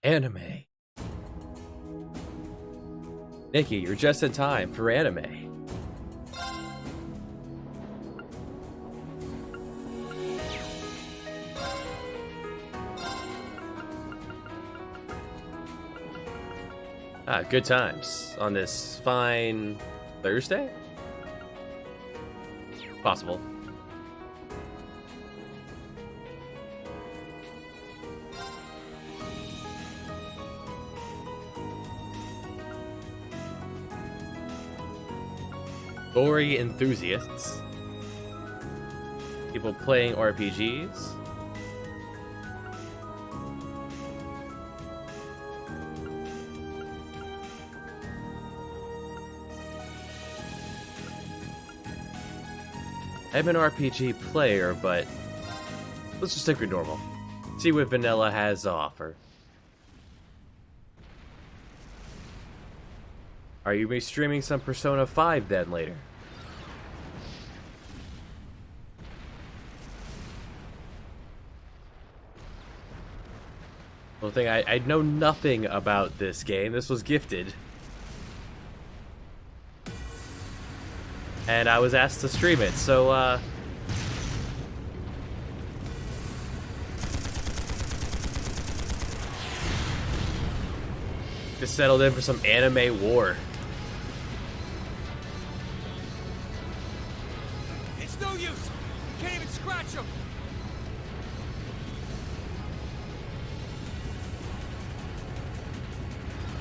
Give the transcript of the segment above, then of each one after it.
Anime. Nikki, you're just in time for anime. Good times on this fine Thursday? Possible. Story enthusiasts, people playing RPGs, I'm an RPG player, but let's just stick with normal. See what vanilla has to offer. Are you be streaming some Persona 5 then later? Well, thing I know nothing about this game. This was gifted. And I was asked to stream it, so just settled in for some anime war. It's no use. You can't even scratch him.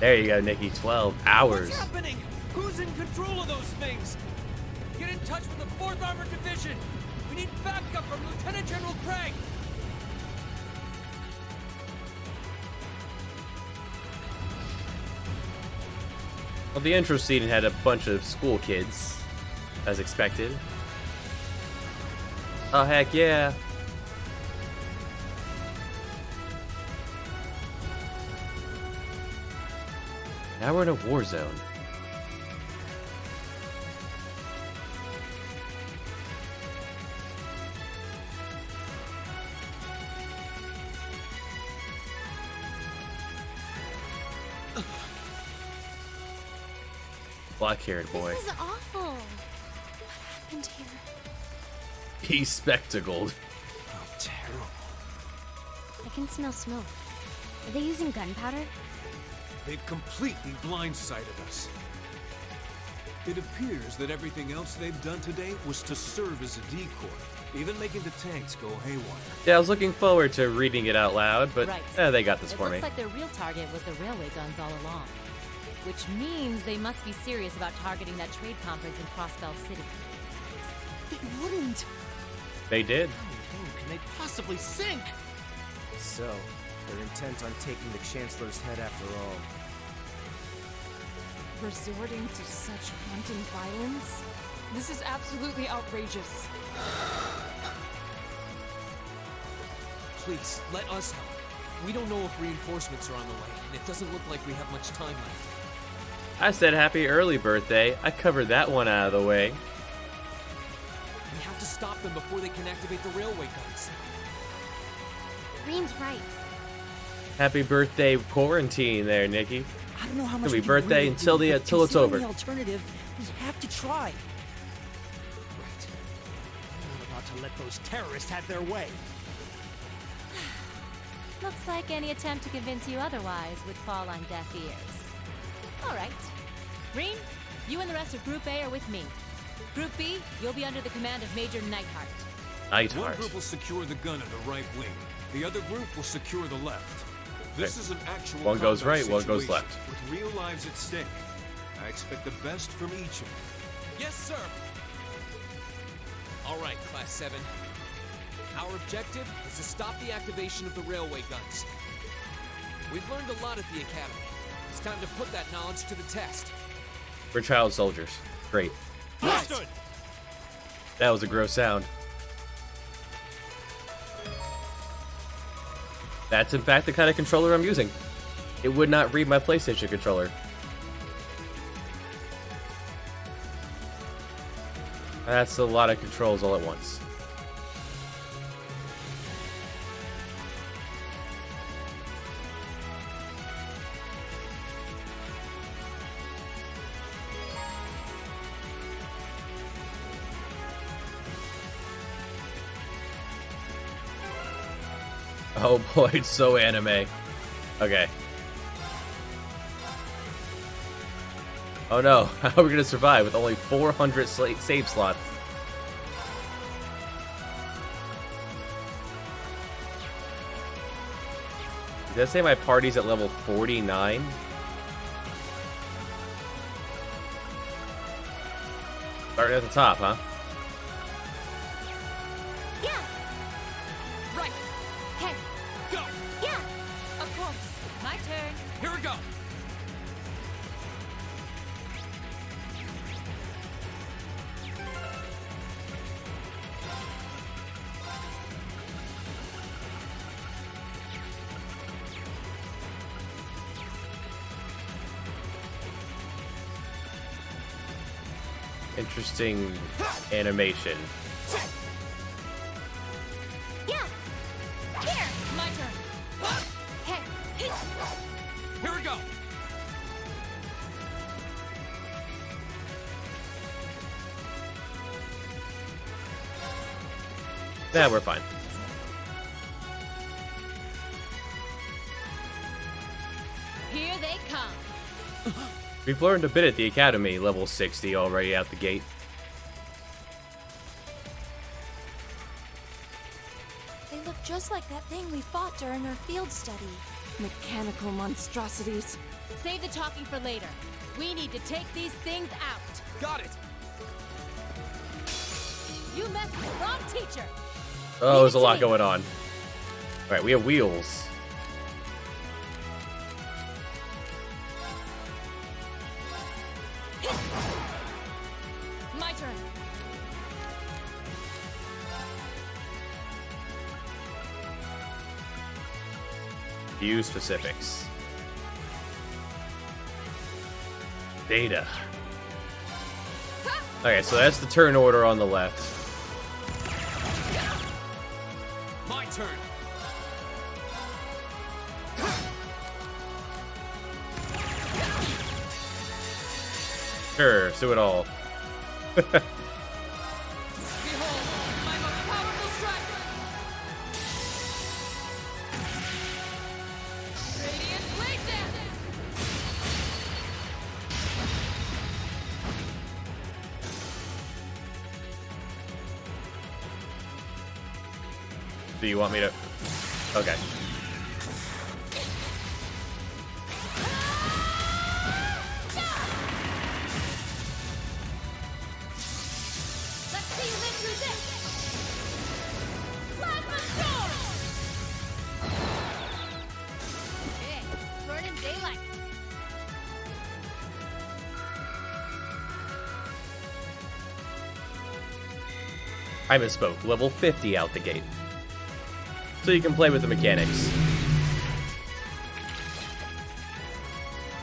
There you go, Nikki. 12 hours. What's happening? Who's in control of those things? Get in touch with the 4th Armored Division. We need backup from Lieutenant General Craig. Well, the intro scene had a bunch of school kids, as expected. Oh, heck yeah. Now we're in a war zone. Black-haired boy. This is awful. What happened here? He's spectacled. Oh, terrible. I can smell smoke. Are they using gunpowder? They've completely blindsided us. It appears that everything else they've done today was to serve as a decoy, even making the tanks go haywire. Yeah, I was looking forward to reading it out loud, but they got this for me. It looks like their real target was the railway guns all along. Which means they must be serious about targeting that trade conference in Crossbell City. They wouldn't. They did. How can they possibly sink? So, they're intent on taking the Chancellor's head after all. Resorting to such wanton violence? This is absolutely outrageous. Please, let us help. We don't know if reinforcements are on the way, and it doesn't look like we have much time left. I said happy early birthday. I covered that one out of the way. We have to stop them before they can activate the railway guns. Green's right. Happy birthday quarantine there, Nikki. I don't know how much It'll be we can birthday really until do, but it's over. considering the alternative, we have to try. Right. I'm not about to let those terrorists have their way. Looks like any attempt to convince you otherwise would fall on deaf ears. Alright. Reen, you and the rest of Group A are with me. Group B, you'll be under the command of Major Nightheart. One Nightheart. group will secure the gun in the right wing. The other group will secure the left. This is an actual One goes combat right, one goes situation left. with real lives at stake. I expect the best from each of you. Yes, sir. All right, Class 7. Our objective is to stop the activation of the railway guns. We've learned a lot at the Academy. It's time to put that knowledge to the test. We're child soldiers. Great. Understood. That was a gross sound. That's in fact the kind of controller I'm using. It would not read my PlayStation controller. That's a lot of controls all at once. Oh boy, it's so anime. Okay. Oh no, how are we gonna survive with only 400 save slots? Did that say my party's at level 49? Starting at the top, huh? Yeah! Right. Hey, Go. yeah! Of course. My turn. Here we go. Interesting animation. Yeah! Here! My turn. Hey! Here we go. Nah, we're fine. Here they come. We've learned a bit at the Academy, level 60 already out the gate. They look just like that thing we fought during our field study. Mechanical monstrosities. Save the talking for later. We need to take these things out. Got it. You messed with the wrong teacher. Oh, there's a lot going on. Alright, we have wheels. My turn. View specifics. Data. Okay, so that's the turn order on the left. My turn. Sure, let's do it all. Behold, my most powerful striker. Radiant blade dance. Do you want me to? Okay. Let's see you live through this! Plasma storm! Okay, burning daylight. I misspoke. Level 50 out the gate. So you can play with the mechanics.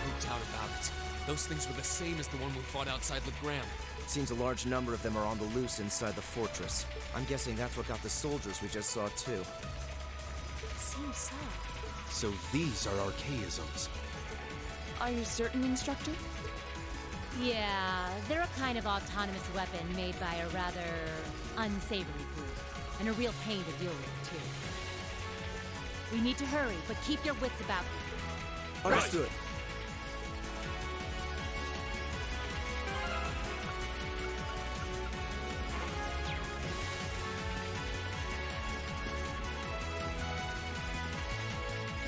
No doubt about it. Those things were the same as the one we fought outside Legrand. It seems a large number of them are on the loose inside the fortress. I'm guessing that's what got the soldiers we just saw too. Seems so. So these are archaisms. Are you certain, Instructor? Yeah, they're a kind of autonomous weapon made by a rather unsavory group. And a real pain to deal with, too. We need to hurry, but keep your wits about you. Understood.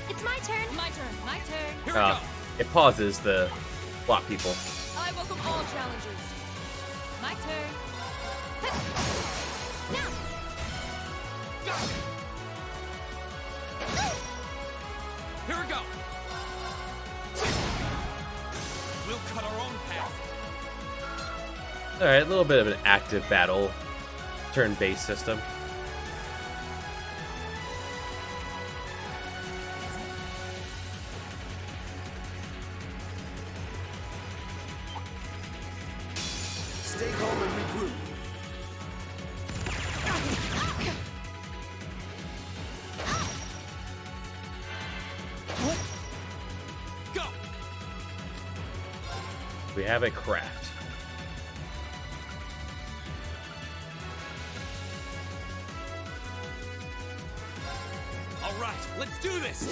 It's my turn. My turn. My turn. Here we go. It pauses the plot people. I welcome all challengers. My turn. Now. Got it. Here we go. We'll cut our own path. Alright, a little bit of an active battle, turn-based system. Stay calm and regroup. Go. We have a craft. All right, let's do this.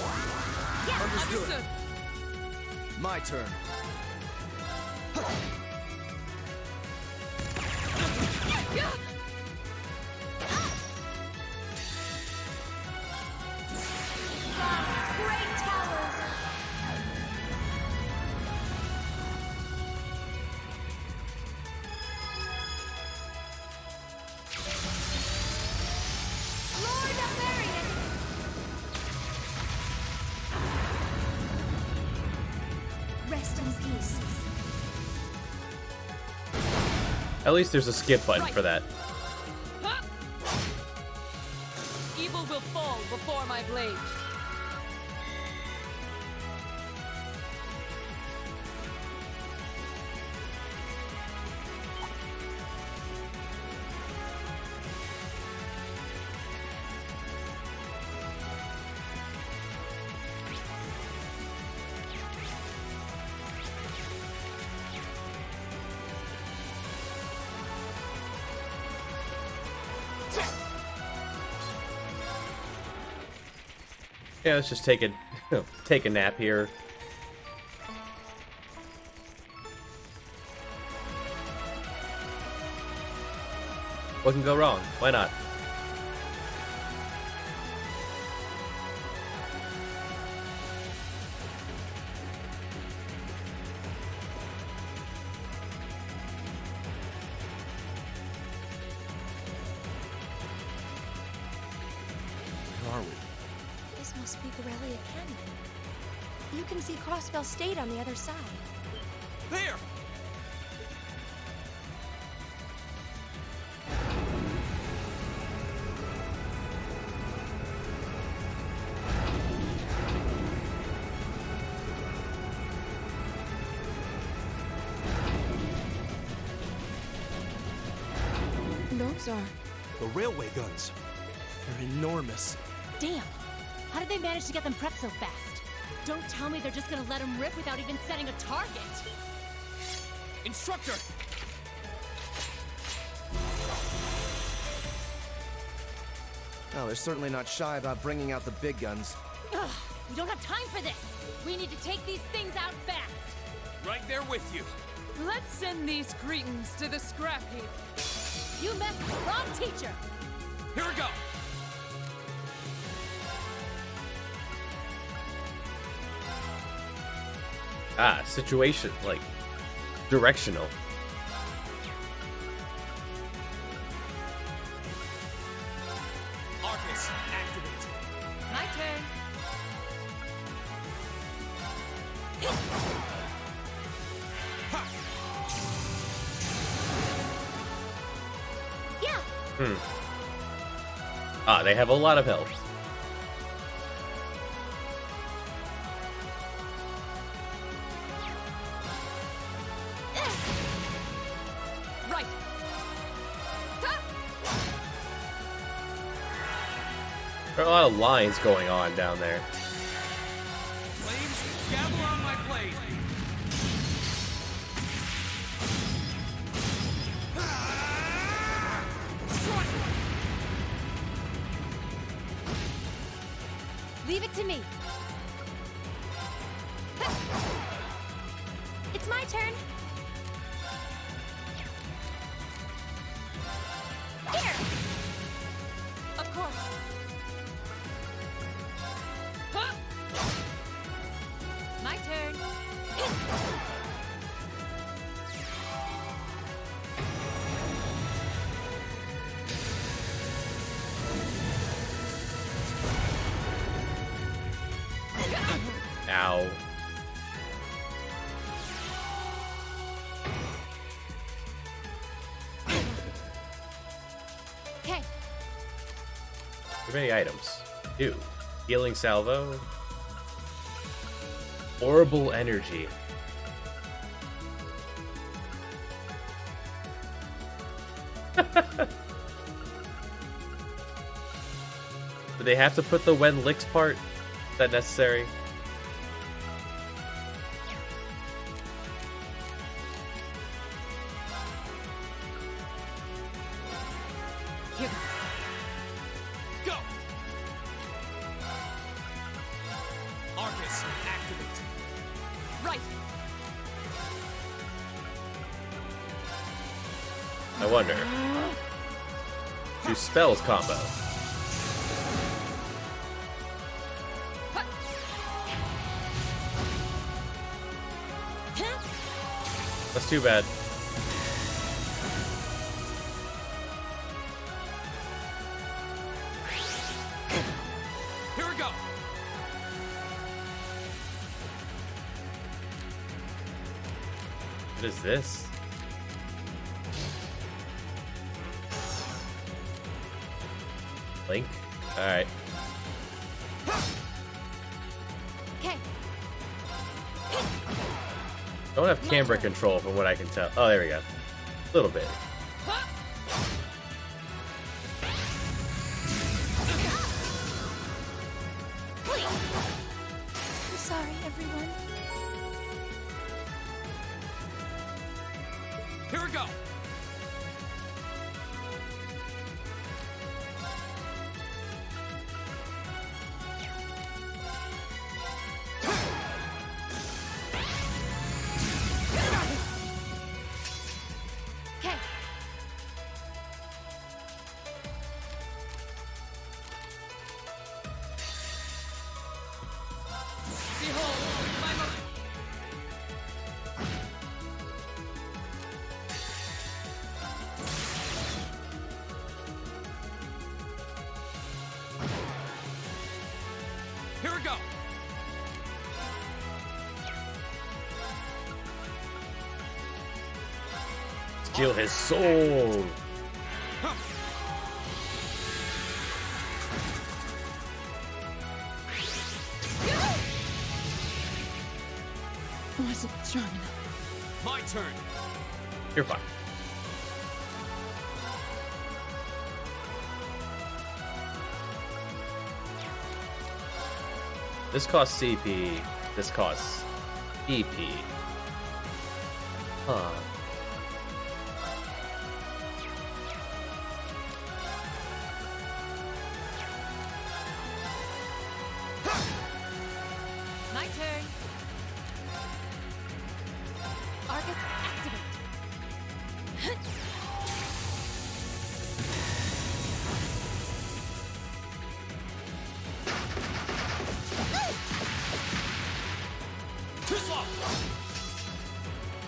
Understood. My turn. Great towers. Lord Avarian. Rest in peace. At least there's a skip button for that. Huh? Evil will fall before my blade. Yeah, let's just take a take a nap here. What can go wrong? Why not? Where are we? This must be Corellia Canyon. You can see Crossbell State on the other side. There. Those are... The railway guns. They're enormous. Damn! How did they manage to get them prepped so fast? Don't tell me they're just gonna let them rip without even setting a target! Instructor. Oh, they're certainly not shy about bringing out the big guns. Ugh, we don't have time for this! We need to take these things out fast! Right there with you. Let's send these cretins to the scrap heap. You messed with the wrong teacher! Here we go. Ah, situation, like, directional. Arcus, activate. My turn. Ha! Yeah! Ah, they have a lot of health. Right! Ha! There are a lot of lines going on down there. Flames, gather on my blade. Leave it to me. It's my turn. Here! Of course. My turn. Ow. Okay. Too many items. 2. Healing salvo. Horrible energy. Do they have to put the when licks part? Is that necessary? Here. Go! Arcus, activate. Right. I wonder. Do spells combo? That's too bad. Here we go. What is this? Link? Alright. Okay. Don't have camera control from what I can tell. Oh, there we go. A little bit. I'm sorry, everyone. Here we go. Okay. Behold, my mind. Here we go. Steal his soul. Wasn't strong enough. My turn. You're fine. This costs CP. This costs EP. Huh. My turn. Arcus, activate. Too slow.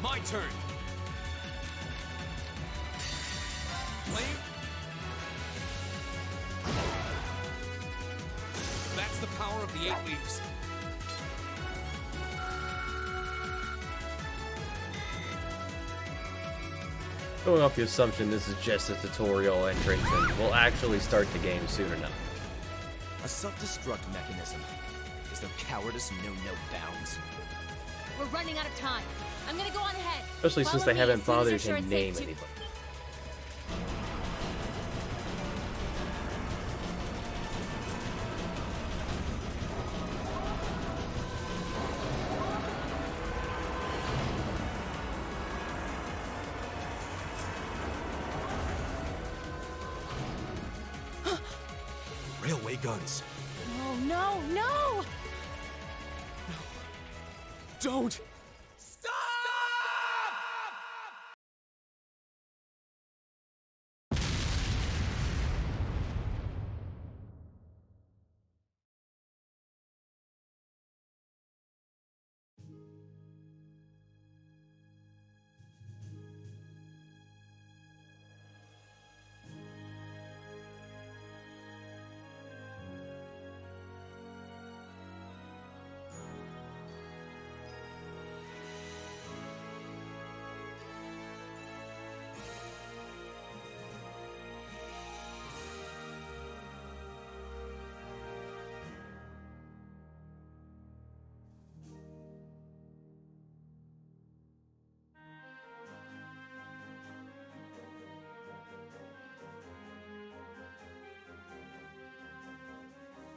My turn. Flame. That's the power of the 8 leaves. Going off the assumption this is just a tutorial entrance and we'll actually start the game soon enough. A self-destruct mechanism. Is there cowardice know no bounds? We're running out of time. I'm gonna go on ahead. Especially since Follow they me haven't as soon as bothered you're to sure it's name safe to- anybody. Railway guns. No, no, no! Don't!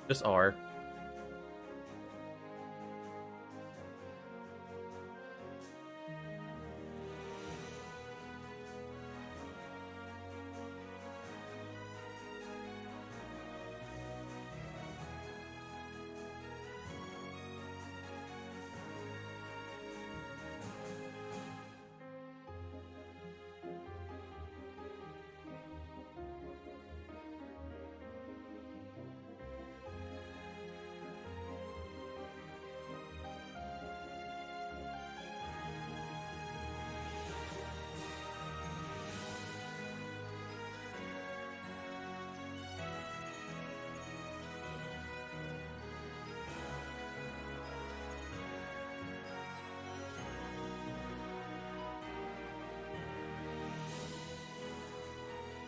Just R.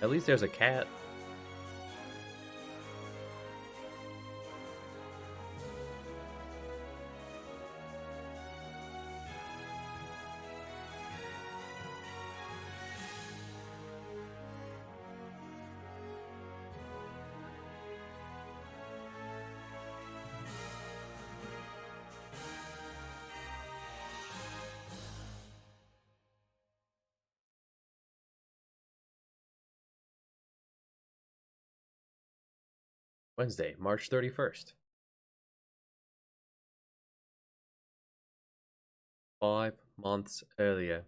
At least there's a cat. Wednesday, March 31st. 5 months earlier.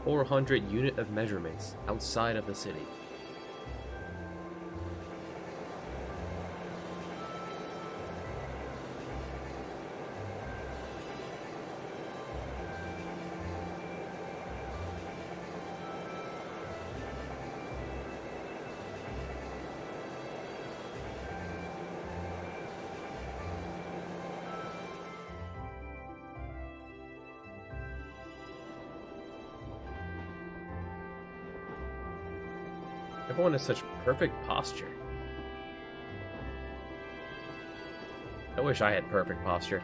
.400 unit of measurements outside of the city. Everyone has such perfect posture. I wish I had perfect posture.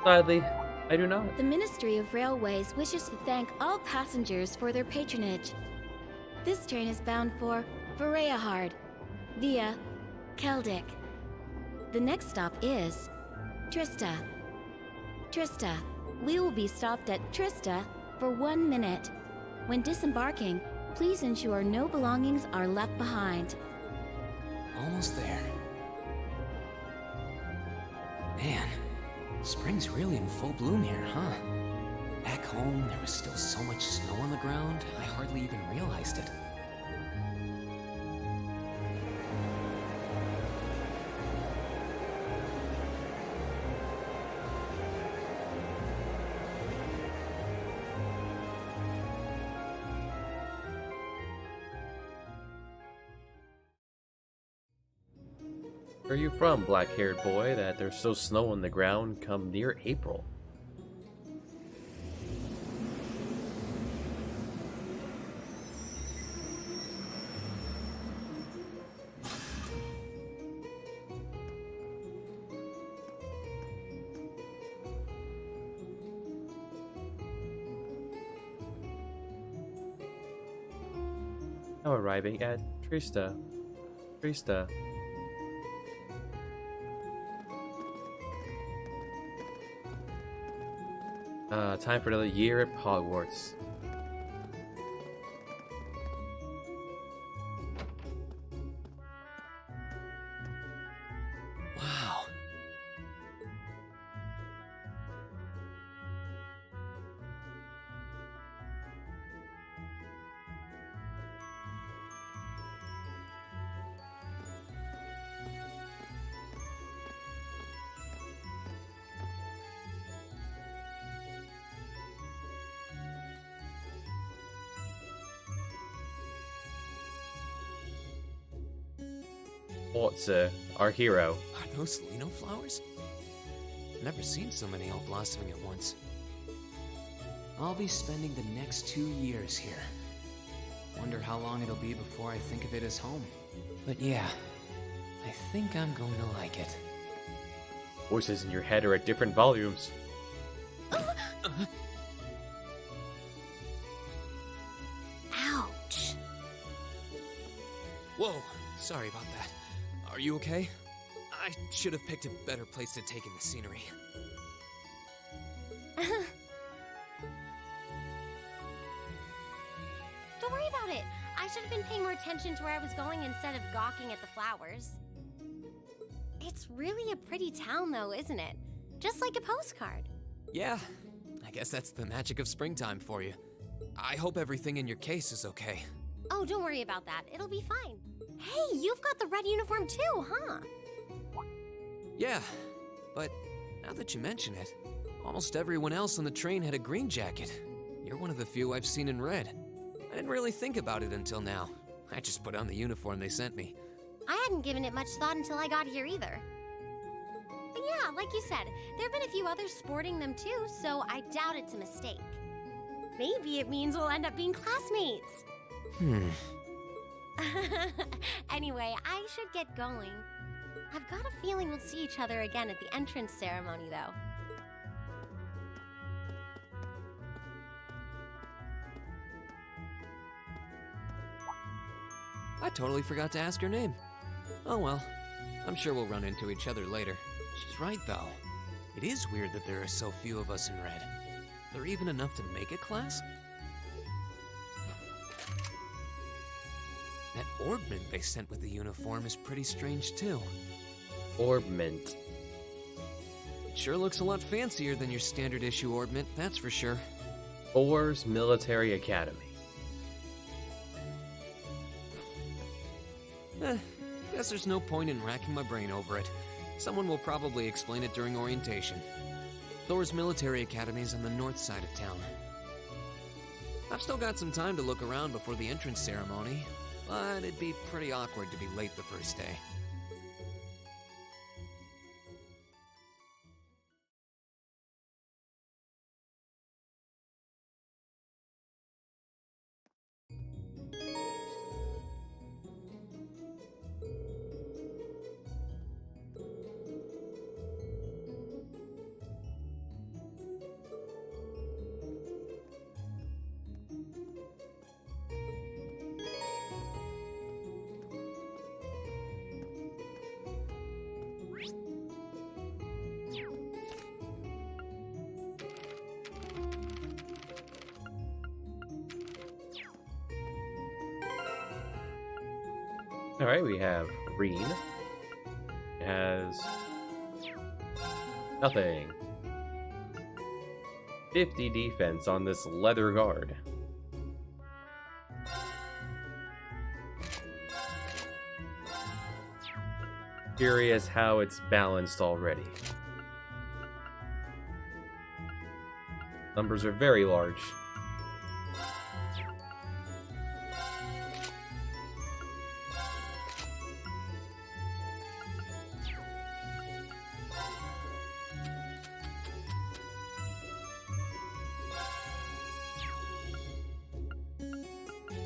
Sadly, I do not. The Ministry of Railways wishes to thank all passengers for their patronage. This train is bound for Vareyahard via Keldic. The next stop is Trista. Trista. We will be stopped at Trista for 1 minute. When disembarking, please ensure no belongings are left behind. Almost there. Man, spring's really in full bloom here, huh? Back home, there was still so much snow on the ground, I hardly even realized it. Where are you from, black-haired boy, that there's so snow on the ground come near April? Now arriving at Trista. Time for another year at Hogwarts. Wow. What's our hero? Are those Lino flowers? Never seen so many all blossoming at once. I'll be spending the next 2 years here. Wonder how long it'll be before I think of it as home. But yeah, I think I'm going to like it. Voices in your head are at different volumes. Ouch. Whoa, sorry about that. Are you okay? I should have picked a better place to take in the scenery. Don't worry about it. I should have been paying more attention to where I was going instead of gawking at the flowers. It's really a pretty town, though, isn't it? Just like a postcard. Yeah, I guess that's the magic of springtime for you. I hope everything in your case is okay. Oh, don't worry about that. It'll be fine. Hey, you've got the red uniform too, huh? Yeah, but now that you mention it, almost everyone else on the train had a green jacket. You're one of the few I've seen in red. I didn't really think about it until now. I just put on the uniform they sent me. I hadn't given it much thought until I got here either. But yeah, like you said, there have been a few others sporting them too, so I doubt it's a mistake. Maybe it means we'll end up being classmates. Anyway, I should get going. I've got a feeling we'll see each other again at the entrance ceremony, though. I totally forgot to ask your name. Oh well, I'm sure we'll run into each other later. She's right, though. It is weird that there are so few of us in red. There even enough to make a class? That ornament they sent with the uniform is pretty strange, too. Orbment. It sure looks a lot fancier than your standard issue ornament, that's for sure. Orr's Military Academy. Guess there's no point in racking my brain over it. Someone will probably explain it during orientation. Thor's Military Academy is on the north side of town. I've still got some time to look around before the entrance ceremony, but it'd be pretty awkward to be late the first day. Alright, we have Reen. It has nothing. 50 defense on this leather guard. Curious how it's balanced already. Numbers are very large.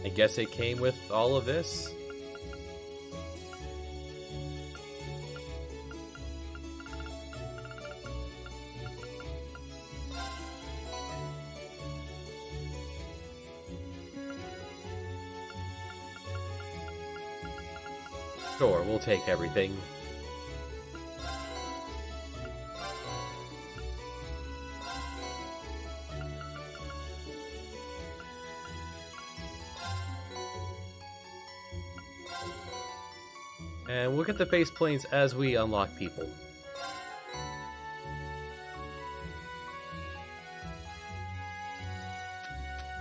I guess it came with all of this. Sure, we'll take everything. And we'll get the base planes as we unlock people.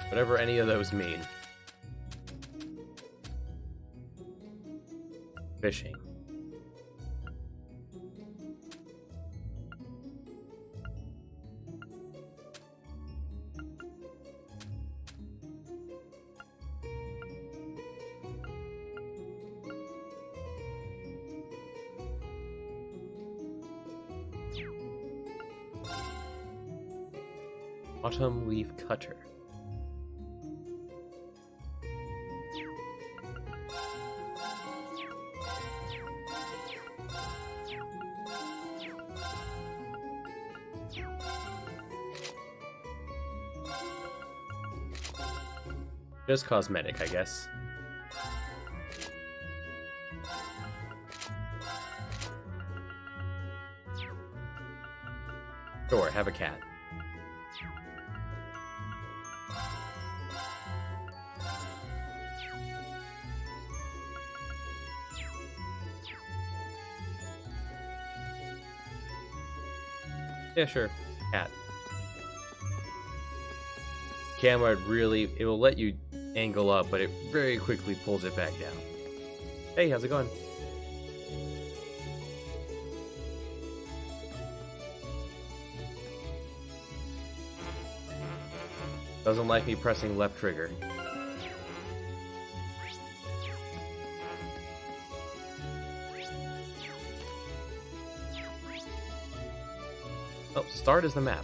Whatever any of those mean. Fishing. Autumn leaf cutter. Just cosmetic, I guess. Sure, have a cat. Yeah, sure. Cat. Camera really, it will let you angle up, but it very quickly pulls it back down. Hey, how's it going? Doesn't like me pressing left trigger. Oh, start is the map.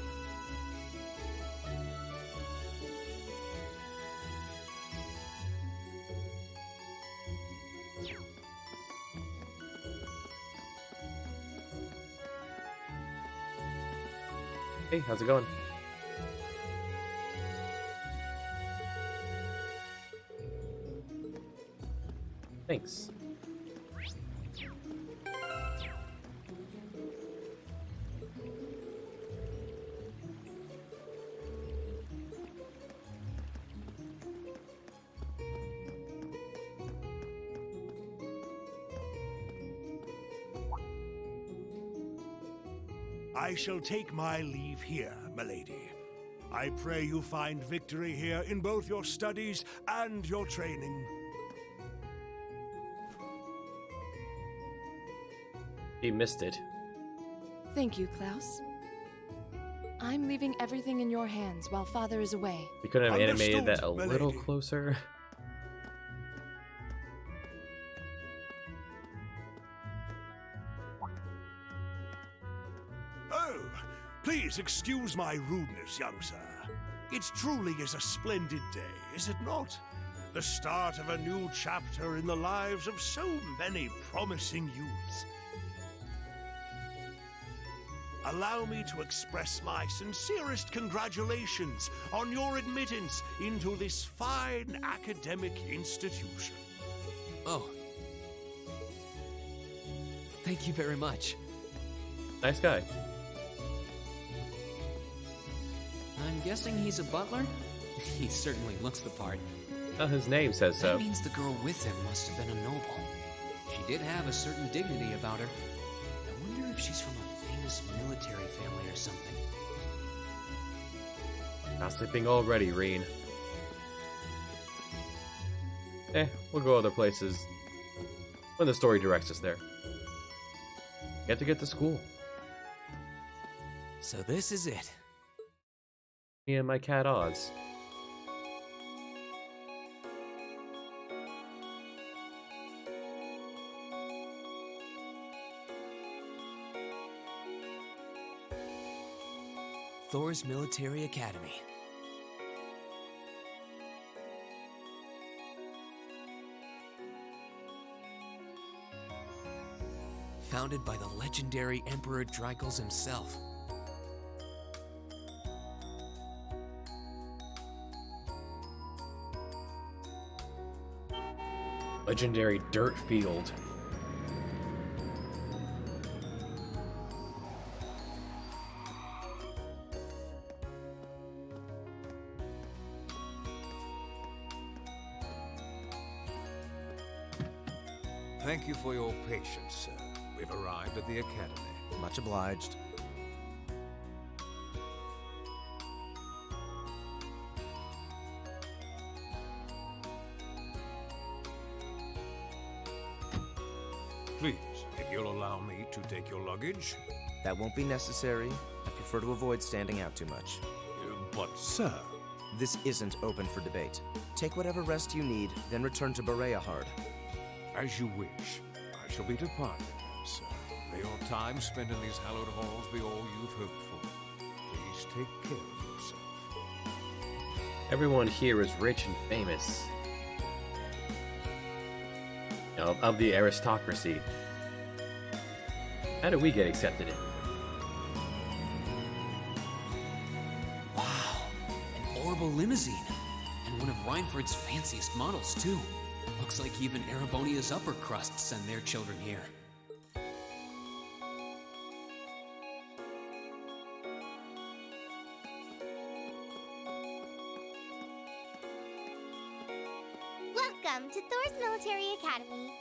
Hey, how's it going? Thanks. I shall take my leave here, milady. I pray you find victory here in both your studies and your training. He missed it. Thank you, Klaus. I'm leaving everything in your hands while Father is away. We could have animated that a Understood, little milady. closer. Oh, please excuse my rudeness, young sir. It truly is a splendid day, is it not? The start of a new chapter in the lives of so many promising youths. Allow me to express my sincerest congratulations on your admittance into this fine academic institution. Oh. Thank you very much. Nice guy. I'm guessing he's a butler? He certainly looks the part. Oh, his name says so. That means the girl with him must have been a noble. She did have a certain dignity about her. I wonder if she's from a famous military family or something. Gossiping already, Reen. We'll go other places when the story directs us there. You have to get to school. So this is it. Me and my cat Oz. Thor's Military Academy. Founded by the legendary Emperor Dreikels himself. Legendary dirt field. Thank you for your patience, sir. We've arrived at the academy. Much obliged. Please, if you'll allow me to take your luggage. That won't be necessary. I prefer to avoid standing out too much. But, sir... This isn't open for debate. Take whatever rest you need, then return to Bereahard. As you wish. I shall be departing now, sir. May your time spent in these hallowed halls be all you've hoped for. Please take care of yourself. Everyone here is rich and famous. Of the aristocracy. How do we get accepted in? Wow, an orbital limousine. And one of Reinford's fanciest models, too. Looks like even Erebonia's upper crust send their children here. Welcome to Thor's Military Academy.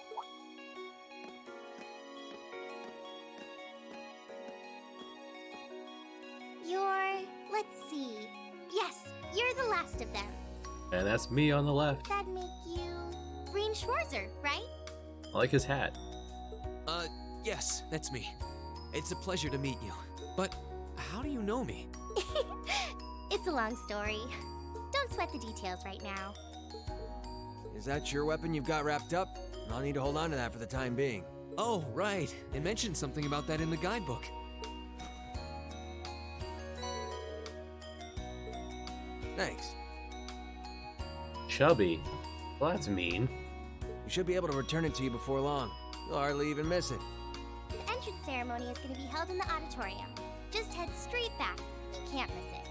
Let's see. Yes, you're the last of them. And that's me on the left. That'd make you Green Schwarzer, right? I like his hat. Yes, that's me. It's a pleasure to meet you. But how do you know me? It's a long story. Don't sweat the details right now. Is that your weapon you've got wrapped up? I'll need to hold on to that for the time being. Oh, right. It mentioned something about that in the guidebook. Thanks. Chubby? Well, that's mean. You should be able to return it to you before long. You'll hardly even miss it. The entrance ceremony is going to be held in the auditorium. Just head straight back. You can't miss it.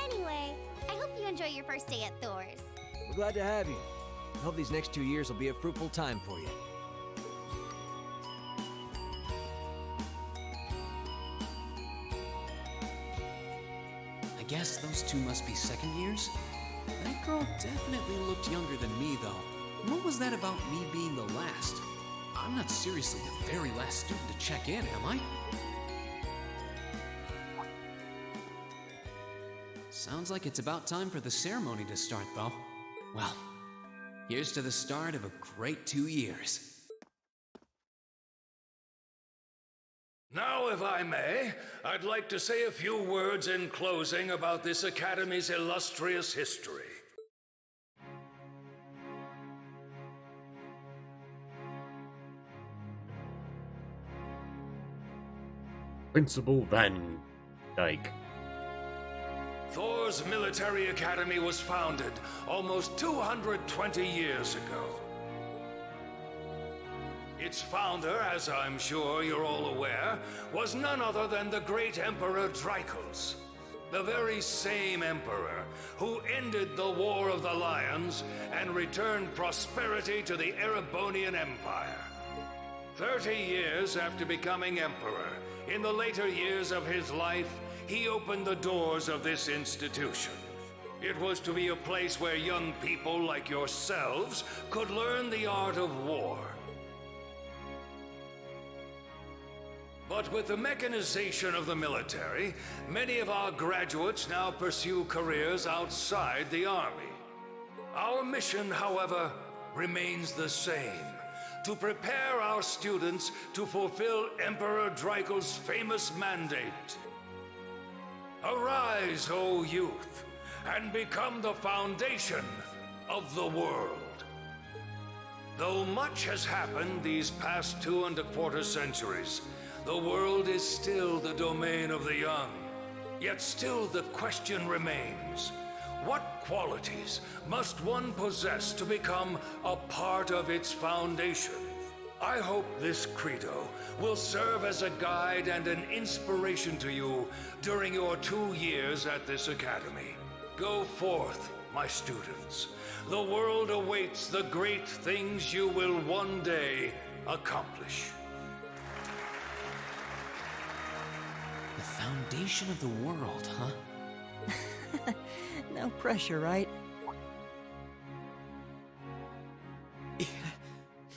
Anyway, I hope you enjoy your first day at Thor's. We're glad to have you. I hope these next 2 years will be a fruitful time for you. I guess those two must be second years? That girl definitely looked younger than me, though. What was that about me being the last? I'm not seriously the very last student to check in, am I? Sounds like it's about time for the ceremony to start, though. Well, here's to the start of a great 2 years. Now, if I may, I'd like to say a few words in closing about this Academy's illustrious history. Principal Van Dyke. Thor's Military Academy was founded almost 220 years ago. Its founder, as I'm sure you're all aware, was none other than the great Emperor Dreichels, the very same emperor who ended the War of the Lions and returned prosperity to the Erebonian Empire. 30 years after becoming emperor, in the later years of his life, he opened the doors of this institution. It was to be a place where young people like yourselves could learn the art of war. But with the mechanization of the military, many of our graduates now pursue careers outside the Army. Our mission, however, remains the same: to prepare our students to fulfill Emperor Dreichels' famous mandate. Arise, O youth, and become the foundation of the world. Though much has happened these past 2¼ centuries, the world is still the domain of the young. Yet still the question remains: what qualities must one possess to become a part of its foundation? I hope this credo will serve as a guide and an inspiration to you during your 2 years at this academy. Go forth, my students. The world awaits the great things you will one day accomplish. The foundation of the world, huh? No pressure, right?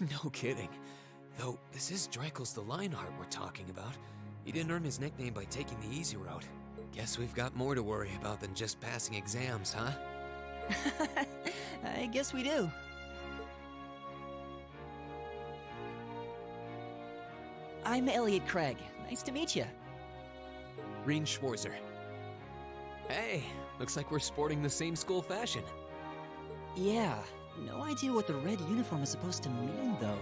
No kidding. Though, this is Dreikel's the Lionheart we're talking about. He didn't earn his nickname by taking the easy road. Guess we've got more to worry about than just passing exams, huh? I guess we do. I'm Elliot Craig. Nice to meet you. Rean Schwarzer. Hey, looks like we're sporting the same school fashion. Yeah, no idea what the red uniform is supposed to mean, though.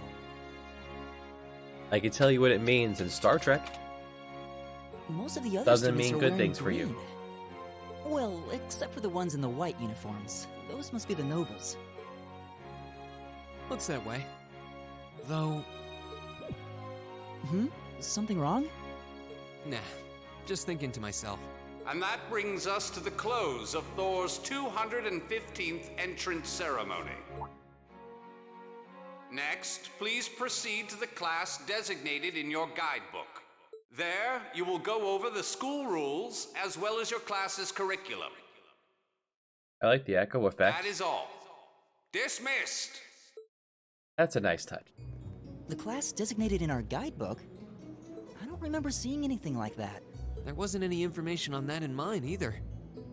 I can tell you what it means in Star Trek. Most of the other Doesn't students mean are good wearing things for green. you. Well, except for the ones in the white uniforms. Those must be the nobles. Looks that way. Though... Something wrong? Nah, just thinking to myself. And that brings us to the close of Thor's 215th entrance ceremony. Next, please proceed to the class designated in your guidebook. There, you will go over the school rules as well as your class's curriculum. I like the echo effect. That is all. Dismissed! That's a nice touch. The class designated in our guidebook? I don't remember seeing anything like that. There wasn't any information on that in mine either.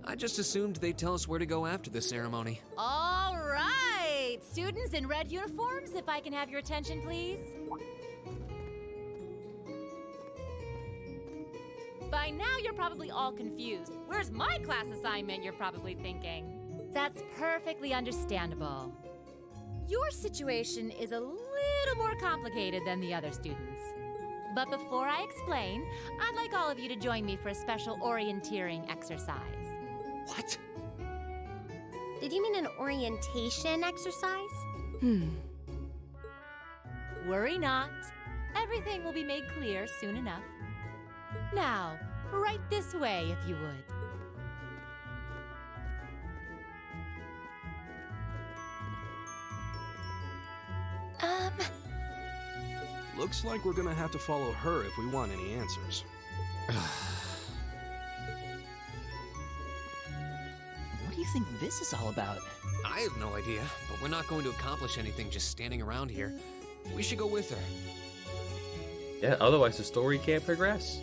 I just assumed they'd tell us where to go after the ceremony. All right! Students in red uniforms, if I can have your attention, please. By now, you're probably all confused. Where's my class assignment, you're probably thinking. That's perfectly understandable. Your situation is a little more complicated than the other students. But before I explain, I'd like all of you to join me for a special orienteering exercise. What? Did you mean an orientation exercise? Worry not. Everything will be made clear soon enough. Now, right this way, if you would. Looks like we're gonna have to follow her if we want any answers. What do you think this is all about? I have no idea, but we're not going to accomplish anything just standing around here. We should go with her. Yeah, otherwise the story can't progress.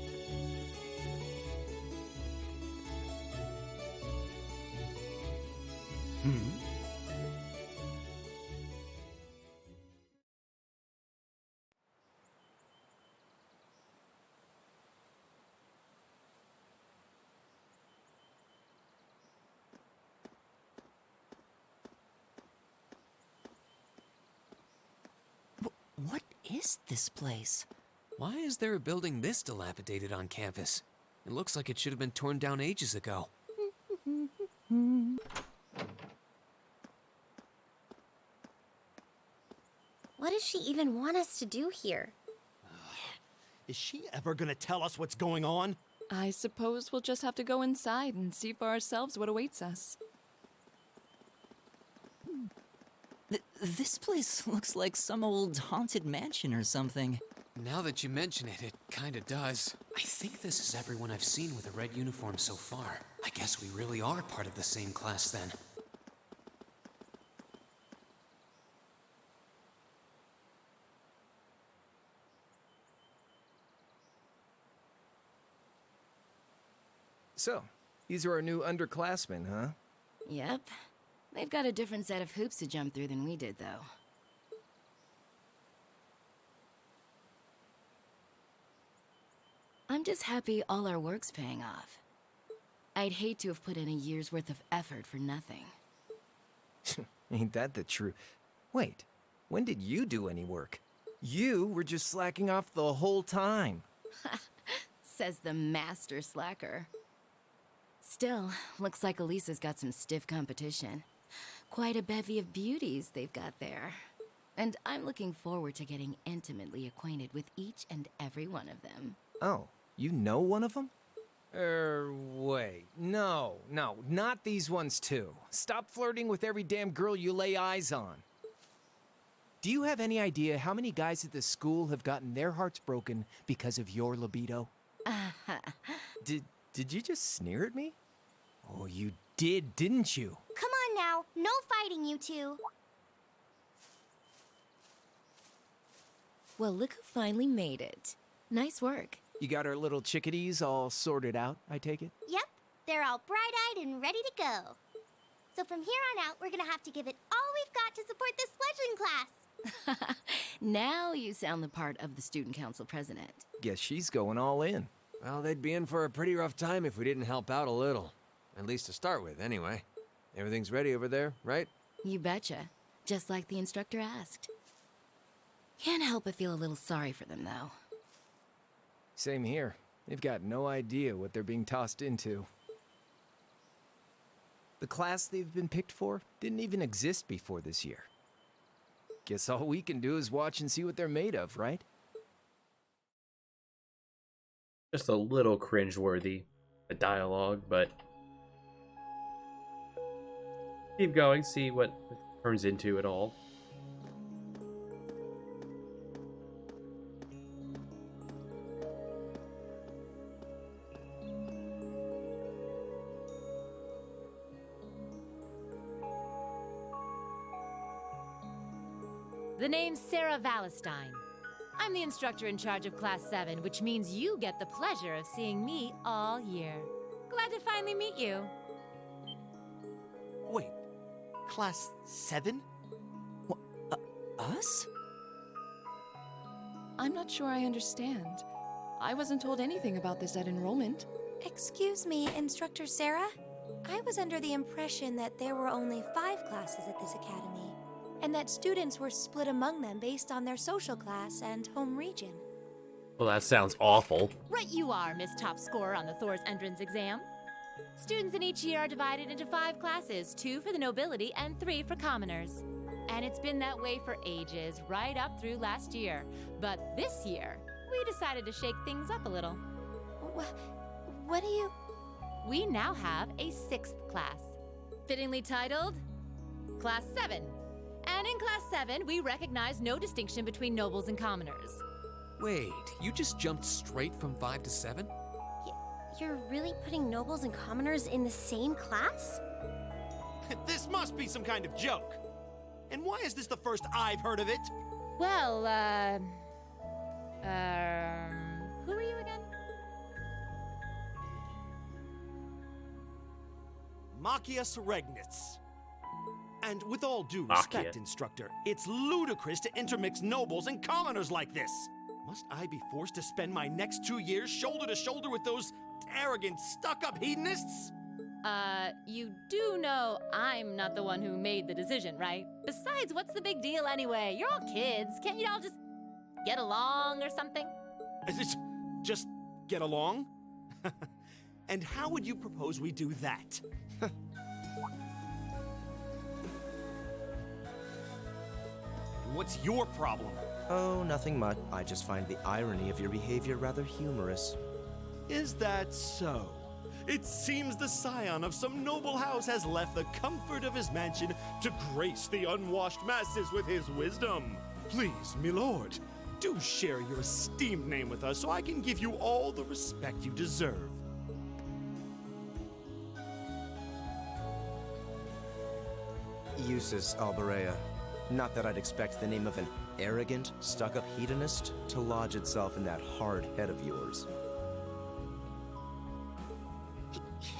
What is this place? Why is there a building this dilapidated on campus? It looks like it should have been torn down ages ago. What does she even want us to do here? Is she ever gonna tell us what's going on? I suppose we'll just have to go inside and see for ourselves what awaits us. This place looks like some old haunted mansion or something. Now that you mention it, it kinda does. I think this is everyone I've seen with a red uniform so far. I guess we really are part of the same class then. So, these are our new underclassmen, huh? Yep. They've got a different set of hoops to jump through than we did, though. I'm just happy all our work's paying off. I'd hate to have put in a year's worth of effort for nothing. Ain't that the truth? Wait, when did you do any work? You were just slacking off the whole time. Says the master slacker. Still, looks like Elisa's got some stiff competition. Quite a bevy of beauties they've got there. And I'm looking forward to getting intimately acquainted with each and every one of them. Oh, you know one of them? Wait. No, not these ones too. Stop flirting with every damn girl you lay eyes on. Do you have any idea how many guys at this school have gotten their hearts broken because of your libido? Did you just sneer at me? Oh, you did, didn't you? Come on now, no fighting, you two. Well, look who finally made it. Nice work. You got our little chickadees all sorted out, I take it? Yep, they're all bright-eyed and ready to go. So from here on out, we're gonna have to give it all we've got to support this fledgling class. Now you sound the part of the student council president. Guess she's going all in. Well, they'd be in for a pretty rough time if we didn't help out a little. At least to start with, anyway. Everything's ready over there, right? You betcha. Just like the instructor asked. Can't help but feel a little sorry for them, though. Same here. They've got no idea what they're being tossed into. The class they've been picked for didn't even exist before this year. Guess all we can do is watch and see what they're made of, right? Just a little cringeworthy, the dialogue, but keep going, see what it turns into at all. The name's Sarah Valestine. I'm the instructor in charge of Class 7, which means you get the pleasure of seeing me all year. Glad to finally meet you. Wait, Class 7? Us? I'm not sure I understand. I wasn't told anything about this at enrollment. Excuse me, Instructor Sarah? I was under the impression that there were only 5 classes at this academy, and that students were split among them based on their social class and home region. Well, that sounds awful. Right you are, Miss Top Scorer on the Thor's entrance exam. Students in each year are divided into 5 classes, 2 for the nobility and 3 for commoners. And it's been that way for ages, right up through last year. But this year, we decided to shake things up a little. What do you... We now have a 6th class, fittingly titled Class 7. And in Class 7, we recognize no distinction between nobles and commoners. Wait, you just jumped straight from 5 to 7? You're really putting nobles and commoners in the same class? This must be some kind of joke. And why is this the first I've heard of it? Well, who are you again? Machias Regnitz. And with all due respect, Instructor, it's ludicrous to intermix nobles and commoners like this. Must I be forced to spend my next 2 years shoulder to shoulder with those arrogant, stuck-up hedonists? You do know I'm not the one who made the decision, right? Besides, what's the big deal anyway? You're all kids. Can't you all just get along or something? Just get along? And how would you propose we do that? What's your problem? Oh, nothing much. I just find the irony of your behavior rather humorous. Is that so? It seems the scion of some noble house has left the comfort of his mansion to grace the unwashed masses with his wisdom. Please, milord, do share your esteemed name with us so I can give you all the respect you deserve. Usus Alberea. Not that I'd expect the name of an arrogant, stuck-up hedonist to lodge itself in that hard head of yours.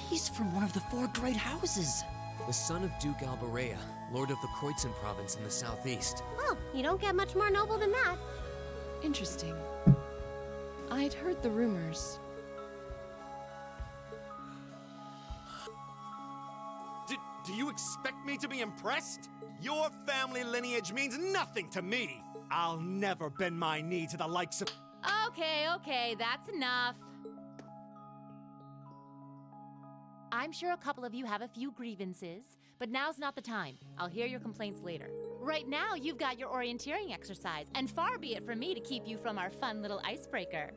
He's from one of the 4 great houses. The son of Duke Alberea, lord of the Kreutzen province in the southeast. Well, you don't get much more noble than that. Interesting. I'd heard the rumors. Do you expect me to be impressed? Your family lineage means nothing to me. I'll never bend my knee to the likes of... Okay, that's enough. I'm sure a couple of you have a few grievances, but now's not the time. I'll hear your complaints later. Right now, you've got your orienteering exercise, and far be it from me to keep you from our fun little icebreaker.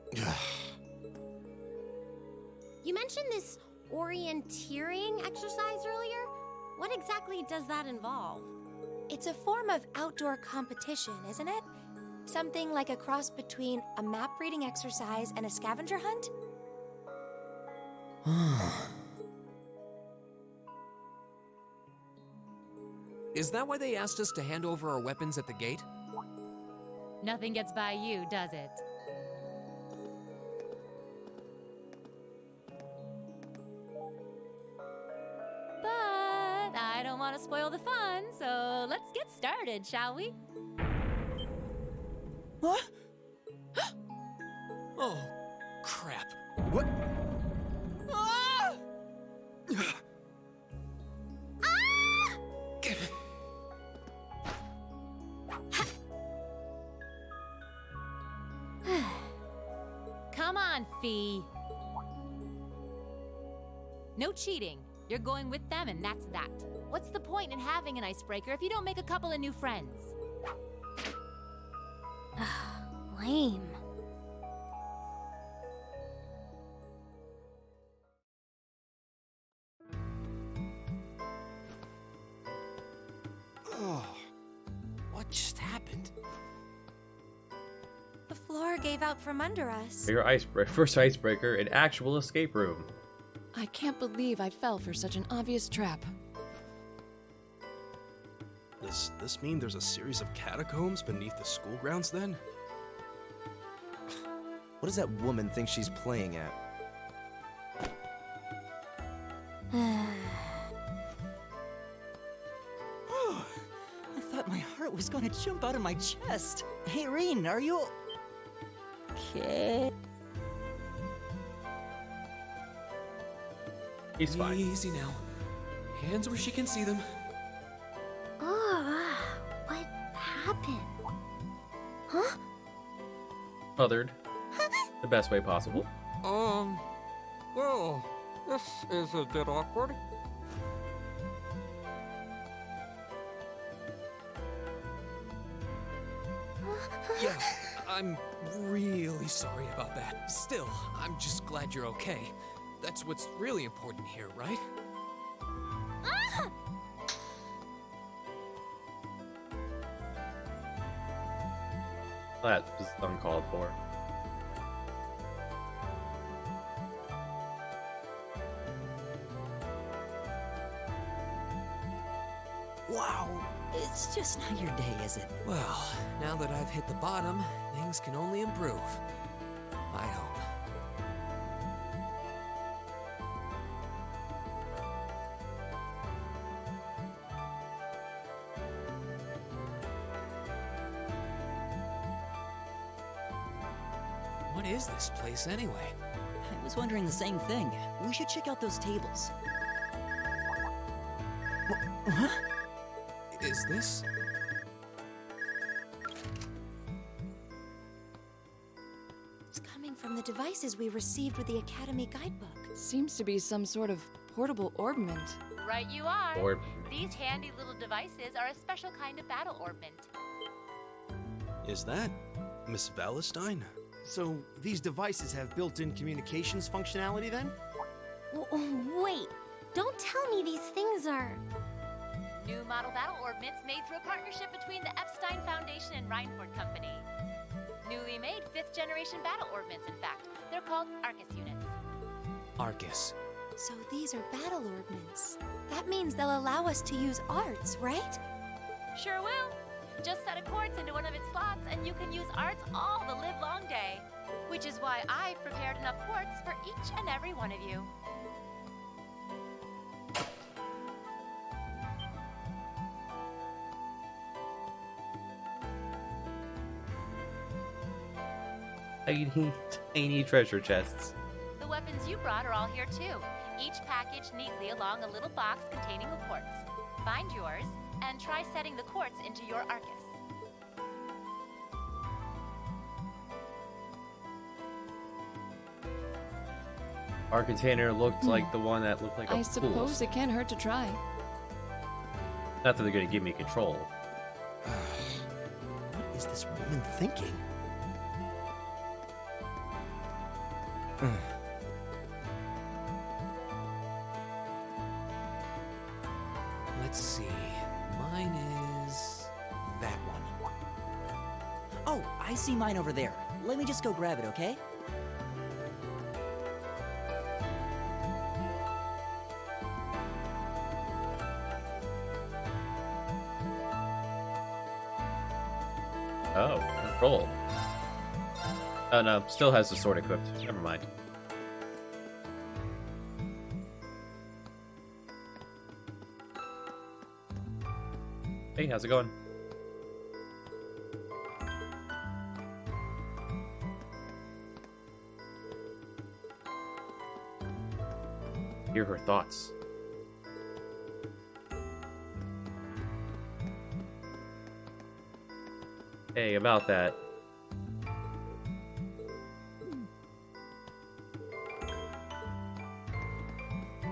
You mentioned this orienteering exercise earlier. What exactly does that involve? It's a form of outdoor competition, isn't it? Something like a cross between a map-reading exercise and a scavenger hunt? Is that why they asked us to hand over our weapons at the gate? Nothing gets by you, does it? But I don't want to spoil the fun, so let's get started, shall we? What? Oh, crap. What? Ah! Come on, Fee. No cheating. You're going with them, and that's that. What's the point in having an icebreaker if you don't make a couple of new friends? Lame. Oh, what just happened? The floor gave out from under us. Your first icebreaker, an actual escape room. I can't believe I fell for such an obvious trap. Does this mean there's a series of catacombs beneath the school grounds then? What does that woman think she's playing at? I thought my heart was gonna jump out of my chest. Hey, Reen, are you okay? He's fine. Easy now. Hands where she can see them. What happened? Huh? Smothered. The best way possible. Well, this is a bit awkward. Yeah, I'm really sorry about that. Still, I'm just glad you're okay. That's what's really important here, right? That was uncalled for. Wow, it's just not your day, is it? Well, now that I've hit the bottom, things can only improve. I hope. What is this place anyway? I was wondering the same thing. We should check out those tables. What? Is this? It's coming from the devices we received with the Academy guidebook. Seems to be some sort of portable orbment. Right you are. Orb. These handy little devices are a special kind of battle orbment. Is that Miss Valestine? So, these devices have built-in communications functionality then? Wait, don't tell me these things are... New model battle orbments made through a partnership between the Epstein Foundation and Reinford Company. Newly made 5th generation battle orbments, in fact. They're called Arcus units. Arcus. So these are battle orbments. That means they'll allow us to use arts, right? Sure will. Just set a quartz into one of its slots and you can use arts all the livelong day. Which is why I've prepared enough quartz for each and every one of you. Tiny treasure chests. The weapons you brought are all here too, each packaged neatly along a little box containing a quartz. Find yours, and try setting the quartz into your Arcus. Our container looked like the one that looked like a I pool. suppose it can't hurt to try. Not that they're gonna give me control. What is this woman thinking? Let's see. Mine is that one. Oh, I see mine over there. Let me just go grab it, okay? Oh. Roll. Oh no, still has the sword equipped. Never mind. Hey, how's it going? Hear her thoughts. Hey, about that.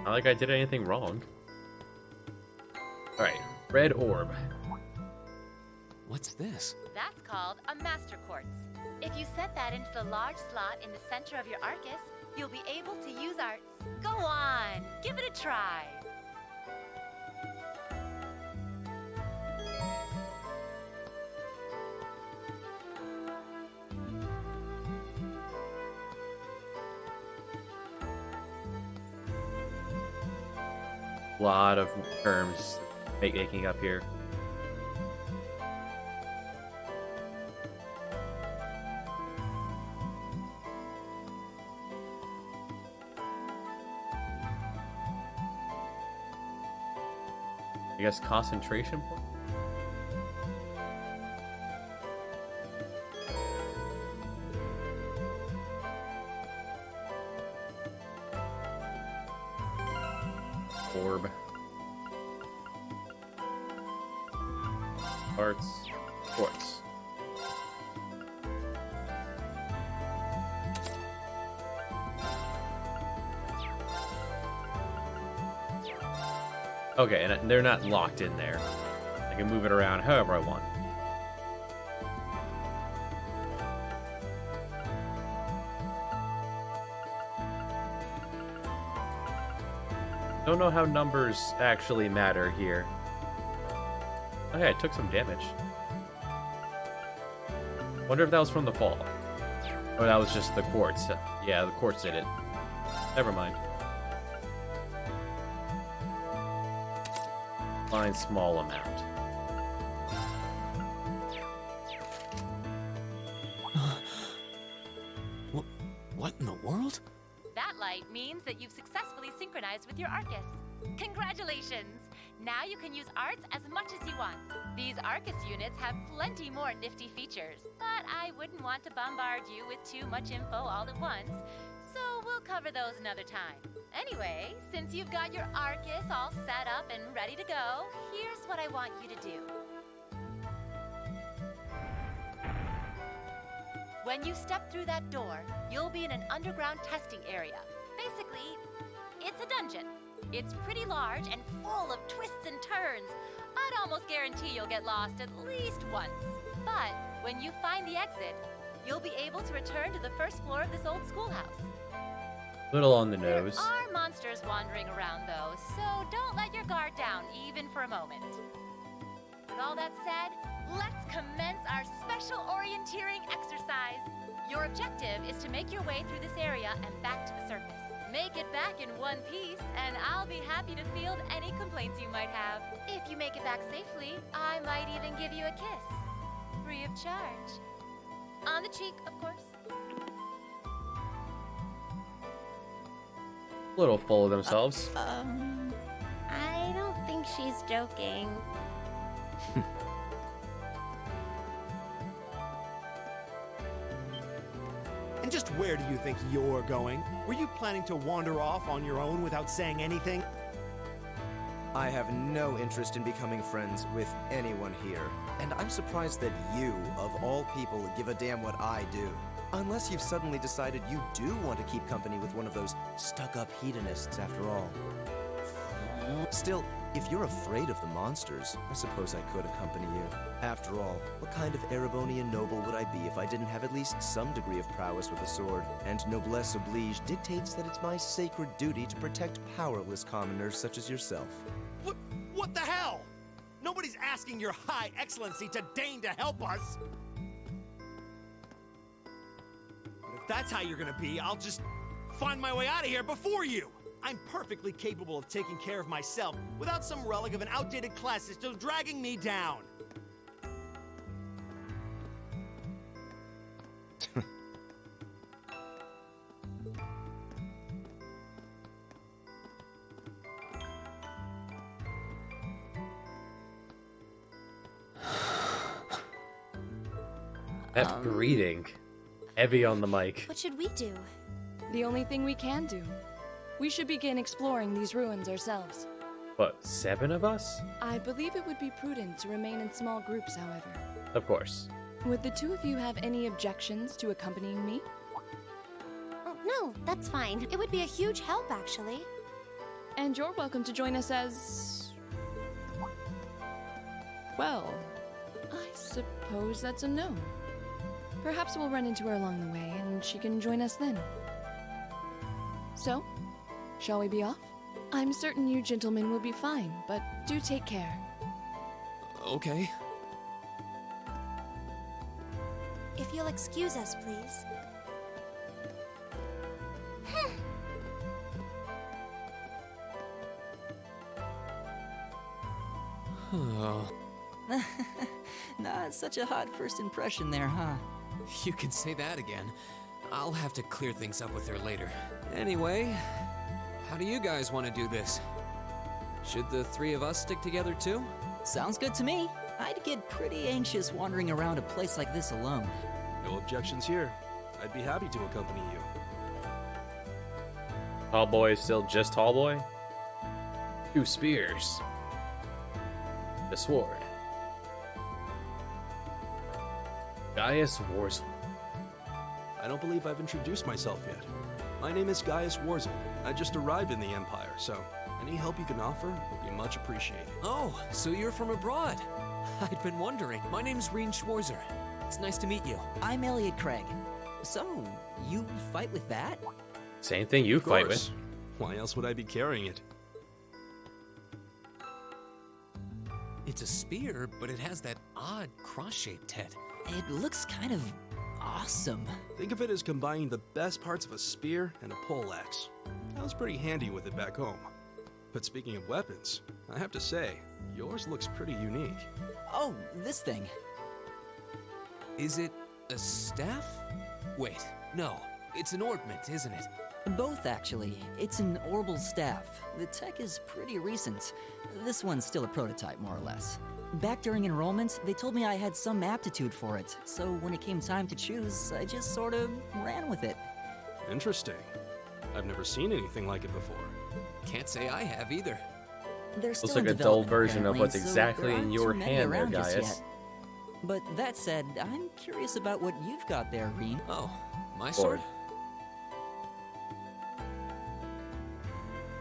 Not like I did anything wrong. Alright, red orb. What's this? That's called a master quartz. If you set that into the large slot in the center of your Arcus, you'll be able to use arts. Go on, give it a try. Lot of terms making up here. I guess concentration point? Orb. Arts. Quartz. Okay, and they're not locked in there. I can move it around however I want. Don't know how numbers actually matter here. Okay, I took some damage. Wonder if that was from the fall. Or that was just the quartz. Yeah, the quartz did it. Never mind. Fine, small amount. What in the world? That light means that you've successfully synchronized with your Arcus. Congratulations! Now you can use arts as much as you want. These Arcus units have plenty more nifty features, but I wouldn't want to bombard you with too much info all at once, so we'll cover those another time. Anyway, since you've got your Arcus all set up and ready to go, here's what I want you to do. When you step through that door, you'll be in an underground testing area. Basically, it's a dungeon. It's pretty large and full of twists and turns. I'd almost guarantee you'll get lost at least once. But when you find the exit, you'll be able to return to the first floor of this old schoolhouse. Little on the nose. There are monsters wandering around, though, so don't let your guard down even for a moment. With all that said, let's commence our special orienteering exercise. Your objective is to make your way through this area and back to the surface. Make it back in one piece, and I'll be happy to field any complaints you might have. If you make it back safely, I might even give you a kiss. Free of charge. On the cheek, of course. Little full of themselves. I don't think she's joking. And just where do you think you're going? Were you planning to wander off on your own without saying anything? I have no interest in becoming friends with anyone here. And I'm surprised that you, of all people, give a damn what I do. Unless you've suddenly decided you do want to keep company with one of those stuck-up hedonists after all. Still, if you're afraid of the monsters, I suppose I could accompany you. After all, what kind of Erebonian noble would I be if I didn't have at least some degree of prowess with a sword? And noblesse oblige dictates that it's my sacred duty to protect powerless commoners such as yourself. What the hell? Nobody's asking your high excellency to deign to help us. But if that's how you're gonna be, I'll just find my way out of here before you. I'm perfectly capable of taking care of myself without some relic of an outdated class system dragging me down. That breathing. Heavy on the mic. What should we do? The only thing we can do. We should begin exploring these ruins ourselves. What, 7 of us? I believe it would be prudent to remain in small groups, however. Of course. Would the two of you have any objections to accompanying me? Oh, no, that's fine. It would be a huge help, actually. And you're welcome to join us as... Well, I suppose that's a no. Perhaps we'll run into her along the way, and she can join us then. So, shall we be off? I'm certain you gentlemen will be fine, but do take care. Okay. If you'll excuse us, please. Oh. Not such a hot first impression there, huh? You can say that again. I'll have to clear things up with her later. Anyway, how do you guys want to do this? Should the 3 of us stick together too? Sounds good to me. I'd get pretty anxious wandering around a place like this alone. No objections here. I'd be happy to accompany you. Tall boy is still just tall boy? 2 spears. The sword. Gaius Warzel. I don't believe I've introduced myself yet. My name is Gaius Warzel. I just arrived in the Empire, so any help you can offer would be much appreciated. Oh, so you're from abroad. I'd been wondering. My name's Reen Schwarzer. It's nice to meet you. I'm Elliot Craig. So, you fight with that? Same thing you fight with. Why else would I be carrying it? It's a spear, but it has that odd cross-shaped head. It looks kind of awesome. Think of it as combining the best parts of a spear and a poleaxe. I was pretty handy with it back home. But speaking of weapons, I have to say, yours looks pretty unique. Oh, this thing. Is it a staff? Wait, no. It's an ornament, isn't it? Both, actually. It's an orbital staff. The tech is pretty recent. This one's still a prototype, more or less. Back during enrollment, they told me I had some aptitude for it, so when it came time to choose, I just sort of ran with it. Interesting. I've never seen anything like it before. Can't say I have either. They're still Looks like in a dull development, version of what's apparently, exactly so in there your aren't too many hand there, around just Gaius. yet. But that said, I'm curious about what you've got there, Reen. Oh, my sword?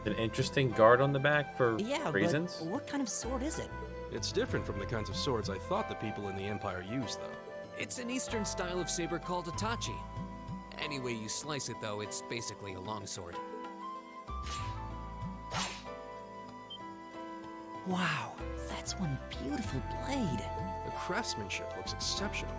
An interesting guard on the back for Yeah, reasons? but what kind of sword is it? It's different from the kinds of swords I thought the people in the Empire used, though. It's an eastern style of saber called Itachi. Any way you slice it, though, it's basically a longsword. Wow, that's one beautiful blade. The craftsmanship looks exceptional.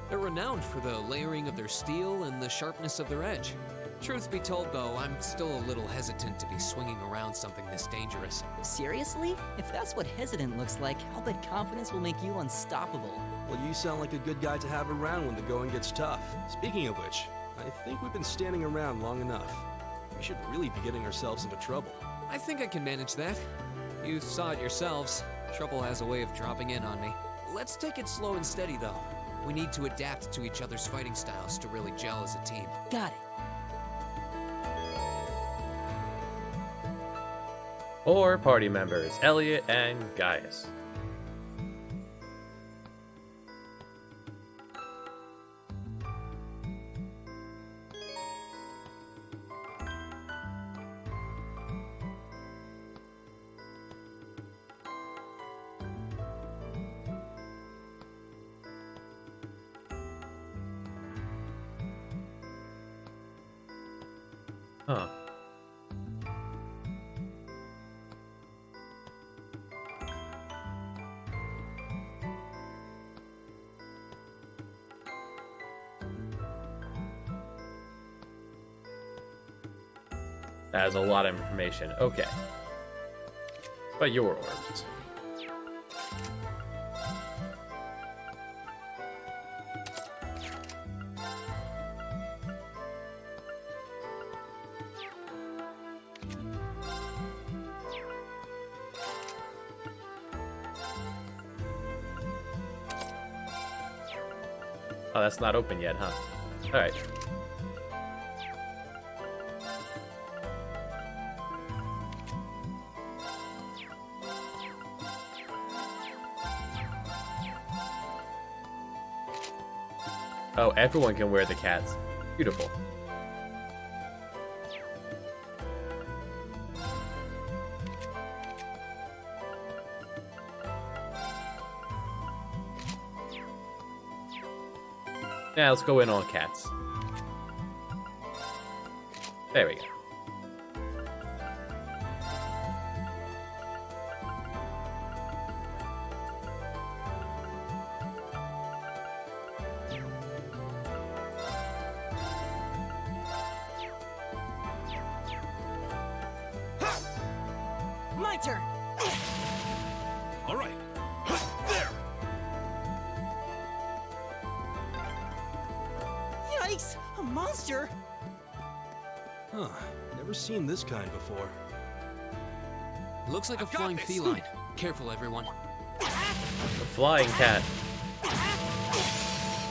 They're renowned for the layering of their steel and the sharpness of their edge. Truth be told, though, I'm still a little hesitant to be swinging around something this dangerous. Seriously? If that's what hesitant looks like, I'll bet confidence will make you unstoppable. Well, you sound like a good guy to have around when the going gets tough. Speaking of which, I think we've been standing around long enough. We should really be getting ourselves into trouble. I think I can manage that. You saw it yourselves. Trouble has a way of dropping in on me. Let's take it slow and steady, though. We need to adapt to each other's fighting styles to really gel as a team. Got it. Four party members, Elliot and Gaius. Huh. That is a lot of information. Okay. But your orbs. Oh, that's not open yet, huh? Alright. Oh, everyone can wear the cats. Beautiful. Now let's go in on cats. There we go. My turn. All right. There. Yikes! A monster! Huh. Never seen this kind before. Looks like a flying feline. Careful, everyone. A flying cat.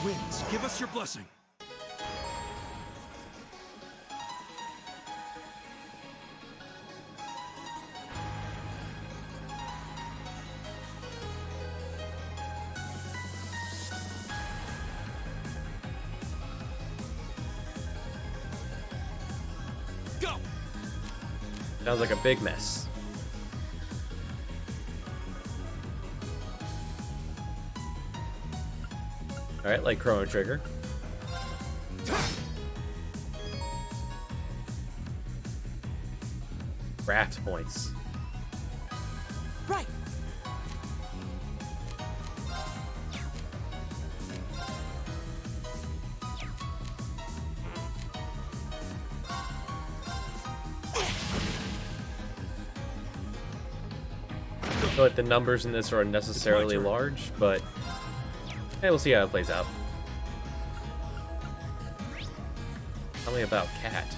Winds, give us your blessing. Go! Sounds like a big mess. Alright, like Chrono Trigger. Craft points. Right. I feel like the numbers in this are unnecessarily large, but hey, we'll see how it plays out. Tell me about Cat.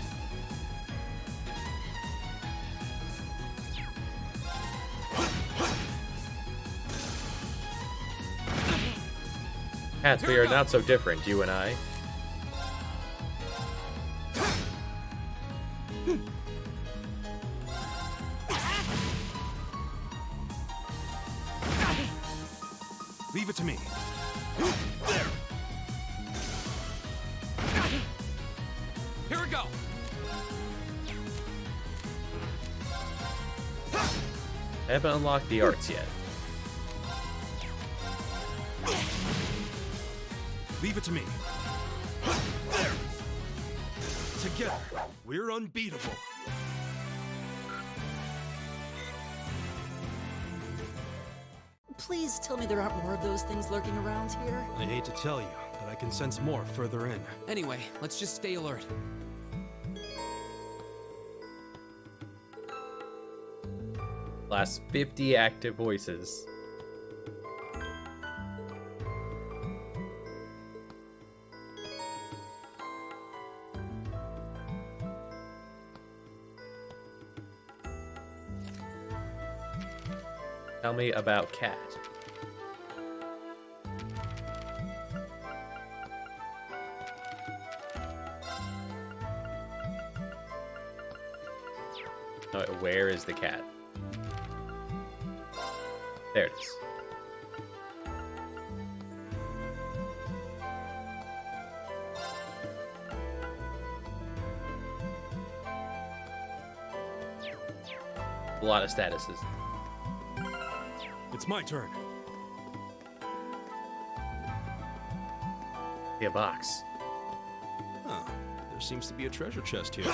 Cats, we are not so different, you and I. Leave it to me. There! Here we go! I haven't unlocked the arts yet. Leave it to me. There! Together, we're unbeatable. Please tell me there aren't more of those things lurking around here. I hate to tell you, but I can sense more further in. Anyway, let's just stay alert. Last 50 active voices. Tell me about Cat. Where is the cat? There it is. A lot of statuses. It's my turn. See a box. Huh. There seems to be a treasure chest here.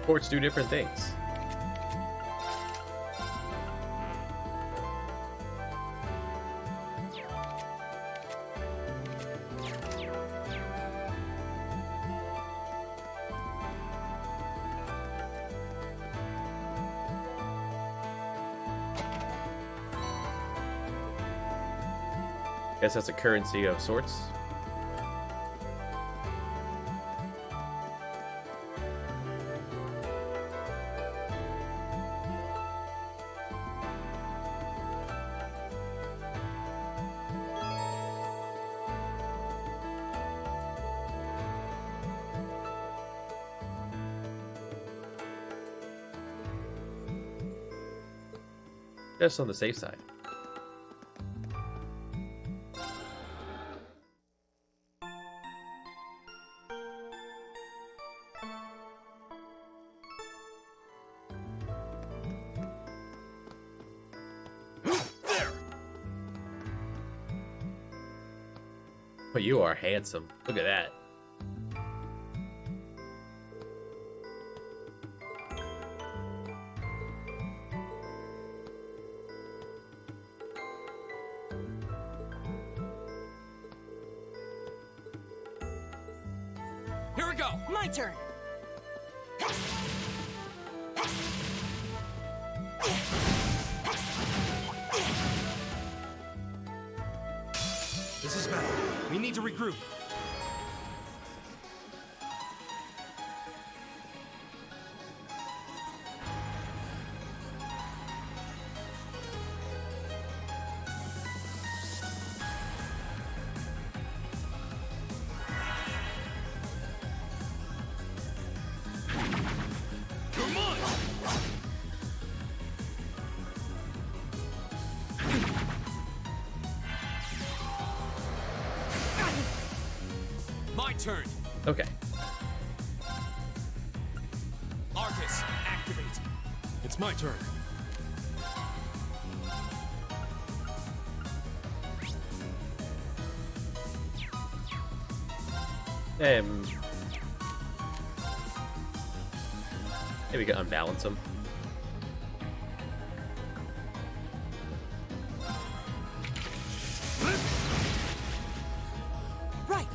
Ports do different things. Guess that's a currency of sorts. Just on the safe side. But you are handsome. Look at that. Here we go! My turn! This is bad. We need to regroup. Come on! My turn. Okay. Arcus, activate. It's my turn. Maybe we can unbalance them. Right!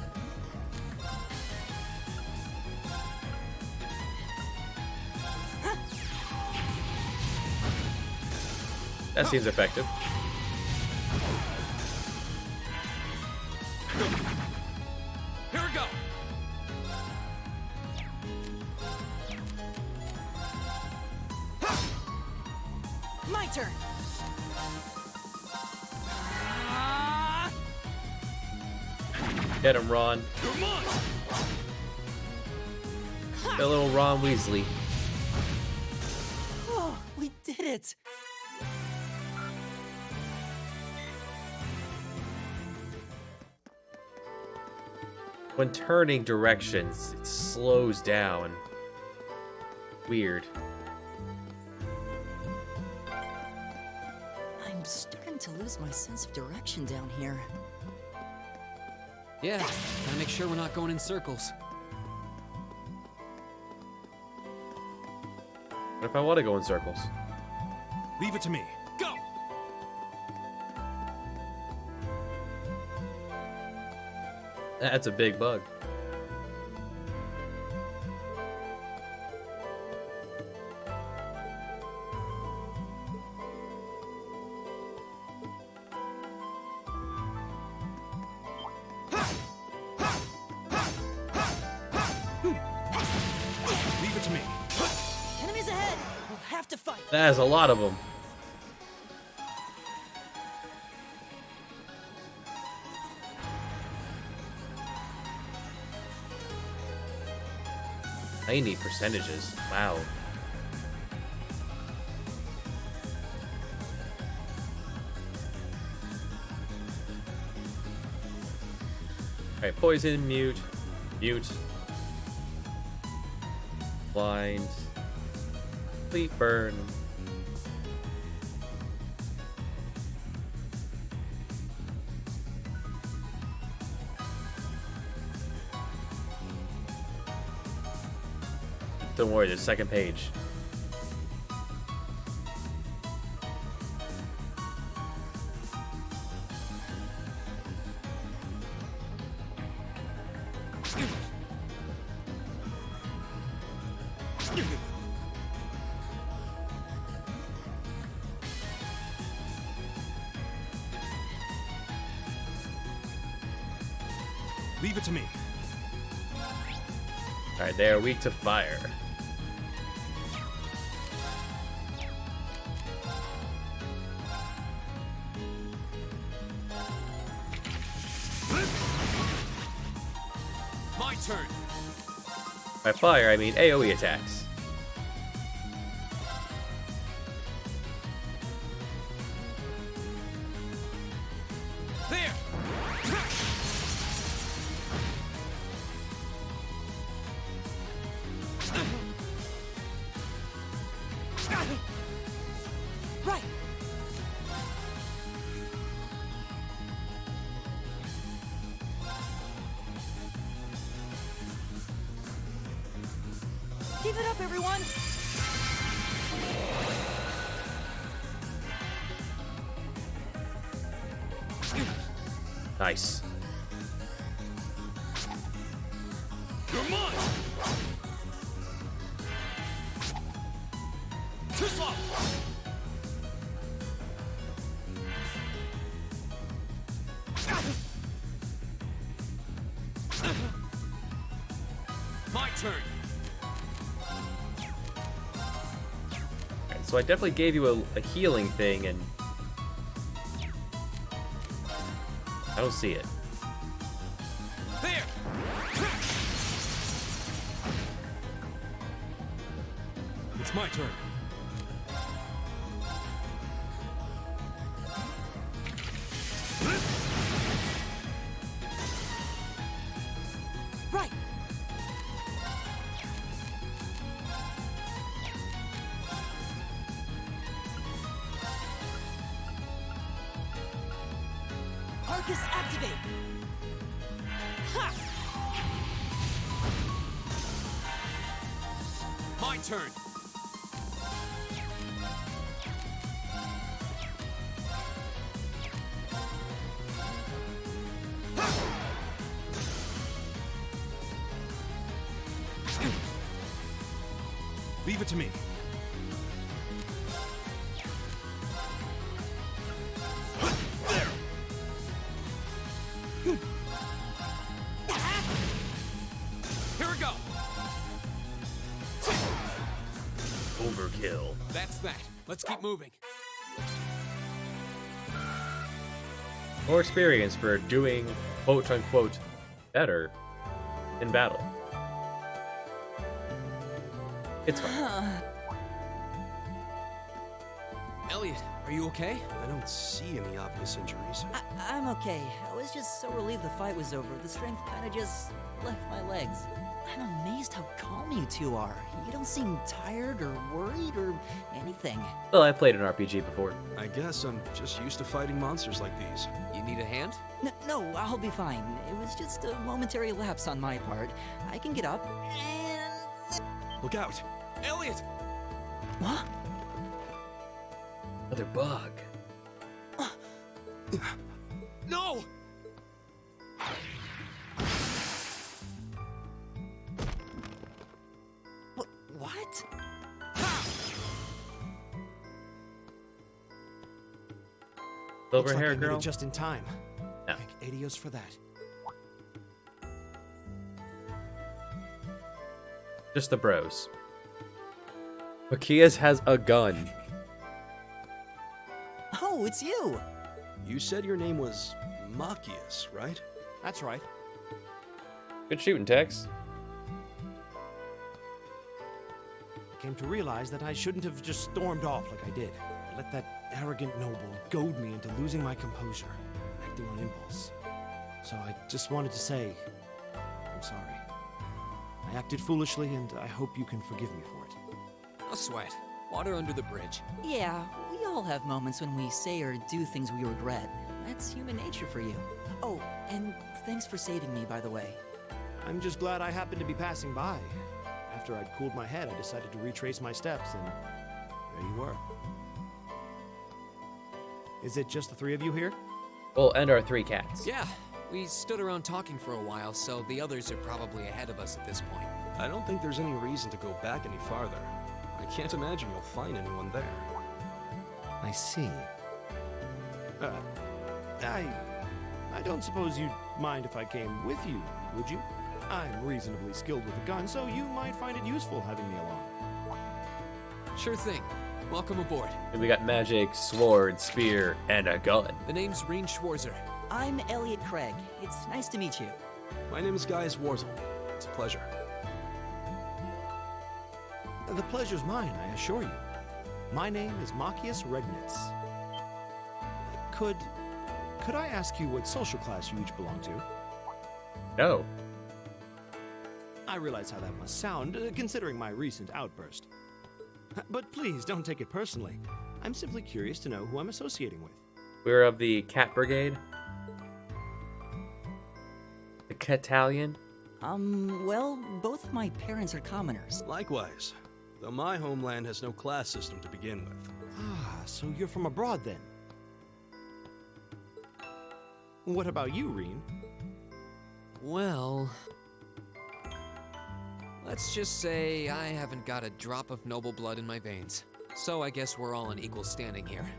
That seems effective. Here we go. My turn! Get him, Ron. Come on! The little Ron Weasley. Oh, we did it! When turning directions, it slows down. Weird. I'm starting to lose my sense of direction down here. Yeah, gotta make sure we're not going in circles. What if I want to go in circles? Leave it to me. Go! That's a big bug. Leave it to me. Enemies ahead! We'll have to fight! That has a lot of them. I need percentages. Wow. Alright, poison, mute, mute, blind, sleep, burn. Don't worry, there's a second page. it to me. Alright, they are weak to fire. My turn. By fire, I mean AoE attacks. There. Right. Keep it up, everyone. Nice. You're mine. Too slow. My turn. Alright, so I definitely gave you a healing thing, and I don't see it. There. It's my turn. Right. Arcus activate. Ha! My turn. Leave it to me. Here we go. Overkill. That's that. Let's keep moving. More experience for doing quote-unquote better in battle. It's fine. Elliot, are you okay? I don't see any obvious injuries. I'm okay. I was just so relieved the fight was over. The strength kind of just left my legs. I'm amazed how calm you two are. You don't seem tired or worried or anything. Well, I played an RPG before. I guess I'm just used to fighting monsters like these. You need a hand? No, I'll be fine. It was just a momentary lapse on my part. I can get up and... Look out! Elliot! Huh? Another bug. No! What? Silver Looks like hair I made girl? it just in time. No. Thank Adios for that. Just the bros. Makias has a gun. Oh, it's you! You said your name was Machias, right? That's right. Good shooting, Tex. I came to realize that I shouldn't have just stormed off like I did. I let that arrogant noble goad me into losing my composure, acting on impulse. So I just wanted to say, I'm sorry. I acted foolishly, and I hope you can forgive me for it. No sweat. Water under the bridge. Yeah, we all have moments when we say or do things we regret. That's human nature for you. Oh, and thanks for saving me, by the way. I'm just glad I happened to be passing by. After I'd cooled my head, I decided to retrace my steps, and there you were. Is it just the three of you here? Well, and our 3 cats. Yeah, we stood around talking for a while, so the others are probably ahead of us at this point. I don't think there's any reason to go back any farther. I can't imagine you'll find anyone there. I see. I don't suppose you'd mind if I came with you, would you? I'm reasonably skilled with a gun, so you might find it useful having me along. Sure thing. Welcome aboard. And we got magic, sword, spear, and a gun. The name's Reen Schwarzer. I'm Elliot Craig. It's nice to meet you. My name is Gaius Warzel. It's a pleasure. The pleasure's mine, I assure you. My name is Machias Regnitz. Could I ask you what social class you each belong to? No. I realize how that must sound, considering my recent outburst. But please, don't take it personally. I'm simply curious to know who I'm associating with. We're of the Cat Brigade. The Catalion. Well, both my parents are commoners. Likewise, though my homeland has no class system to begin with. Ah, so you're from abroad then? What about you, Reen? Well, let's just say I haven't got a drop of noble blood in my veins. So I guess we're all in equal standing here.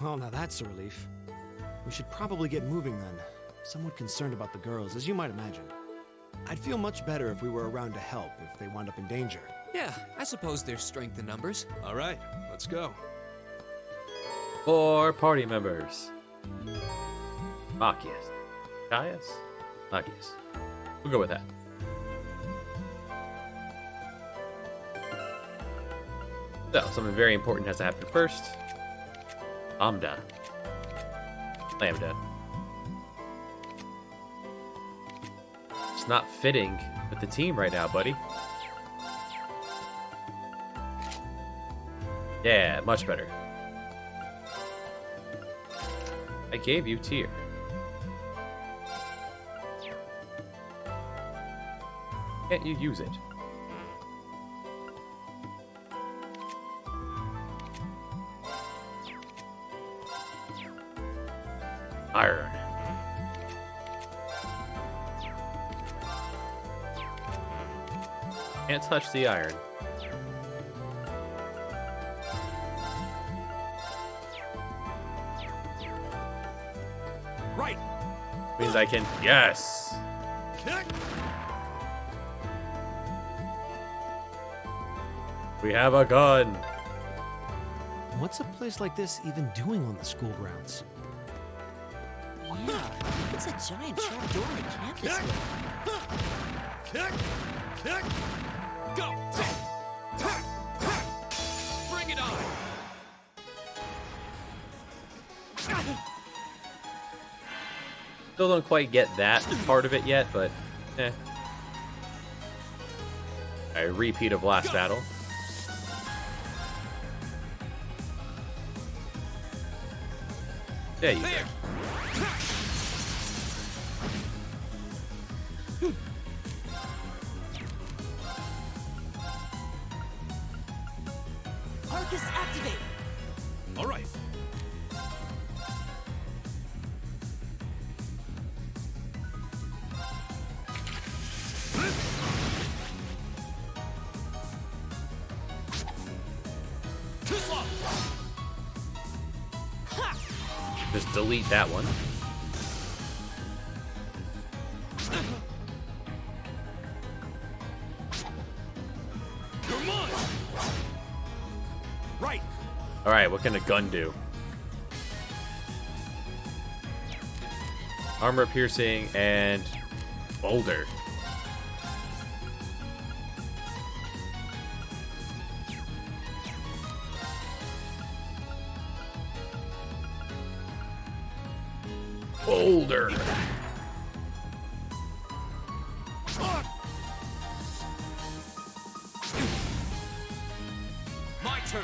Well, now that's a relief. We should probably get moving then. Somewhat concerned about the girls, as you might imagine. I'd feel much better if we were around to help if they wound up in danger. Yeah, I suppose there's strength in numbers. All right, let's go. 4 party members. Machias. Gaius? Machias. We'll go with that. So, something very important has to happen first. Lambda. It's not fitting with the team right now, buddy. Yeah, much better. I gave you tier. Can't you use it? Iron. Can't touch the iron. Right. Means I can. Yes. Kick. We have a gun. What's a place like this even doing on the school grounds? Yeah, it's a giant trapdoor in the campus. Kick. Kick. Go. Bring it on. Still don't quite get that part of it yet, but eh. A repeat of last battle. Yeah, you there. Arcus activate. All right. Just delete that one. You're mine. Right. All right, what can a gun do? Armor piercing and boulder. Boulder. My turn.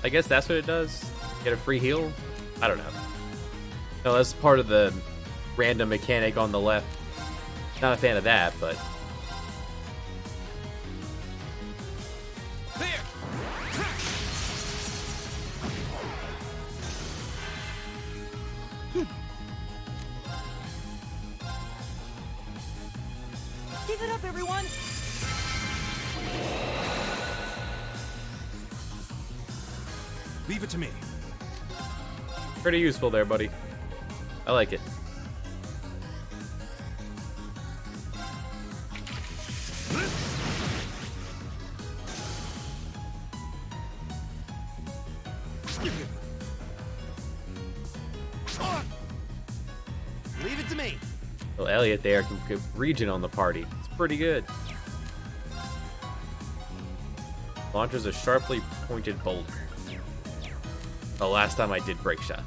I guess that's what it does. Get a free heal? I don't know. No, that's part of the random mechanic on the left. Not a fan of that, but Give it up, everyone! Leave it to me. pretty useful there, buddy. I like it. Leave it to me. Well, Elliot there can put region on the party. It's pretty good. Launches a sharply pointed boulder. The last time I did break shot.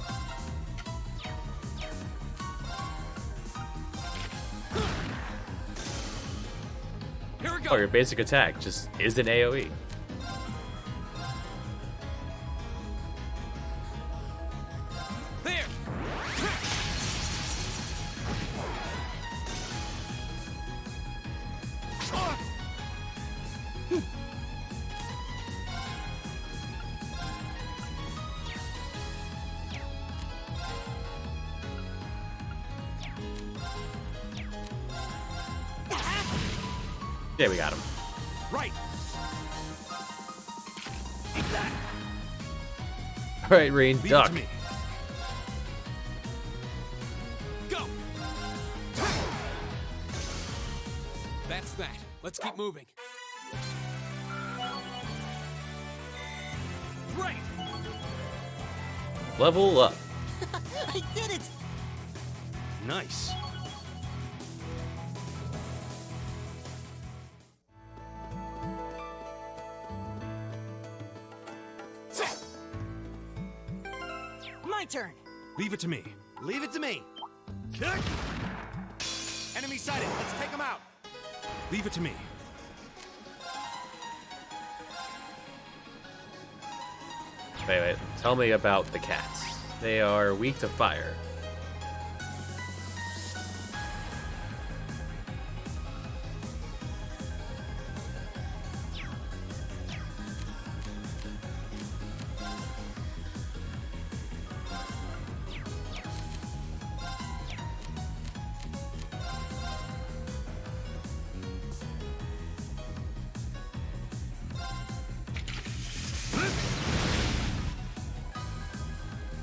Here we go. Oh, your basic attack just isn't AoE. There. Yeah, we got him. Right. Eat that. All right, Rain, Leave it duck. to me. Go. That's that. Let's keep moving. Right. Level up. I did it! Nice. My turn. Leave it to me. Leave it to me. Kick. Enemy sighted. Let's take him out. Leave it to me. Wait. Tell me about the cats. They are weak to fire.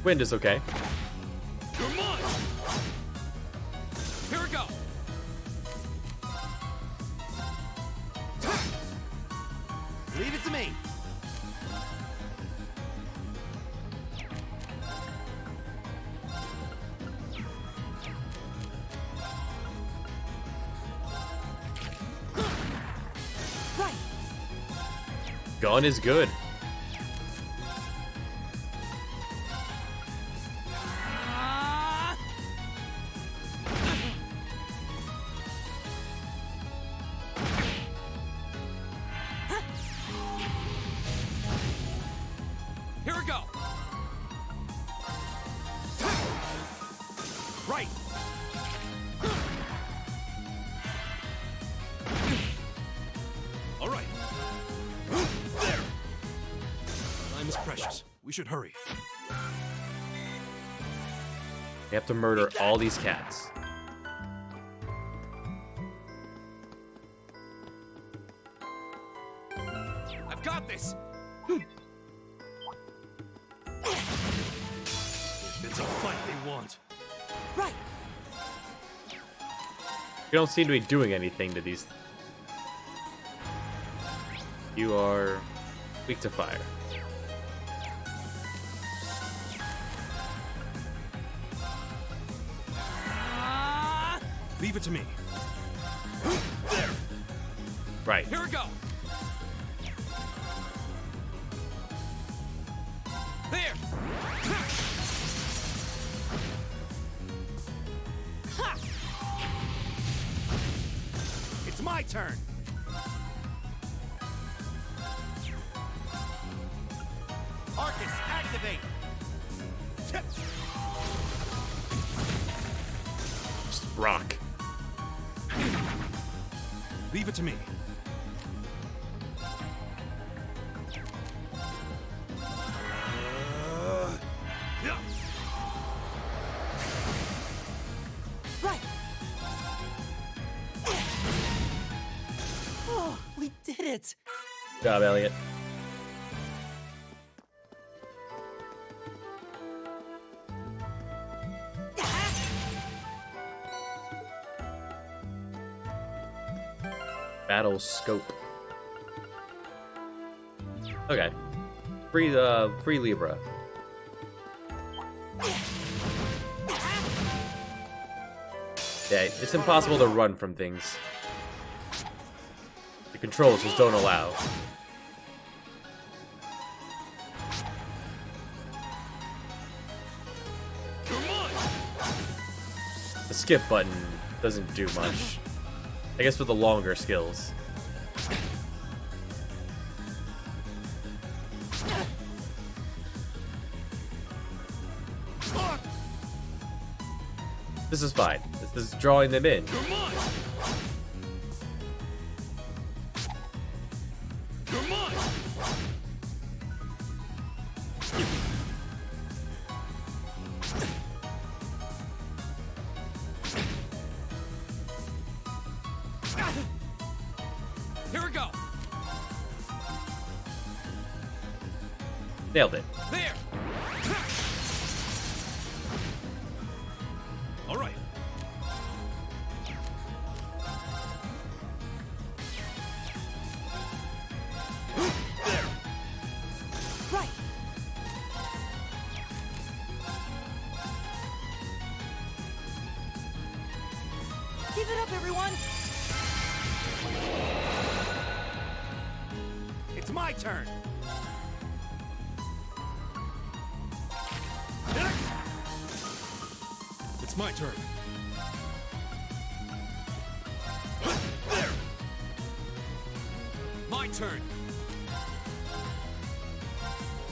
Wind is okay. You're mine. Here we go. Leave it to me. Right. Gun is good. Here we go. Right. All right. There. Time is precious. We should hurry. You have to murder all these cats. I've got this. If it's a fight they want. Right. You don't seem to be doing anything to these. You are weak to fire. Leave it to me. There. Right. Here we go. There. Ha! It's my turn. Arcus, activate. Tip. Just rock. Leave it to me. Yeah. Right. Oh, we did it. Good job, Elliot. Battle scope. Okay. Free Libra. Yeah, it's impossible to run from things. The controls just don't allow. The skip button doesn't do much. I guess for the longer skills. This is fine. This is drawing them in. Here we go. Nailed it. There. All right. There. Right. Give it up, everyone. It's my turn. It's my turn. There. My turn.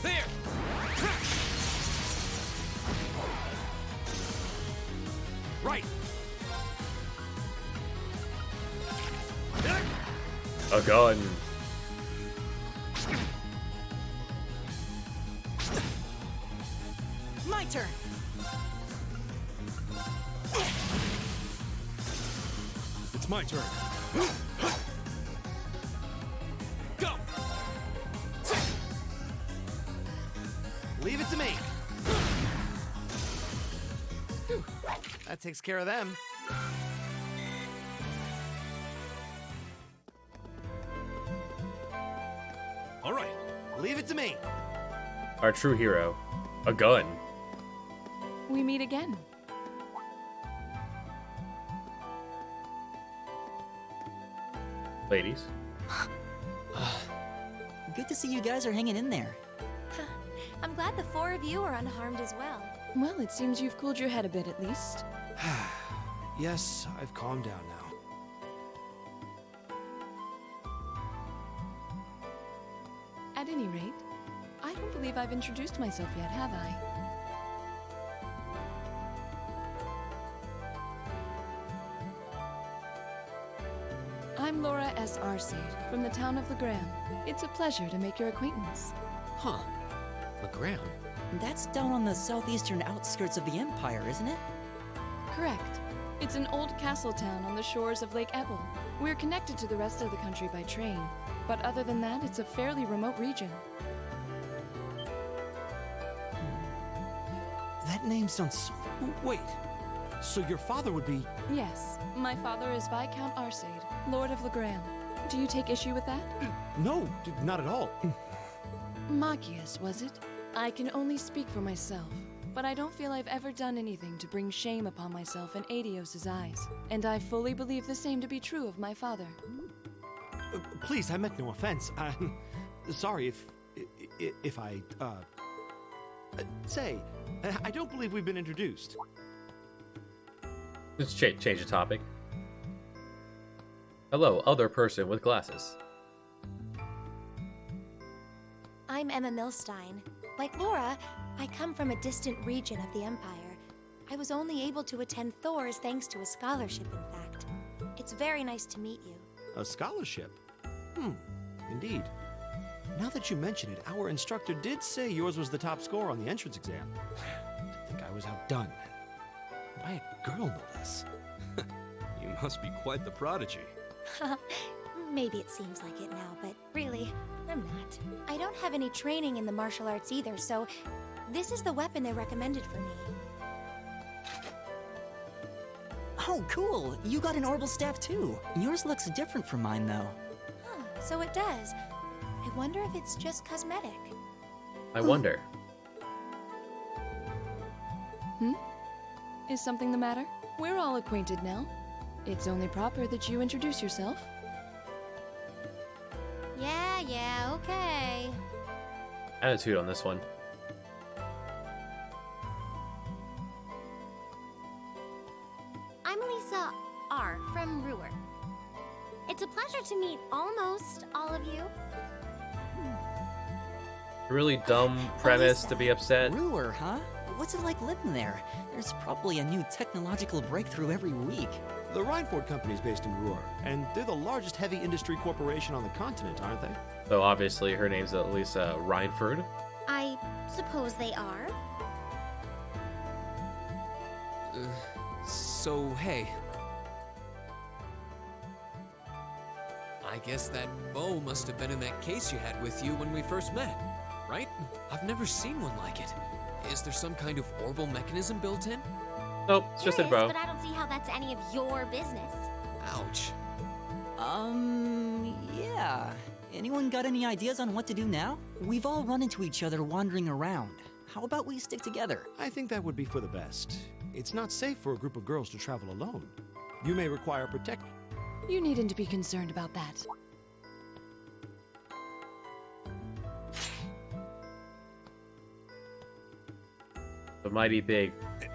There. Right. A gun. My turn. It's my turn. Go. Leave it to me. Whew. That takes care of them. All right. Leave it to me. Our true hero. A gun. We meet again. Ladies. Good to see you guys are hanging in there. I'm glad the four of you are unharmed as well. Well, it seems you've cooled your head a bit at least. Yes, I've calmed down now. At any rate, I don't believe I've introduced myself yet, have I? I'm Laura S. Arcade, from the town of Legram. It's a pleasure to make your acquaintance. Huh. Legram. That's down on the southeastern outskirts of the Empire, isn't it? Correct. It's an old castle town on the shores of Lake Ebble. We're connected to the rest of the country by train, but other than that, it's a fairly remote region. That name sounds so... Wait. So your father would be... Yes, my father is Viscount Arcade, Lord of Legram. Do you take issue with that? No, not at all. Magius, was it? I can only speak for myself, but I don't feel I've ever done anything to bring shame upon myself in Adios's eyes, and I fully believe the same to be true of my father. Please, I meant no offense. I'm sorry if I, say, I don't believe we've been introduced. Let's change the topic. Hello, other person with glasses. I'm Emma Milstein. Like Laura, I come from a distant region of the Empire. I was only able to attend Thor's thanks to a scholarship, in fact. It's very nice to meet you. A scholarship? Indeed. Now that you mention it, our instructor did say yours was the top score on the entrance exam. I think I was outdone. By a girl, no less. You must be quite the prodigy. Maybe it seems like it now, but really, I'm not. I don't have any training in the martial arts either, so this is the weapon they recommended for me. Oh, cool. You got an orbital staff too. Yours looks different from mine, though. Huh, so it does. I wonder if it's just cosmetic. I wonder. Is something the matter? We're all acquainted now. It's only proper that you introduce yourself. Yeah, okay. Attitude on this one. I'm Lisa R. from Ruhr. It's a pleasure to meet almost all of you. Really dumb premise to be upset. Ruhr, huh? What's it like living there? There's probably a new technological breakthrough every week. The Rhineford Company is based in Ruhr, and they're the largest heavy industry corporation on the continent, aren't they? So obviously her name's Lisa Rhineford. I suppose they are. So, hey. I guess that bow must have been in that case you had with you when we first met, right? I've never seen one like it. Is there some kind of orbital mechanism built in? Nope, it's just a There is, bow. but I don't see how that's any of your business. Ouch. Yeah. Anyone got any ideas on what to do now? We've all run into each other wandering around. How about we stick together? I think that would be for the best. It's not safe for a group of girls to travel alone. You may require protection. You needn't be concerned about that. The mighty big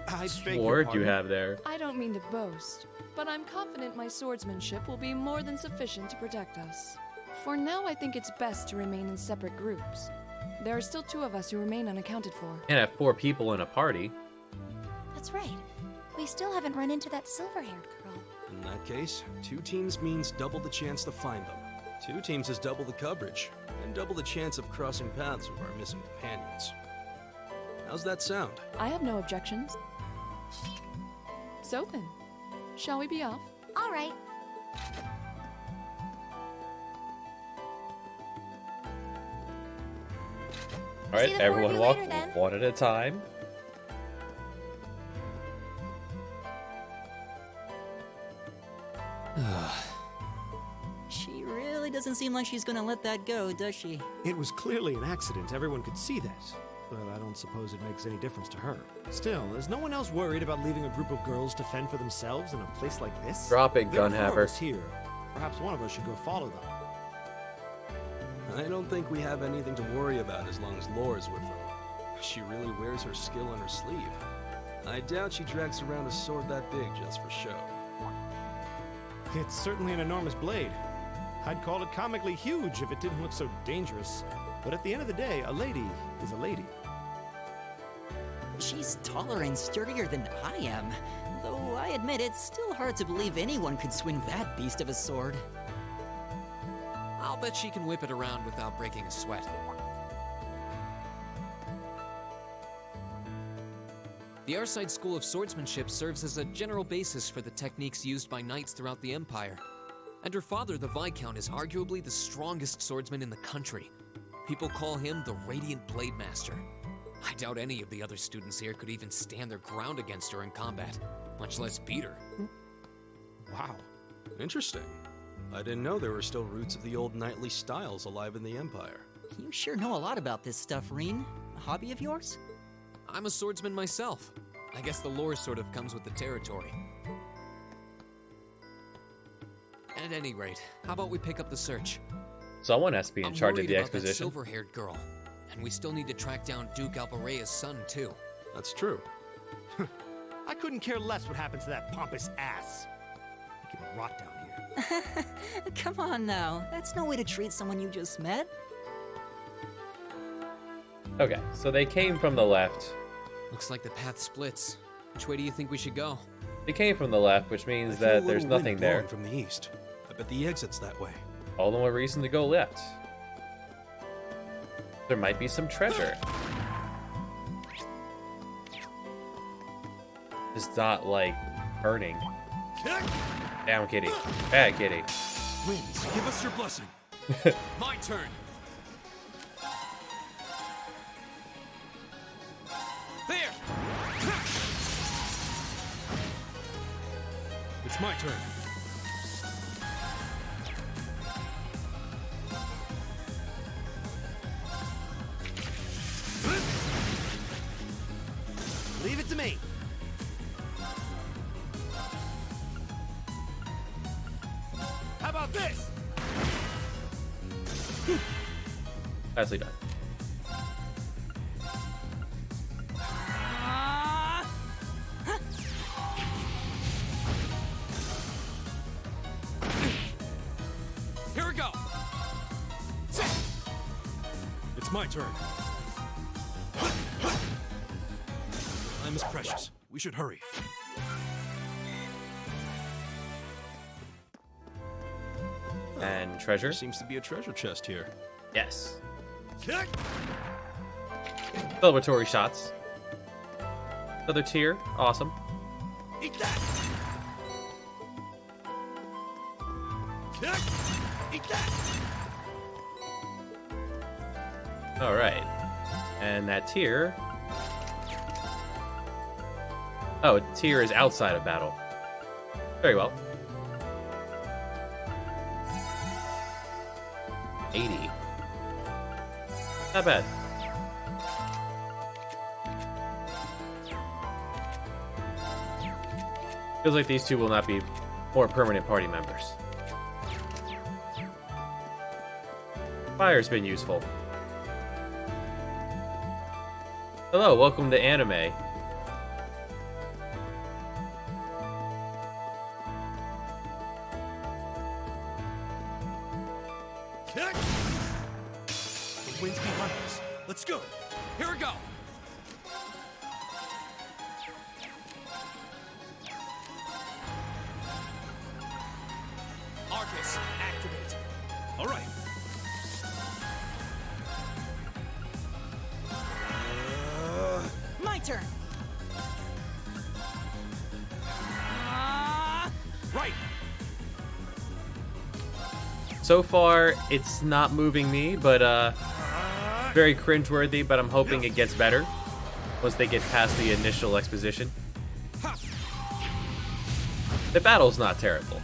I beg your sword you pardon? have there. I don't mean to boast, but I'm confident my swordsmanship will be more than sufficient to protect us. For now, I think it's best to remain in separate groups. There are still 2 of us who remain unaccounted for. And have 4 people in a party. That's right. We still haven't run into that silver-haired girl. In that case, 2 teams means double the chance to find them. 2 teams is double the coverage, and double the chance of crossing paths with our missing companions. How's that sound? I have no objections. So then, shall we be off? All right. Alright, See the 4 of everyone you walk later, then. one at a time. She really doesn't seem like she's gonna let that go, does she? It was clearly an accident, everyone could see that. But I don't suppose it makes any difference to her. Still, is no one else worried about leaving a group of girls to fend for themselves in a place like this? Drop it, There are 4 of Gunhaver. us here. Perhaps one of us should go follow them. I don't think we have anything to worry about as long as Laura's with them. She really wears her skill on her sleeve. I doubt she drags around a sword that big just for show. It's certainly an enormous blade. I'd call it comically huge if it didn't look so dangerous. But at the end of the day, a lady is a lady. She's taller and sturdier than I am. Though I admit it's still hard to believe anyone could swing that beast of a sword. I'll bet she can whip it around without breaking a sweat. The Arside School of Swordsmanship serves as a general basis for the techniques used by knights throughout the Empire. And her father, the Viscount, is arguably the strongest swordsman in the country. People call him the Radiant Blade Master. I doubt any of the other students here could even stand their ground against her in combat, much less beat her. Wow. Interesting. I didn't know there were still roots of the old knightly styles alive in the Empire. You sure know a lot about this stuff, Reen. A hobby of yours? I'm a swordsman myself. I guess the lore sort of comes with the territory. At any rate, how about we pick up the search? Someone has to be in I'm charge of worried the about that exposition. silver-haired girl, and we still need to track down Duke Alvarea's son too. That's true. I couldn't care less what happens to that pompous ass. He can rot down here. Come on now. That's no way to treat someone you just met. Okay, so they came from the left. Looks like the path splits. Which way do you think we should go? They came from the left, which means I feel a that there's little nothing wind there. blowing from the east. I bet the exit's that way. All the more reason to go left. There might be some treasure. It's not like burning. Down, kitty. Bad kitty. Winds, give us your blessing. My turn. There. It's my turn. Leave it to me. How about this? Nicely done. Here we go. It's my turn. Time is precious. We should hurry. And treasure? There seems to be a treasure chest here. Yes. Celebratory shots. Another tier. Awesome. Eat that. Eat that. All right. And that tier. Oh, tier is outside of battle. Very well. 80. Not bad. Feels like these two will not be more permanent party members. Fire's been useful. Hello, welcome to anime. The wind's behind us. Let's go. Here we go. Arcus, activate. All right. My turn. Right. So far, it's not moving me, but very cringeworthy, but I'm hoping it gets better once they get past the initial exposition. The battle's not terrible.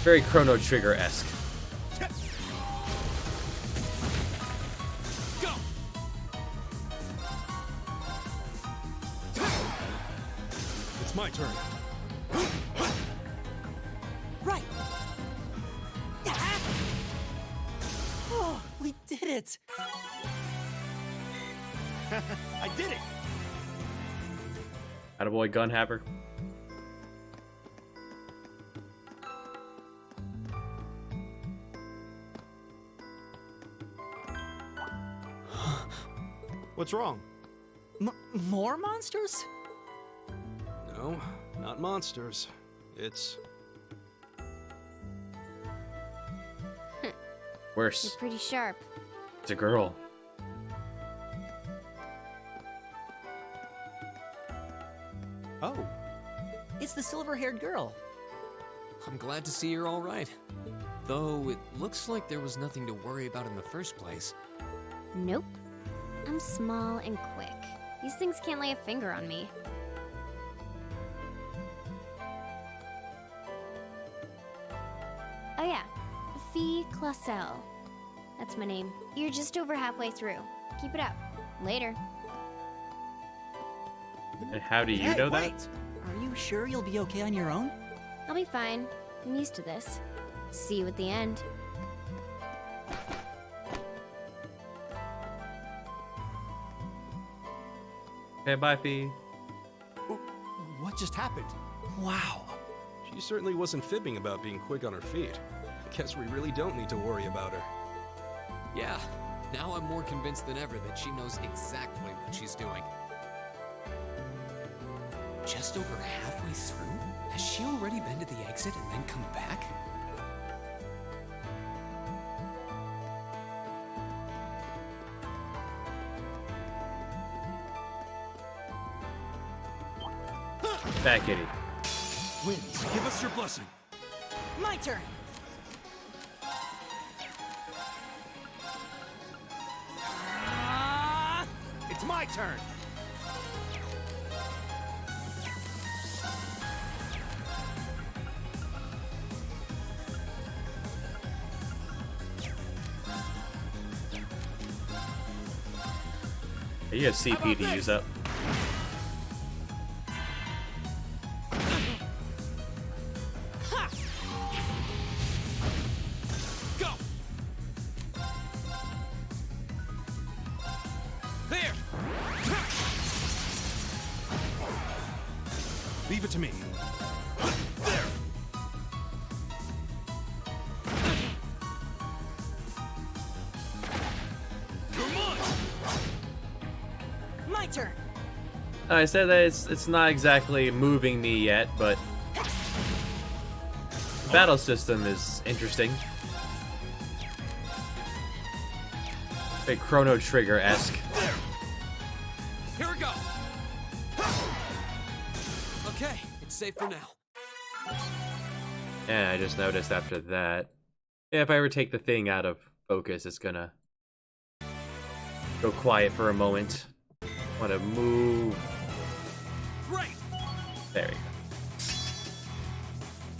Very Chrono Trigger-esque. Go. It's my turn. Right. Oh, we did it. I did it. Attaboy Gunhaver. What's wrong? More monsters? No, not monsters. It's Worse. You're pretty sharp. It's a girl. Oh. It's the silver-haired girl. I'm glad to see you're all right. Though it looks like there was nothing to worry about in the first place. Nope. I'm small and quick. These things can't lay a finger on me. Oh yeah, Fee Clausel. That's my name. You're just over halfway through. Keep it up. Later. And how do you Hey, know wait. that? Are you sure you'll be okay on your own? I'll be fine. I'm used to this. See you at the end. Okay, bye, Fee. What just happened? wow. She certainly wasn't fibbing about being quick on her feet. Guess we really don't need to worry about her. Yeah, now I'm more convinced than ever that she knows exactly what she's doing. Just over halfway through? Has she already been to the exit and then come back? Bad kitty. Winds, give us your blessing. My turn. It's my turn. You have CP to use up. Go! There! Leave it to me. There! My turn. I said that it's not exactly moving me yet, but the battle system is interesting. Very Chrono Trigger-esque. Here we go. Okay, it's safe for now. Yeah, I just noticed after that. Yeah, if I ever take the thing out of focus, it's gonna go quiet for a moment. Want to move. Great. There you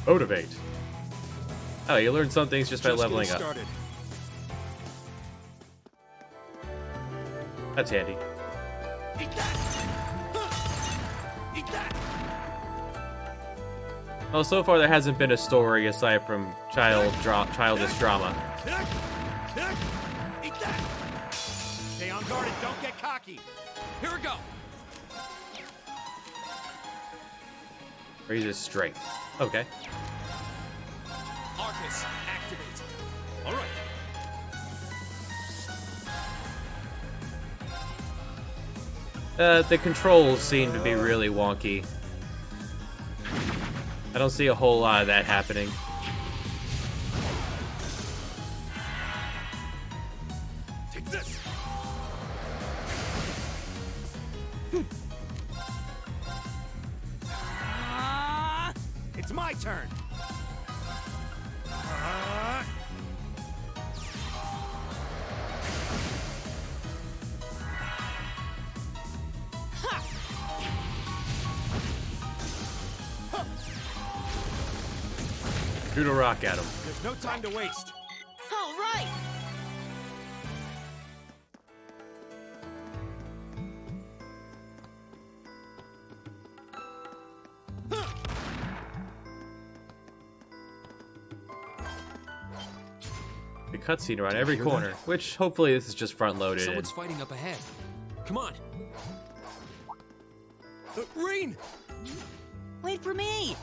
go. Motivate. Oh, you learn some things just by leveling up. Started. That's handy. Eat that. Eat that. Well, so far there hasn't been a story aside from childish drama. Kick. Kick. Eat that. Stay on guard and don't get cocky. Here we go. Raises strength. Okay. Arcus, activate. All right. The controls seem to be really wonky. I don't see a whole lot of that happening. Take this. It's my turn. Shoot a rock at him. There's no time to waste. All right. The cutscene around every corner, which hopefully this is just front-loaded. Someone's fighting up ahead. Come on. Rain! Wait for me.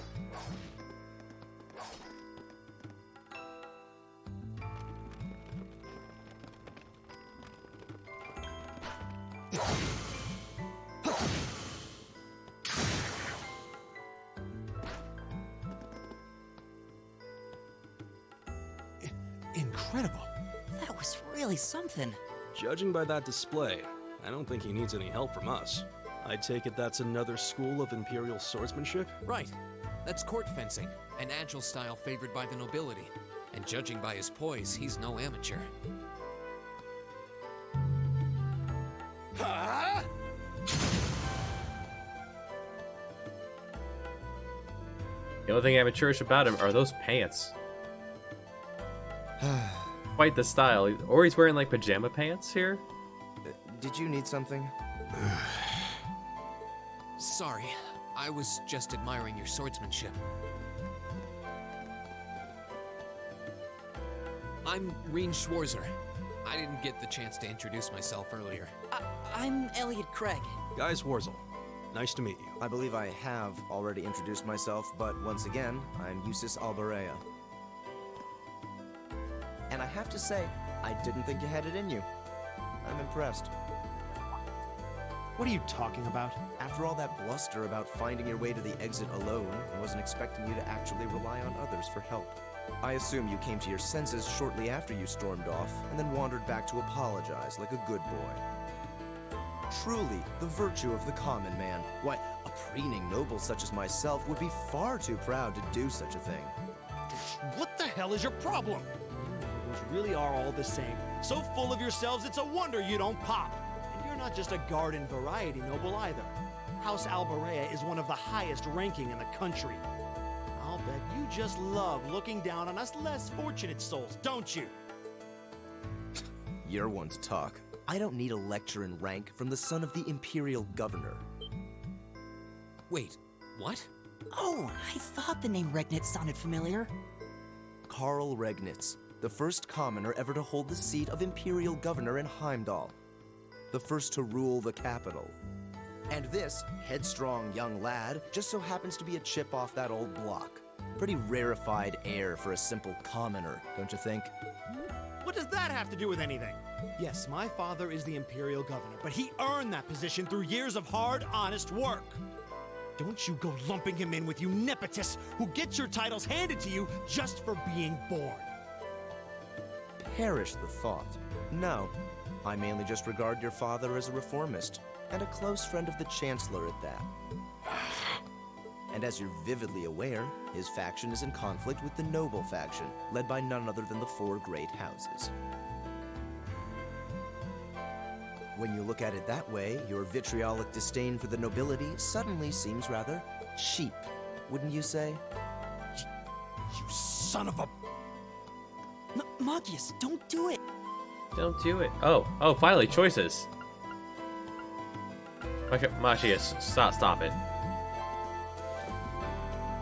Incredible. That was really something. Judging by that display, I don't think he needs any help from us. I take it that's another school of Imperial swordsmanship? Right. That's court fencing, an agile style favored by the nobility. And judging by his poise, he's no amateur. The only thing amateurish about him are those pants. Quite the style. Or he's wearing like pajama pants here. Did you need something? Sorry, I was just admiring your swordsmanship. I'm Reen Schwarzer. I didn't get the chance to introduce myself earlier. I'm Elliot Craig. Guys Warzel, nice to meet you. I believe I have already introduced myself, but once again, I'm Eustace Alberea. And I have to say, I didn't think you had it in you. I'm impressed. What are you talking about? After all that bluster about finding your way to the exit alone, I wasn't expecting you to actually rely on others for help. I assume you came to your senses shortly after you stormed off, and then wandered back to apologize like a good boy. Truly, the virtue of the common man. Why, a preening noble such as myself would be far too proud to do such a thing. What the hell is your problem? You really are all the same. So full of yourselves, it's a wonder you don't pop. And you're not just a garden variety noble either. House Alberea is one of the highest ranking in the country. I'll bet you just love looking down on us less fortunate souls, don't you? You're one to talk. I don't need a lecture in rank from the son of the Imperial Governor. Wait, what? Oh, I thought the name Regnitz sounded familiar. Karl Regnitz, the first commoner ever to hold the seat of Imperial Governor in Heimdall. The first to rule the capital. And this headstrong young lad just so happens to be a chip off that old block. Pretty rarefied air for a simple commoner, don't you think? What does that have to do with anything? Yes, my father is the Imperial Governor, but he earned that position through years of hard, honest work. Don't you go lumping him in with you nepotists who get your titles handed to you just for being born. Perish the thought. No, I mainly just regard your father as a reformist, and a close friend of the Chancellor at that. And as you're vividly aware, his faction is in conflict with the noble faction, led by none other than the four great houses. When you look at it that way, your vitriolic disdain for the nobility suddenly seems rather cheap, wouldn't you say? You son of a... Magius, don't do it! Don't do it. Oh, finally, choices. Machias, stop it.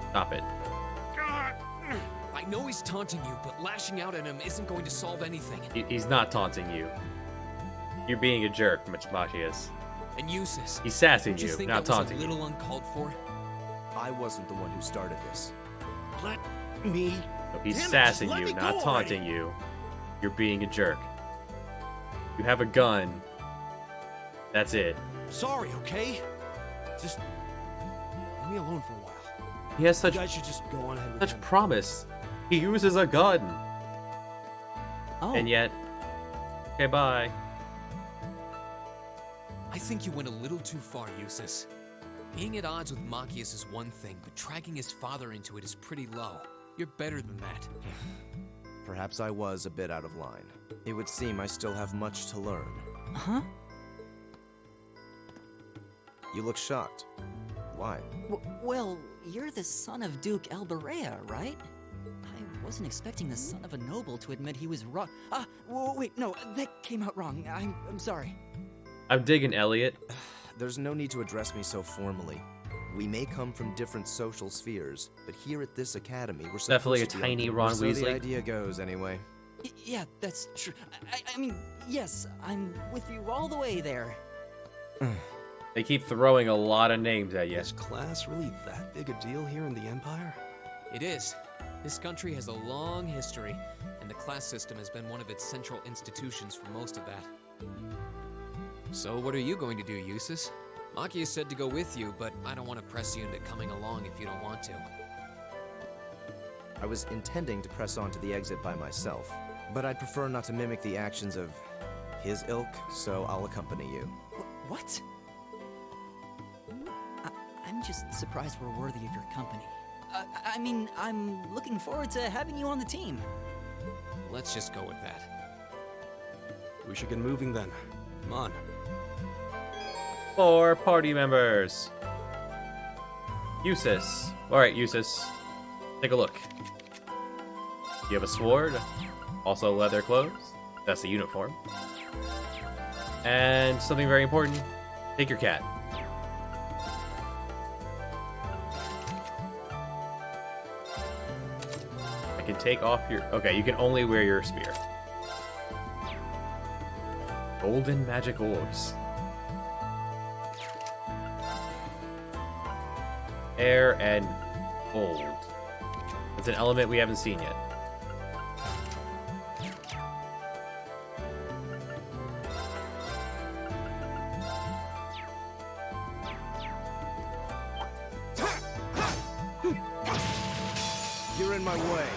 Stop it. I know he's taunting you, but lashing out at him isn't going to solve anything. He's not taunting you. You're being a jerk, Machias. And Eustace. He's sassing Don't you you, think not that was taunting a you. little uncalled for? I wasn't the one who started this. Let me... No, he's Damn it, sassing just let you, me not go taunting already. you. You're being a jerk. You have a gun. That's it. Sorry, okay? Just... leave me alone for a while. He has such You guys should just go on ahead with such him. promise. He uses a gun. Oh. And yet... Okay, bye. I think you went a little too far, Eustace. Being at odds with Machias is one thing, but dragging his father into it is pretty low. You're better than that. Perhaps I was a bit out of line. It would seem I still have much to learn. Huh? You look shocked. Why? Well, you're the son of Duke Elberea, right? I wasn't expecting the son of a noble to admit he was wrong. Wait, no, that came out wrong. I'm sorry. I'm digging Elliot. There's no need to address me so formally. We may come from different social spheres, but here at this academy, we're Definitely supposed a to be tiny on- Ron or so Weasley. the idea goes, anyway. Yeah, that's true. I mean, yes, I'm with you all the way there. They keep throwing a lot of names at you. Is class really that big a deal here in the Empire? It is. This country has a long history, and the class system has been one of its central institutions for most of that. So what are you going to do, Eustace? Machias said to go with you, but I don't want to press you into coming along if you don't want to. I was intending to press on to the exit by myself, but I'd prefer not to mimic the actions of his ilk, so I'll accompany you. What? I'm just surprised we're worthy of your company. I mean, I'm looking forward to having you on the team. Let's just go with that. We should get moving then. Come on. 4 party members. Eustace. Alright, Eustace. Take a look. You have a sword. Also leather clothes. That's the uniform. And something very important. Take your cat. I can take off your... Okay, you can only wear your spear. Golden magic orbs. Air and gold. It's an element we haven't seen yet. You're in my way.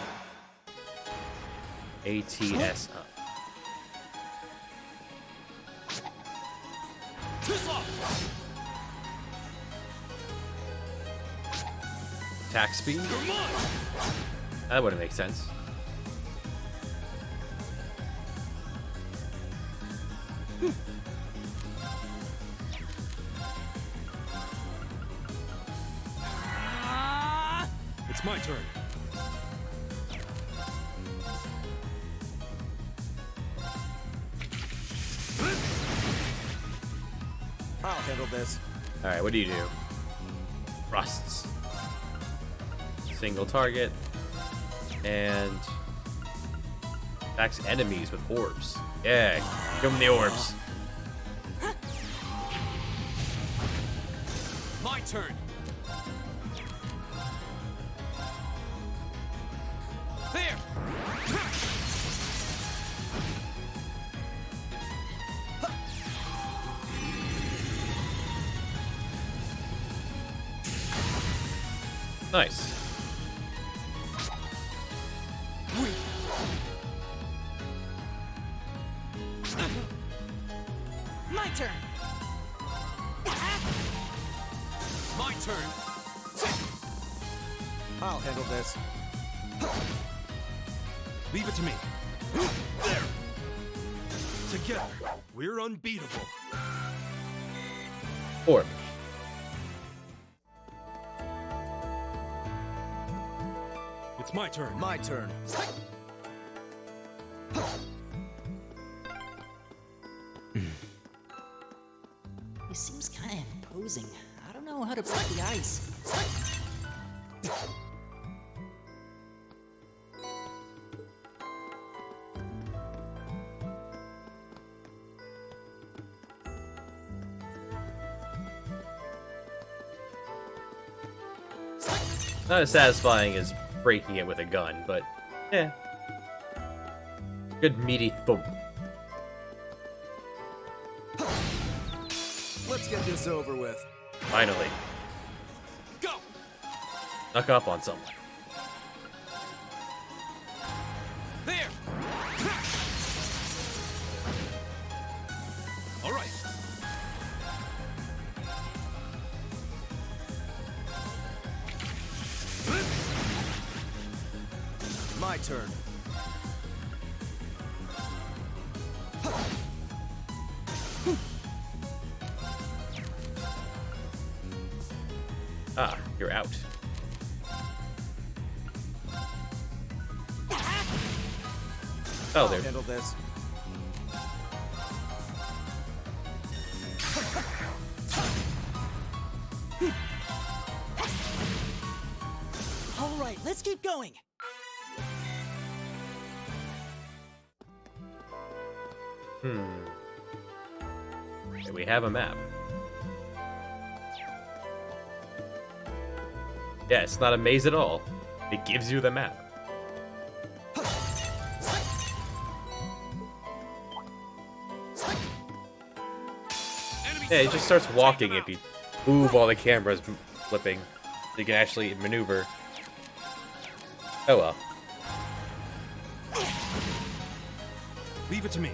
ATS up. Attack speed? That wouldn't make sense. It's my turn. handle this. Alright, what do you do? Thrusts. Single target. And attacks enemies with orbs. Yeah, give them the orbs. My turn. There. Nice. My turn. My turn. I'll handle this. Leave it to me. There! Together, we're unbeatable. Orb. It's my turn. My turn. He seems kind of imposing. I don't know how to break the ice. Not as satisfying as breaking it with a gun, but yeah. Good meaty thump. Let's get this over with. Finally. Go! Snuck up on someone. There! All right. My turn. Ah, you're out. Oh, I'll there. handle this. All right, let's keep going. Okay, we have a map. Yeah, it's not a maze at all. It gives you the map. Yeah, it just starts walking if you move while the camera's flipping. So you can actually maneuver. Oh well. Leave it to me.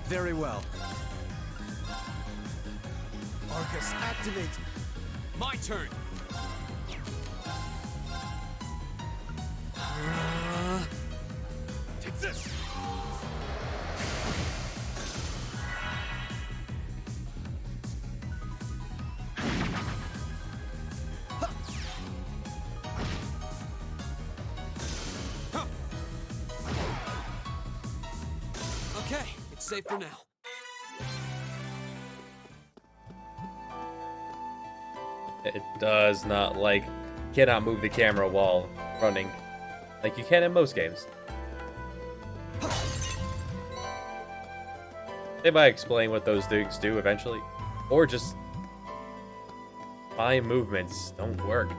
Very well. Arcus, activate. My turn. Take this. Okay, it's safe for now. It does not like cannot move the camera while running like you can in most games. They might explain what those things do eventually, or just my movements don't work.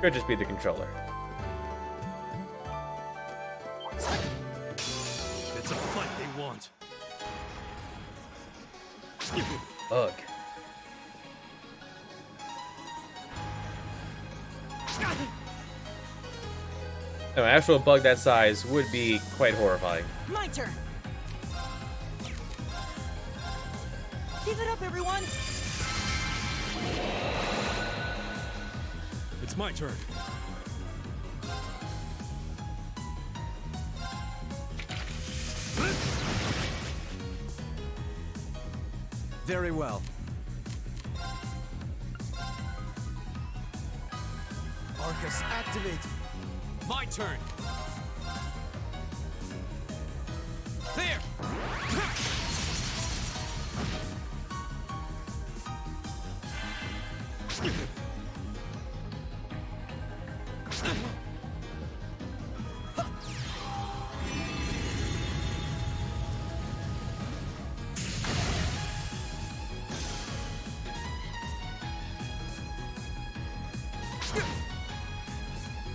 Could just be the controller. It's a fight they want. Ugh. No, an actual bug that size would be quite horrifying. My turn. Give it up, everyone. It's my turn. Very well. activate. My turn. There!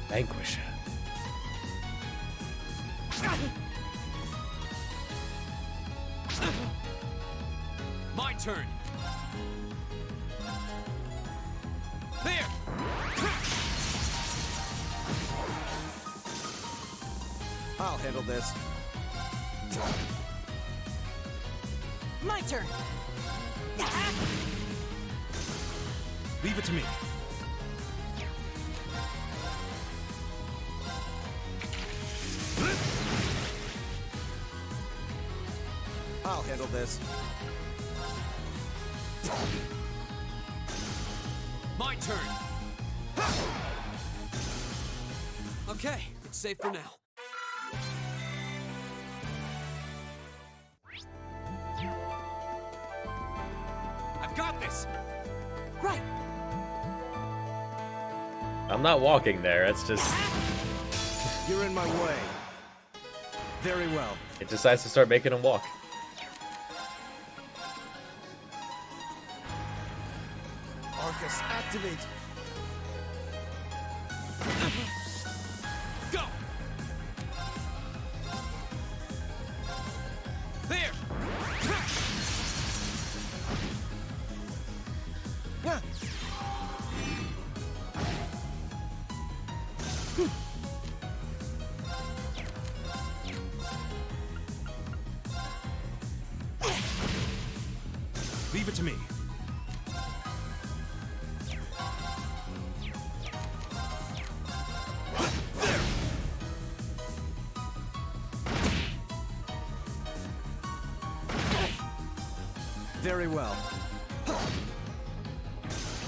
Vanquish. My turn. There! I'll handle this. My turn! Leave it to me. I'll handle this. My turn. Okay, it's safe for now. I've got this. Right. I'm not walking there. It's just You're in my way. Very well. it decides to start making him walk. Arcus, activate. Go! There! Leave it to me. Very well.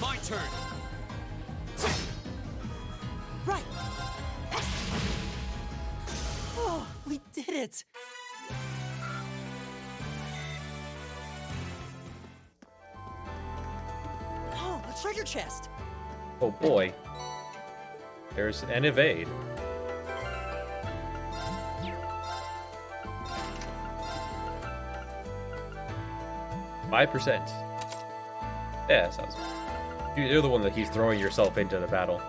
My turn. Right. Oh, we did it. Oh, a treasure chest. Oh boy. There's an evade. %. Yeah, that sounds. You're the one that keeps throwing yourself into the battle.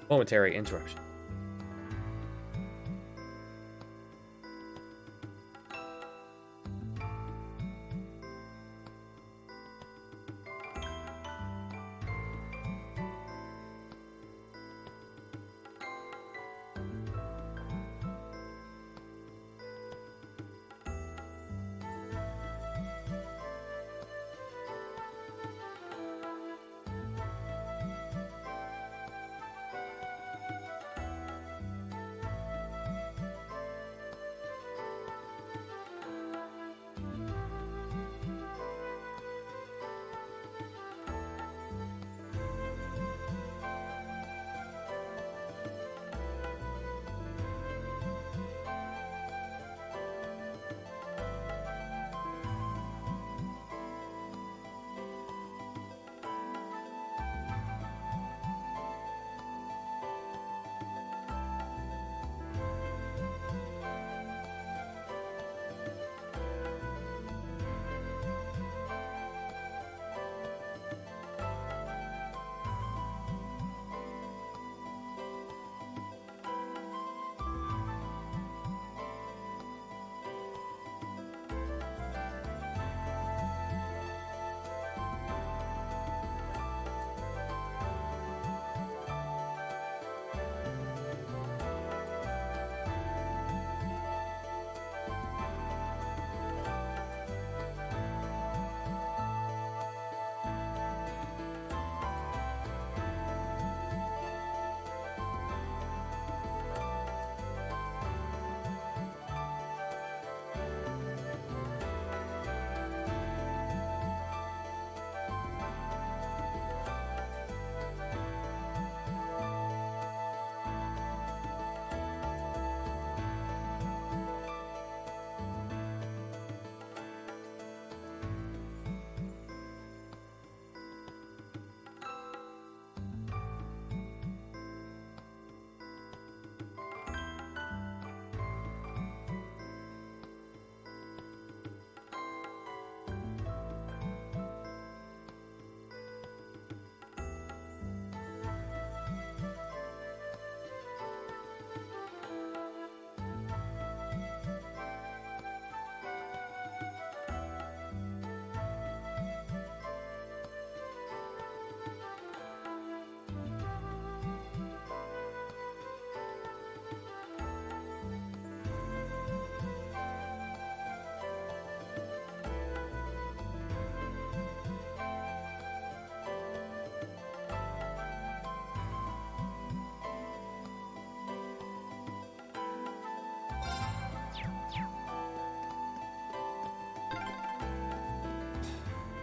Momentary interruption.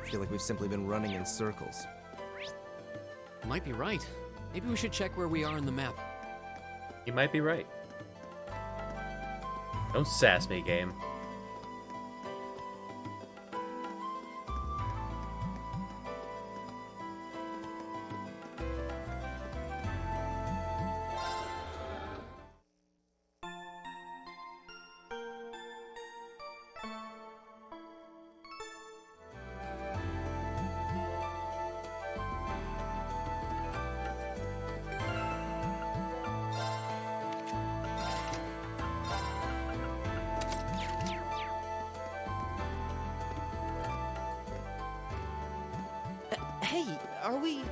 feel like we've simply been running in circles. Might be right. Maybe we should check where we are on the map. You might be right. Don't sass me, game. Hey, are we...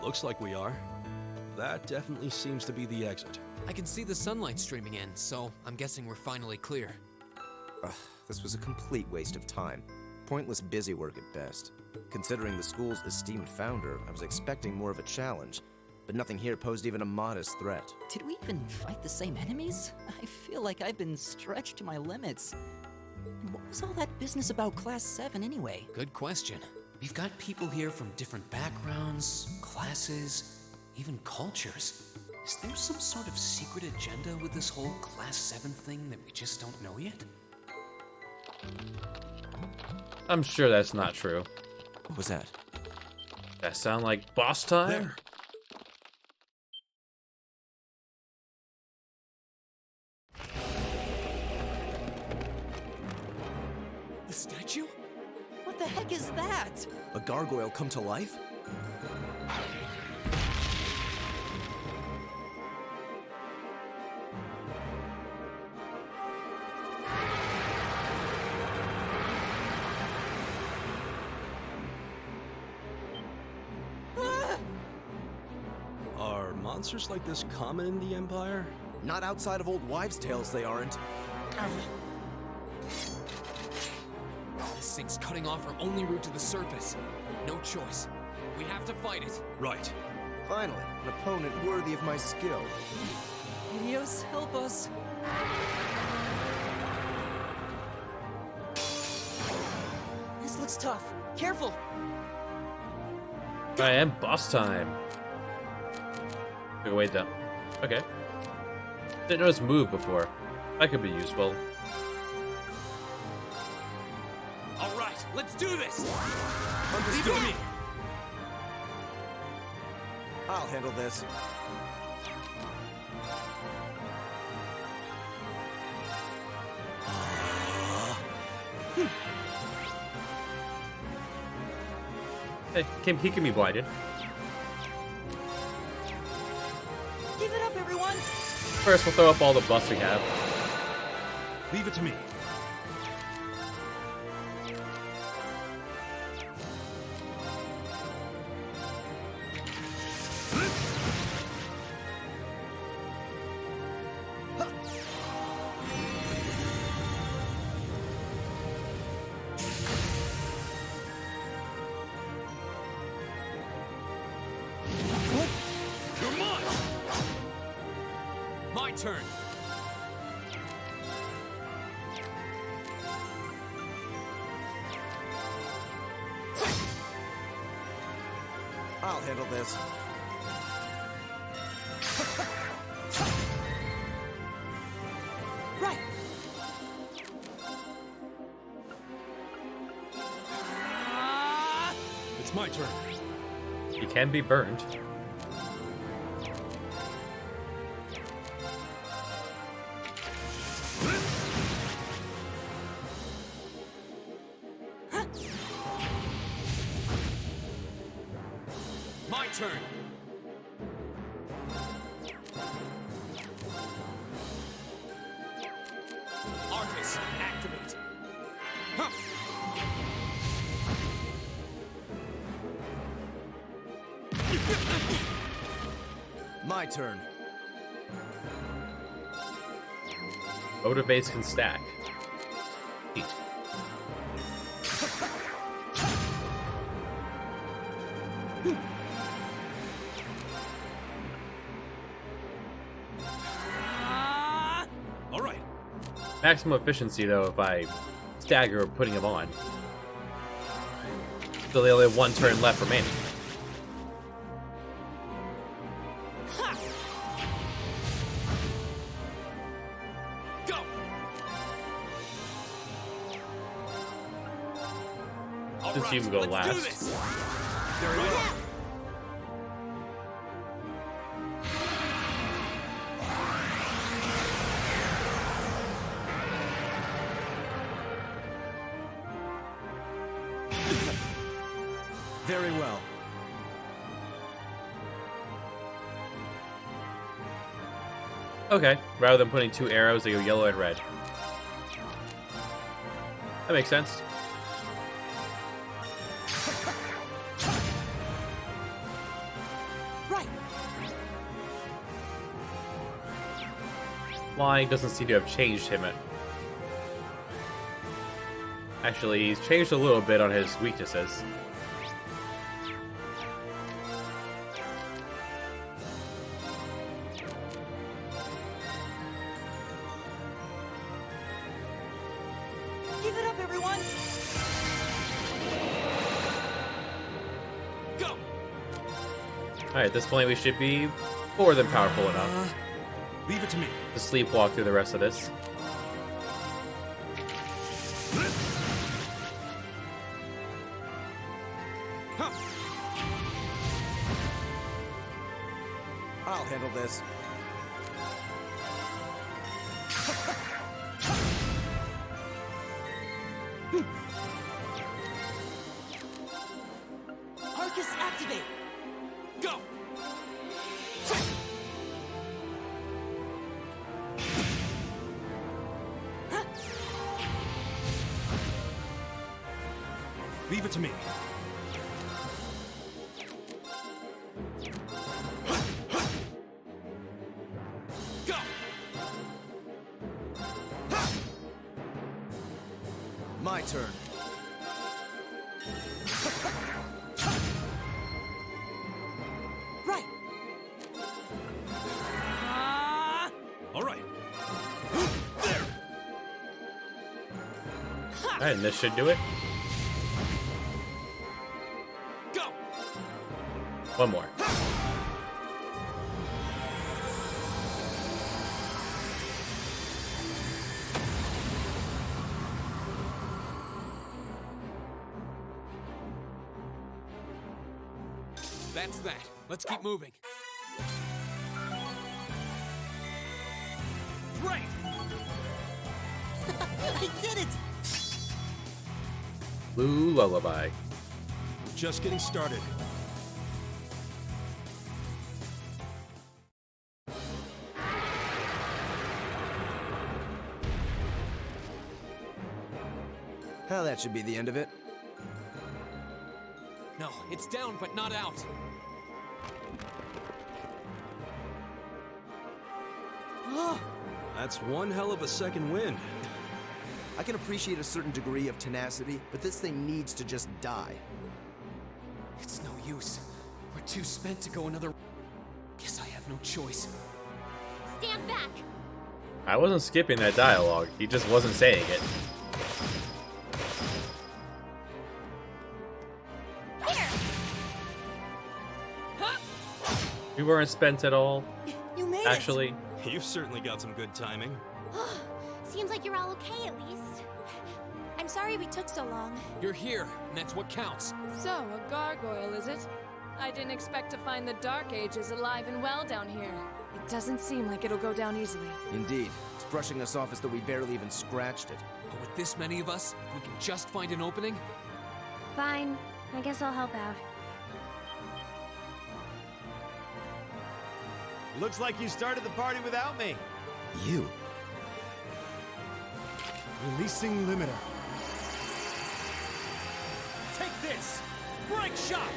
Looks like we are. That definitely seems to be the exit. I can see the sunlight streaming in, so I'm guessing we're finally clear. Ugh, this was a complete waste of time. Pointless busy work at best. Considering the school's esteemed founder, I was expecting more of a challenge, but nothing here posed even a modest threat. Did we even fight the same enemies? I feel like I've been stretched to my limits. And what was all that business about Class 7 anyway? Good question. We've got people here from different backgrounds, classes, even cultures. Is there some sort of secret agenda with this whole Class 7 thing that we just don't know yet? I'm sure that's not true. What was that? That sound like boss time? There. The statue? What the heck is that? A gargoyle come to life? Are monsters like this common in the Empire? Not outside of old wives' tales, they aren't. This thing's cutting off our only route to the surface. No choice. We have to fight it. Right. Finally, an opponent worthy of my skill. Helios, help us. This looks tough. Careful. I am boss time. Okay, wait though. Okay. Didn't know this move before. That could be useful. All right, let's do this. Understood. Me. I'll handle this. Hey, he can be blinded. Give it up, everyone. First, we'll throw up all the buffs we have. Leave it to me. My turn. I'll handle this. Right. It's my turn. He can be burned. My turn. Arcus, activate. Huh. My turn. Motivates can stack. Eat. Maximum efficiency, though, if I stagger putting him on. So they only have one turn left remaining. Go! Since you can go last. Do this. Very well. Very well. Okay, rather than putting 2 arrows, they go yellow and red. That makes sense. Right. Flying doesn't seem to have changed him. Actually, he's changed a little bit on his weaknesses. Give it up, everyone! Go! Alright, at this point we should be more than powerful enough Leave it to me. to sleepwalk through the rest of this. I'll handle this. Arcus, activate! Go! Leave it to me. Go! My turn. Right! All right. Alright, and this should do it. Go! One more. That's that. Let's keep moving. Right! I did it! Blue Lullaby. Just getting started. Well, that should be the end of it. No, it's down but not out. That's one hell of a second wind. I can appreciate a certain degree of tenacity, but this thing needs to just die. It's no use. We're too spent to go another. Guess I have no choice. Stand back! I wasn't skipping that dialogue, he just wasn't saying it. Here! We weren't spent at all. You made Actually, You've certainly got some good timing. Seems like you're all okay at least. I'm sorry we took so long. You're here, and that's what counts. So, a gargoyle, is it? I didn't expect to find the Dark Ages alive and well down here. It doesn't seem like it'll go down easily. Indeed. It's brushing us off as though we barely even scratched it. But with this many of us, if we can just find an opening. Fine. I guess I'll help out. Looks like you started the party without me. You? Releasing limiter. Take this! Break shot!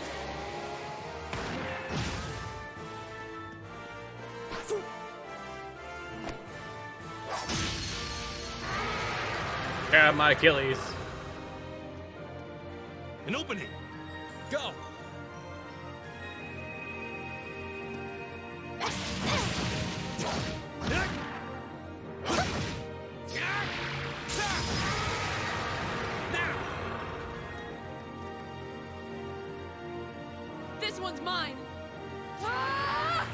grab my Achilles. An opening! Go! This one's mine. Ah!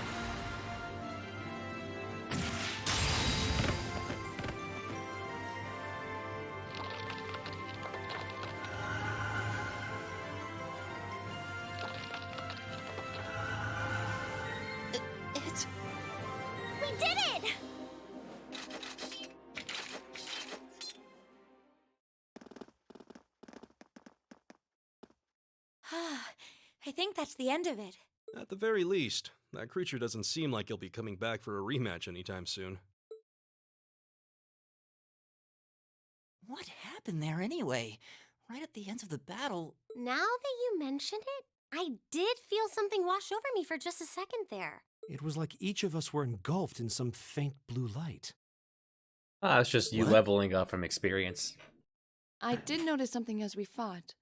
We did it! I think that's the end of it. At the very least, that creature doesn't seem like he'll be coming back for a rematch anytime soon. What happened there anyway? Right at the end of the battle. Now that you mention it, I did feel something wash over me for just a second there. It was like each of us were engulfed in some faint blue light. Ah, it's just you leveling up from experience. I did notice something as we fought.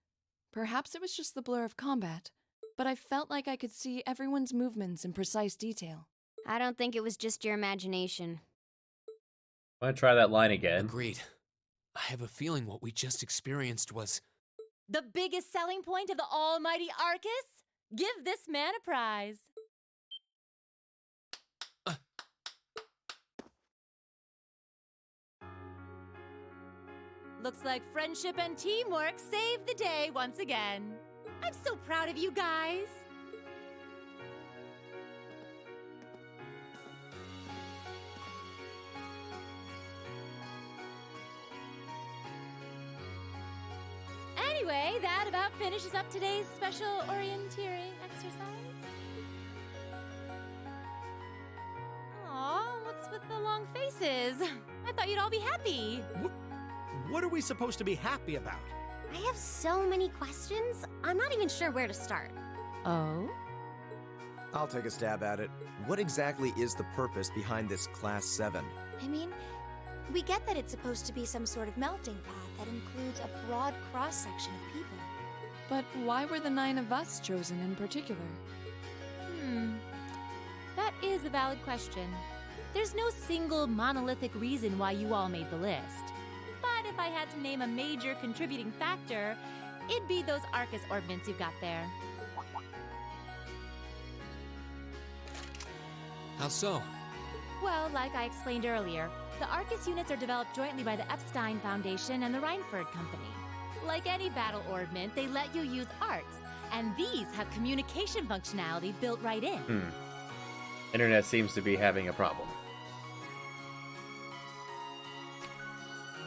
Perhaps it was just the blur of combat, but I felt like I could see everyone's movements in precise detail. I don't think it was just your imagination. Want to try that line again? Agreed. I have a feeling what we just experienced was... The biggest selling point of the almighty Arcus? Give this man a prize. Looks like friendship and teamwork saved the day once again. I'm so proud of you guys. Anyway, that about finishes up today's special orienteering exercise. Aw, what's with the long faces? I thought you'd all be happy. What are we supposed to be happy about? I have so many questions, I'm not even sure where to start. Oh? I'll take a stab at it. What exactly is the purpose behind this Class 7? I mean, we get that it's supposed to be some sort of melting pot that includes a broad cross-section of people. But why were the 9 of us chosen in particular? That is a valid question. There's no single monolithic reason why you all made the list. But if I had to name a major contributing factor, it'd be those Arcus ordnance you've got there. How so? Well, like I explained earlier, the Arcus units are developed jointly by the Epstein Foundation and the Reinford Company. Like any battle ordnance, they let you use arts, and these have communication functionality built right in. Internet seems to be having a problem.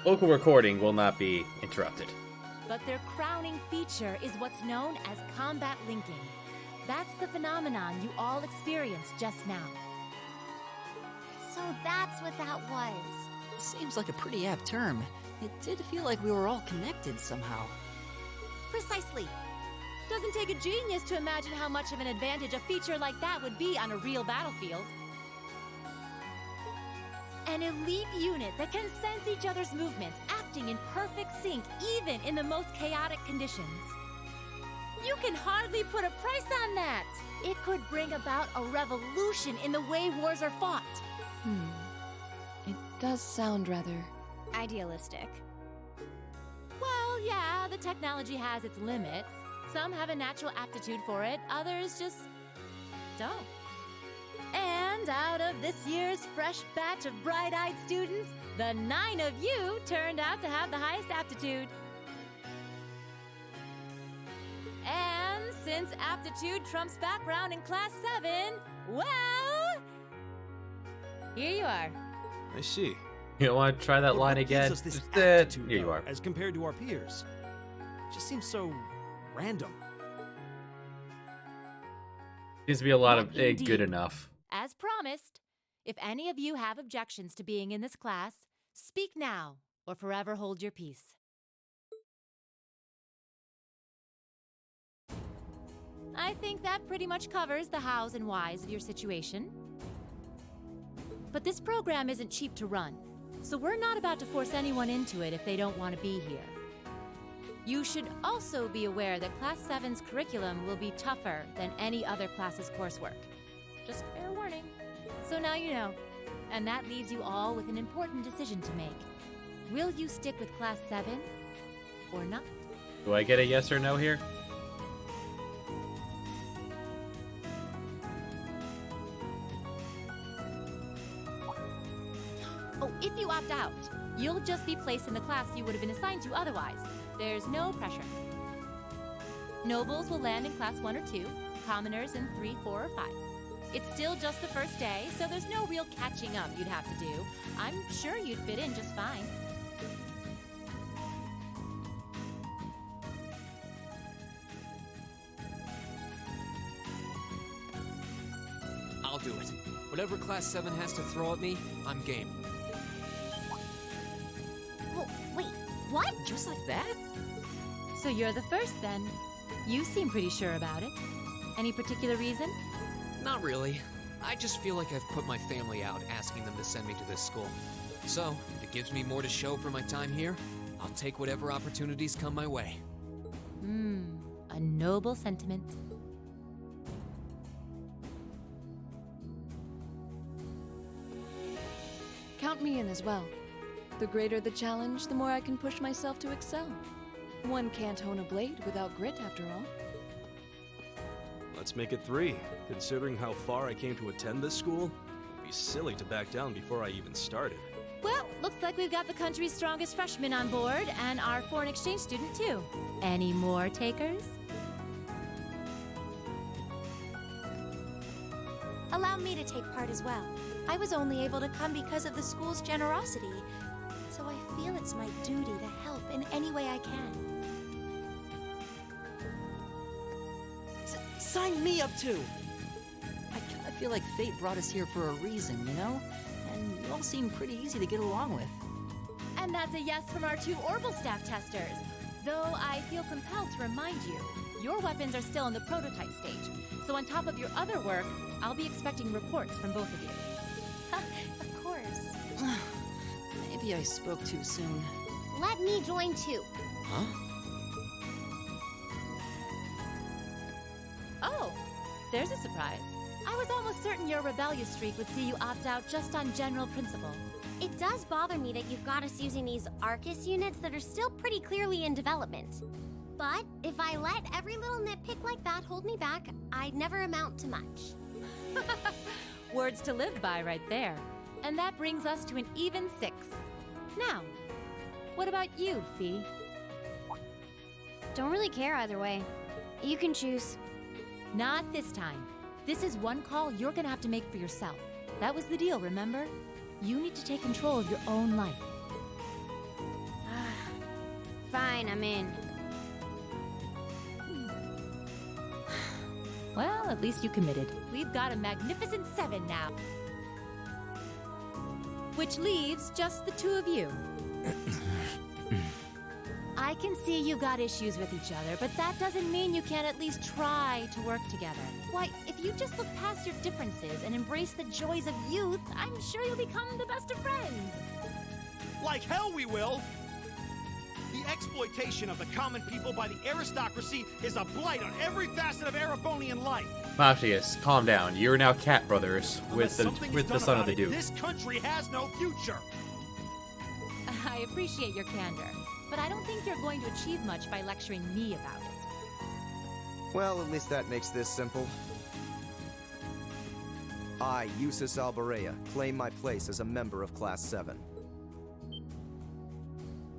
Local recording will not be interrupted. But their crowning feature is what's known as combat linking. That's the phenomenon you all experienced just now. So that's what that was. Seems like a pretty apt term. It did feel like we were all connected somehow. Precisely. Doesn't take a genius to imagine how much of an advantage a feature like that would be on a real battlefield. An elite unit that can sense each other's movements, acting in perfect sync even in the most chaotic conditions. You can hardly put a price on that. It could bring about a revolution in the way wars are fought. It does sound rather... idealistic. Well, yeah, the technology has its limits. Some have a natural aptitude for it, others just don't. And out of this year's fresh batch of bright-eyed students, the 9 of you turned out to have the highest aptitude. And since aptitude trumps background in Class 7, well, here you are. I see. You don't want to try that But line what gives again? us this Just, aptitude, here you though, are. as compared to our peers. It just seems so random. Seems to be a lot Not of indeed. good enough. As promised, if any of you have objections to being in this class, speak now or forever hold your peace. I think that pretty much covers the hows and whys of your situation. But this program isn't cheap to run, so we're not about to force anyone into it if they don't want to be here. You should also be aware that Class 7's curriculum will be tougher than any other class's coursework. Just fair warning. So now you know. And that leaves you all with an important decision to make. Will you stick with Class 7 or not? Do I get a yes or no here? Oh, if you opt out, you'll just be placed in the class you would have been assigned to otherwise. There's no pressure. Nobles will land in class 1 or 2, commoners in 3, 4, or 5. It's still just the first day, so there's no real catching up you'd have to do. I'm sure you'd fit in just fine. I'll do it. Whatever Class 7 has to throw at me, I'm game. Well, wait, what? Just like that? So you're the first then. You seem pretty sure about it. Any particular reason? Not really. I just feel like I've put my family out asking them to send me to this school. So, if it gives me more to show for my time here, I'll take whatever opportunities come my way. A noble sentiment. Count me in as well. The greater the challenge, the more I can push myself to excel. One can't hone a blade without grit, after all. Let's make it 3. Considering how far I came to attend this school, it'd be silly to back down before I even started. Well, looks like we've got the country's strongest freshman on board, and our foreign exchange student too. Any more takers? Allow me to take part as well. I was only able to come because of the school's generosity, so I feel it's my duty to help in any way I can. Sign me up too! I kinda feel like fate brought us here for a reason, you know? And you all seem pretty easy to get along with. And that's a yes from our 2 Orbital staff testers. Though I feel compelled to remind you, your weapons are still in the prototype stage. So on top of your other work, I'll be expecting reports from both of you. Of course. Maybe I spoke too soon. Let me join too. Huh? Oh, there's a surprise. I was almost certain your rebellious streak would see you opt out just on general principle. It does bother me that you've got us using these Arcus units that are still pretty clearly in development. But if I let every little nitpick like that hold me back, I'd never amount to much. Words to live by right there. And that brings us to an even 6. Now, what about you, Fee? Don't really care either way. You can choose. Not this time. This is one call you're gonna have to make for yourself. That was the deal, remember? You need to take control of your own life. Fine, I'm in. Well, at least you committed. We've got a magnificent 7 now. Which leaves just the 2 of you. I can see you got issues with each other, but that doesn't mean you can't at least try to work together. Why, if you just look past your differences and embrace the joys of youth, I'm sure you'll become the best of friends. Like hell we will! The exploitation of the common people by the aristocracy is a blight on every facet of Erebonian life. Matthias, calm down. You're now cat brothers with the son of the Duke. This country has no future. I appreciate your candor, but I don't think you're going to achieve much by lecturing me about it. Well, at least that makes this simple. I, Eustace Alberea, claim my place as a member of Class 7.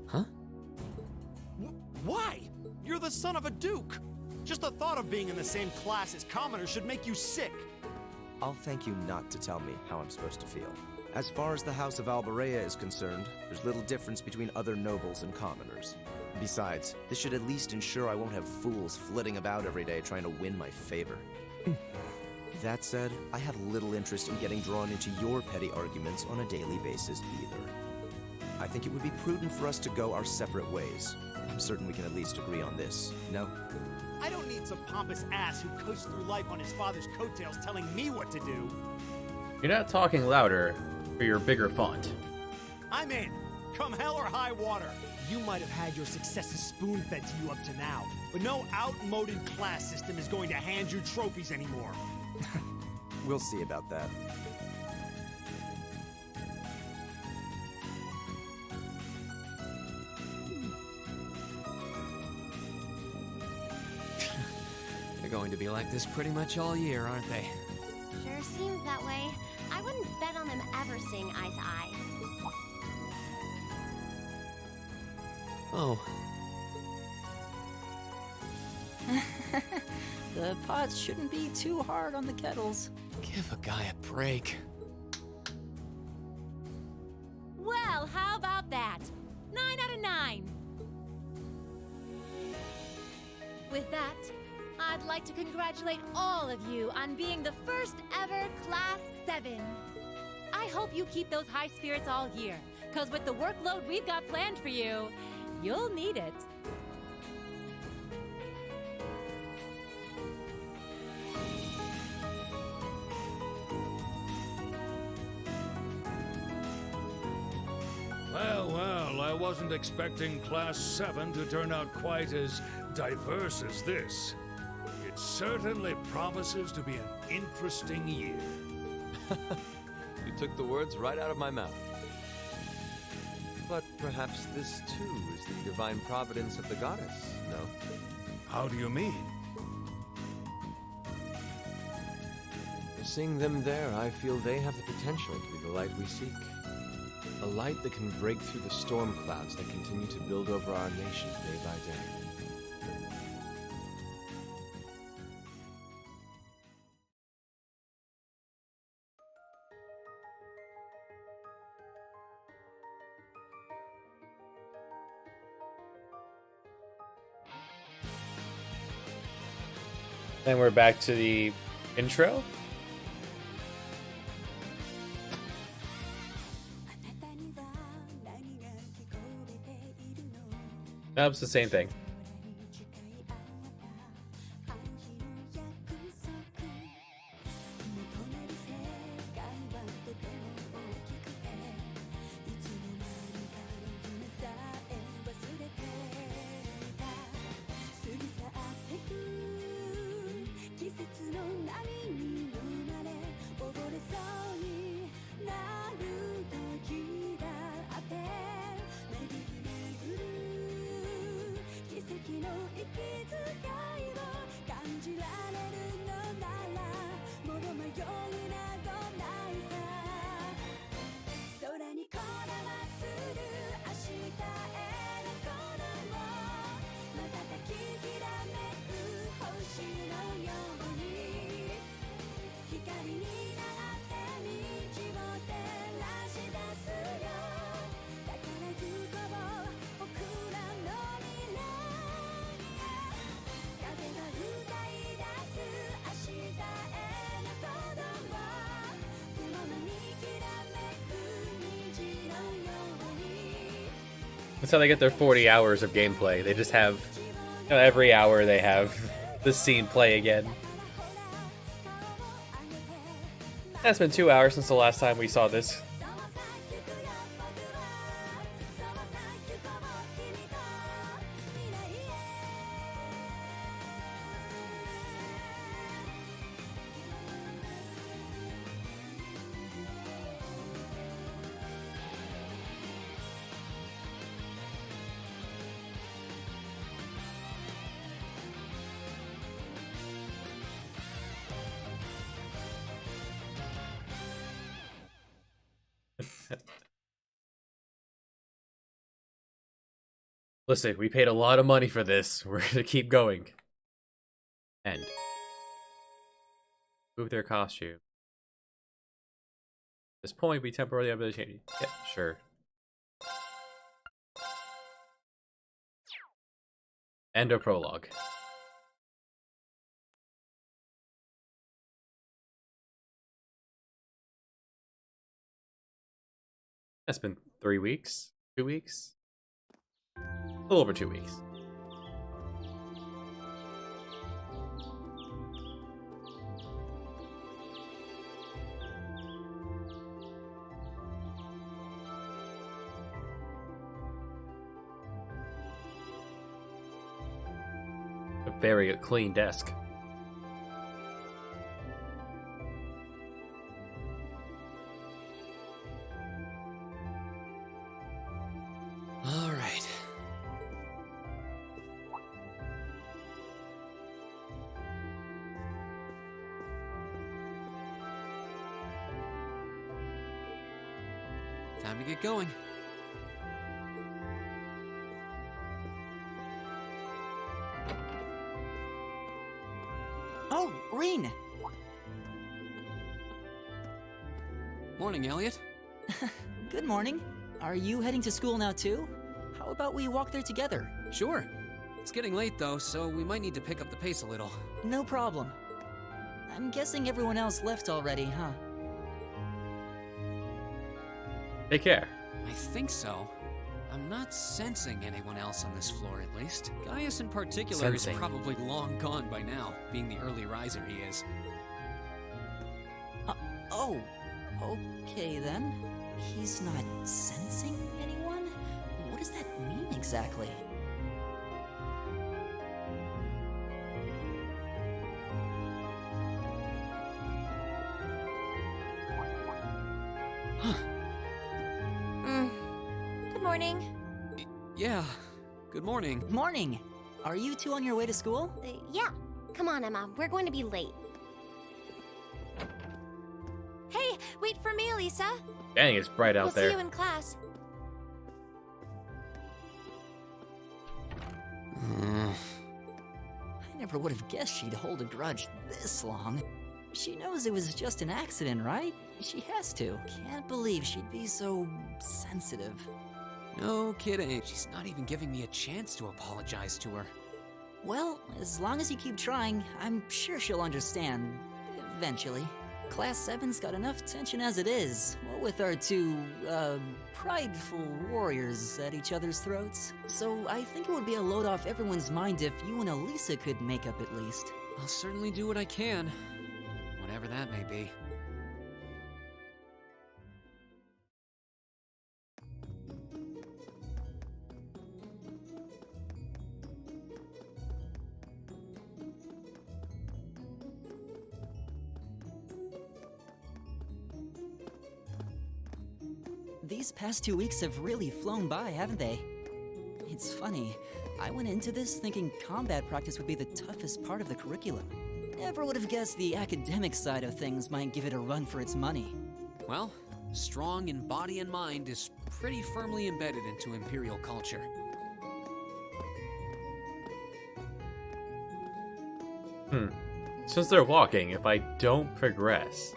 Huh? Why? You're the son of a duke. Just the thought of being in the same class as commoners should make you sick. I'll thank you not to tell me how I'm supposed to feel. As far as the House of Alberea is concerned, there's little difference between other nobles and commoners. Besides, this should at least ensure I won't have fools flitting about every day trying to win my favor. That said, I have little interest in getting drawn into your petty arguments on a daily basis either. I think it would be prudent for us to go our separate ways. I'm certain we can at least agree on this, no? I don't need some pompous ass who coasts through life on his father's coattails telling me what to do. You're not talking louder for your bigger font. I'm in. Come hell or high water. You might have had your successes spoon-fed to you up to now, but no outmoded class system is going to hand you trophies anymore. We'll see about that. They're going to be like this pretty much all year, aren't they? Sure seems that way. I wouldn't bet on them ever seeing eye to eye. Oh. The pots shouldn't be too hard on the kettles. Give a guy a break. Well, how about that? 9 out of 9. With that, I'd like to congratulate all of you on being the first ever Class 7. I hope you keep those high spirits all year, because with the workload we've got planned for you, you'll need it. Well, I wasn't expecting Class 7 to turn out quite as diverse as this. It certainly promises to be an interesting year. You took the words right out of my mouth. But perhaps this too is the divine providence of the goddess, no? How do you mean? Seeing them there, I feel they have the potential to be the light we seek. A light that can break through the storm clouds that continue to build over our nation day by day. Then we're back to the intro. No, it's the same thing. That's how they get their 40 hours of gameplay. They just have, every hour they have the scene play again. It's been 2 hours since the last time we saw this. Listen, we paid a lot of money for this. We're gonna keep going. End. Move their costume. At this point, we temporarily able to change. Yeah, sure. End of prologue. That's been 3 weeks? 2 weeks? A little over 2 weeks. A very clean desk. All right. Time to get going. Morning, Elliot. Good morning. Are you heading to school now too? How about we walk there together? Sure. It's getting late though, so we might need to pick up the pace a little. No problem. I'm guessing everyone else left already, huh? Take care. I think so. I'm not sensing anyone else on this floor, at least. Gaius in particular is probably long gone by now, being the early riser he is. Oh, okay then. He's not sensing anyone? What does that mean exactly? Good morning. Yeah, good morning. Morning. Are you two on your way to school? Yeah. Come on, Emma. We're going to be late. Hey, wait for me, Elisa. Dang, it's bright out there. We'll see you in class. I never would have guessed she'd hold a grudge this long. She knows it was just an accident, right? She has to. Can't believe she'd be so sensitive. No kidding. She's not even giving me a chance to apologize to her. Well, as long as you keep trying, I'm sure she'll understand. Eventually. Class 7's got enough tension as it is, what with our two, prideful warriors at each other's throats. So I think it would be a load off everyone's mind if you and Elisa could make up at least. I'll certainly do what I can. Whatever that may be. These past 2 weeks have really flown by, haven't they? It's funny, I went into this thinking combat practice would be the toughest part of the curriculum. Never would have guessed the academic side of things might give it a run for its money. Well, strong in body and mind is pretty firmly embedded into Imperial culture. Since they're walking, if I don't progress,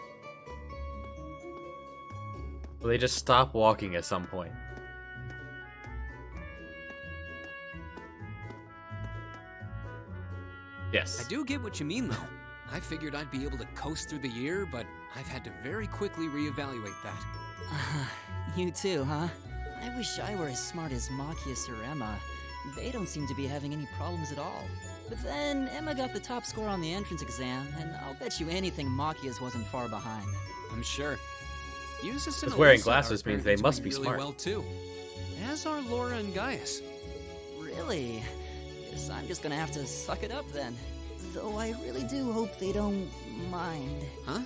will they just stop walking at some point? Yes. I do get what you mean, though. I figured I'd be able to coast through the year, but I've had to very quickly reevaluate that. You too, huh? I wish I were as smart as Machias or Emma. They don't seem to be having any problems at all. But then Emma got the top score on the entrance exam, and I'll bet you anything Machias wasn't far behind. I'm sure. Eustace and Because wearing Elisa glasses are means they apparently must be doing smart. really well too. As are Laura and Gaius. Really? Guess I'm just gonna have to suck it up then. Though I really do hope they don't mind. Huh?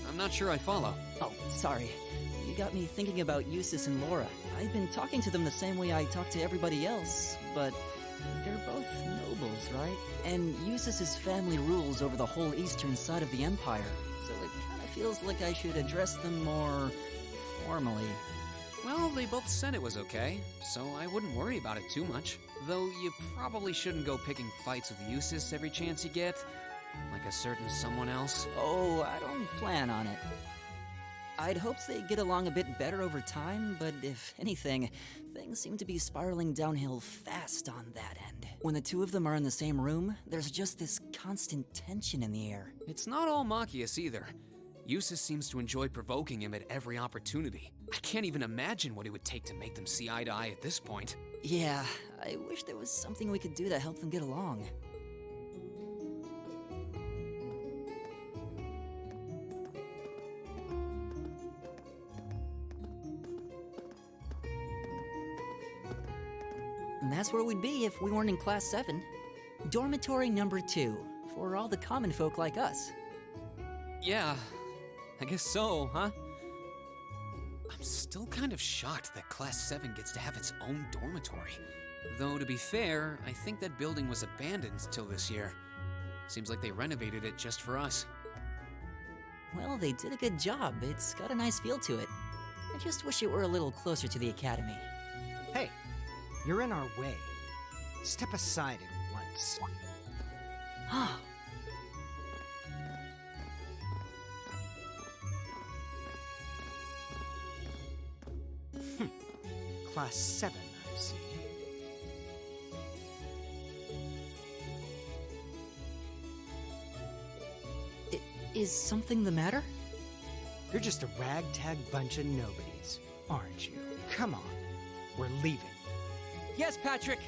I'm not sure I follow. Oh, sorry. You got me thinking about Eustace and Laura. I've been talking to them the same way I talk to everybody else, but they're both nobles, right? And Eustace's family rules over the whole eastern side of the Empire, so it kind of feels like I should address them more formally. Well, they both said it was okay, so I wouldn't worry about it too much. Though you probably shouldn't go picking fights with Eustace every chance you get, like a certain someone else. Oh, I don't plan on it. I'd hoped they'd get along a bit better over time, but if anything, things seem to be spiraling downhill fast on that end. When the two of them are in the same room, there's just this constant tension in the air. It's not all Machias either. Eustace seems to enjoy provoking him at every opportunity. I can't even imagine what it would take to make them see eye to eye at this point. Yeah, I wish there was something we could do to help them get along. And that's where we'd be if we weren't in Class 7. Dormitory number 2, for all the common folk like us. Yeah, I guess so, huh? I'm still kind of shocked that Class 7 gets to have its own dormitory. Though, to be fair, I think that building was abandoned till this year. Seems like they renovated it just for us. Well, they did a good job. It's got a nice feel to it. I just wish it were a little closer to the academy. Hey, you're in our way. Step aside at once. class 7, I see. Is something the matter? You're just a ragtag bunch of nobodies, aren't you? Come on, we're leaving. Yes, Patrick!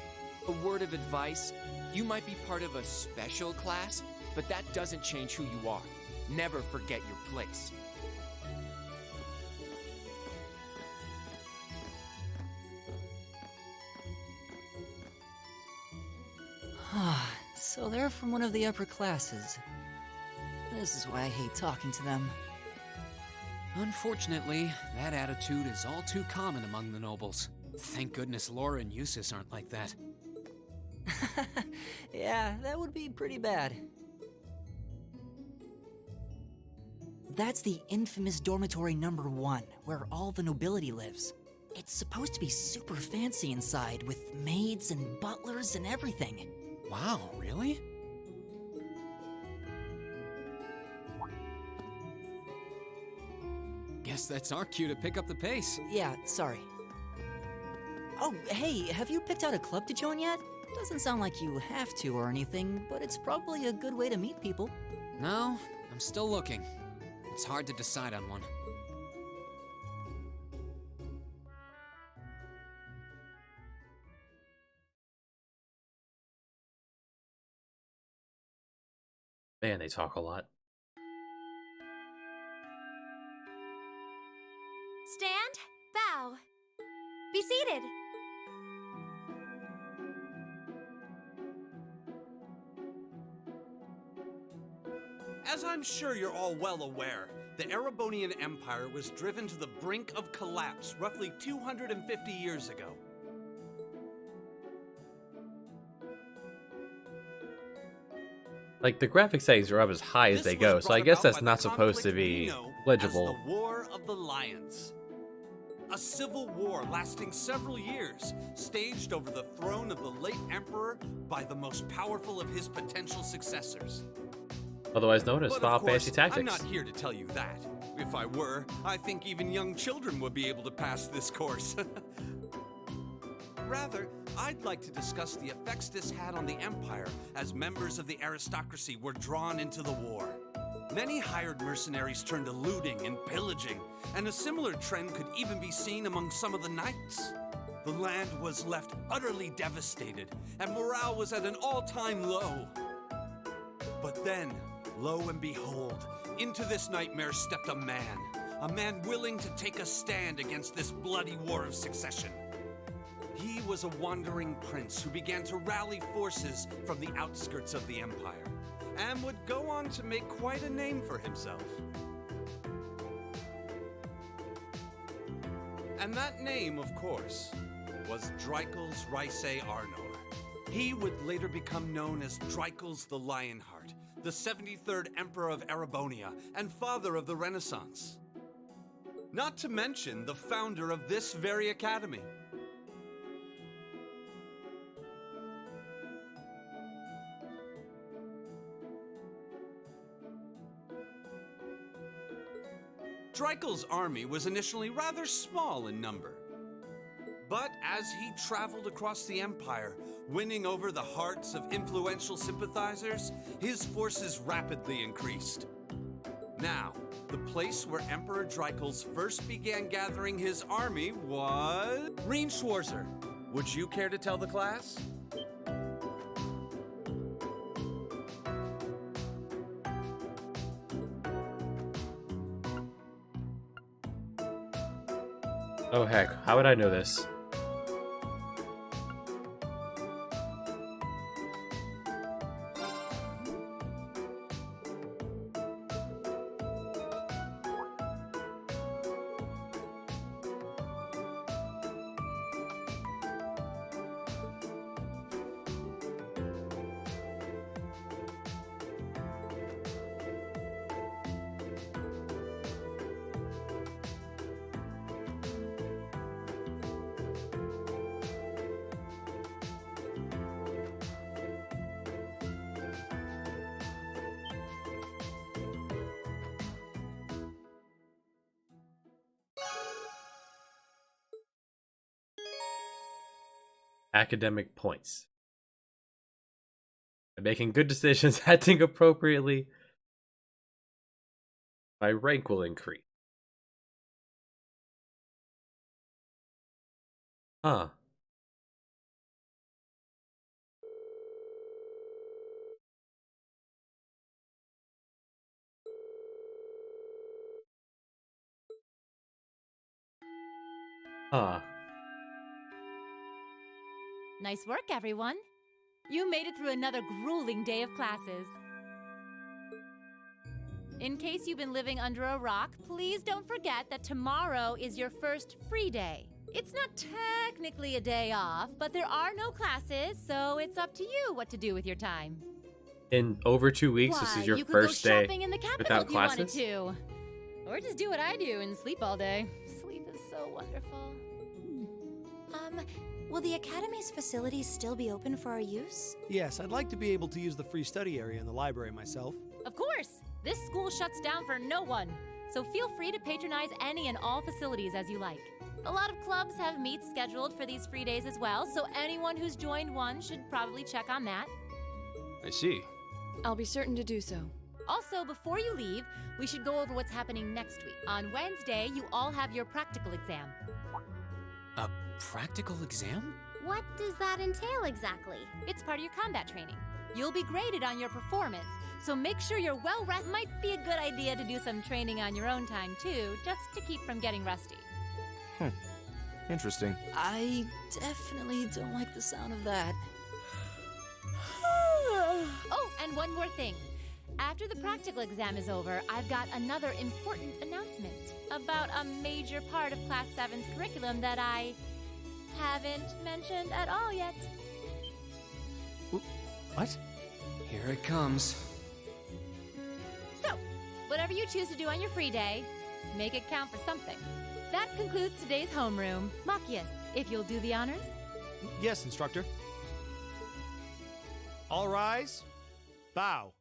A word of advice. You might be part of a special class, but that doesn't change who you are. Never forget your place. So they're from one of the upper classes. This is why I hate talking to them. Unfortunately, that attitude is all too common among the nobles. Thank goodness Laura and Eustace aren't like that. Yeah, that would be pretty bad. That's the infamous dormitory number 1, where all the nobility lives. It's supposed to be super fancy inside, with maids and butlers and everything. Wow, really? Guess that's our cue to pick up the pace. Yeah, sorry. Oh, hey, have you picked out a club to join yet? Doesn't sound like you have to or anything, but it's probably a good way to meet people. No, I'm still looking. It's hard to decide on one. Man, they talk a lot. Stand, bow. Be seated. As I'm sure you're all well aware, the Erebonian Empire was driven to the brink of collapse roughly 250 years ago. Like, the graphic settings are up as high as they go, so I guess that's not supposed to be legible. As the War of the Lions. A civil war lasting several years, staged over the throne of the late emperor by the most powerful of his potential successors. Otherwise known as But Final of course, Fantasy Tactics. I'm not here to tell you that. If I were, I think even young children would be able to pass this course. Rather, I'd like to discuss the effects this had on the Empire as members of the aristocracy were drawn into the war. Many hired mercenaries turned to looting and pillaging, and a similar trend could even be seen among some of the knights. The land was left utterly devastated, and morale was at an all-time low. But then, lo and behold, into this nightmare stepped a man willing to take a stand against this bloody war of succession. He was a wandering prince who began to rally forces from the outskirts of the empire, and would go on to make quite a name for himself. And that name, of course, was Dreikels Rhysei Arnor. He would later become known as Dreikels the Lionheart, the 73rd Emperor of Erebonia and father of the Renaissance. Not to mention the founder of this very academy. Dreikels' army was initially rather small in number. But as he traveled across the Empire, winning over the hearts of influential sympathizers, his forces rapidly increased. Now, the place where Emperor Dreikels first began gathering his army was... Rheinschwarzer. Would you care to tell the class? Oh heck, how would I know this? academic points. By making good decisions, acting appropriately, my rank will increase. Huh. Huh. Nice work, everyone. You made it through another grueling day of classes. In case you've been living under a rock, please don't forget that tomorrow is your first free day. It's not technically a day off, but there are no classes, so it's up to you what to do with your time. In over 2 weeks, this is your you could first go day shopping in the capital without if you wanted classes? to. Or just do what I do and sleep all day. Sleep is so wonderful. Will the Academy's facilities still be open for our use? Yes, I'd like to be able to use the free study area in the library myself. Of course! This school shuts down for no one, so feel free to patronize any and all facilities as you like. A lot of clubs have meets scheduled for these free days as well, so anyone who's joined one should probably check on that. I see. I'll be certain to do so. Also, before you leave, we should go over what's happening next week. On Wednesday, you all have your practical exam. A practical exam? What does that entail exactly? It's part of your combat training. You'll be graded on your performance, so make sure you're well rested. Might be a good idea to do some training on your own time too, just to keep from getting rusty. Interesting. I definitely don't like the sound of that. Oh, and one more thing. After the practical exam is over, I've got another important announcement about a major part of Class 7's curriculum that I haven't mentioned at all yet. What? Here it comes. So, whatever you choose to do on your free day, make it count for something. That concludes today's homeroom. Machias, if you'll do the honors. Yes, instructor. All rise. Bow.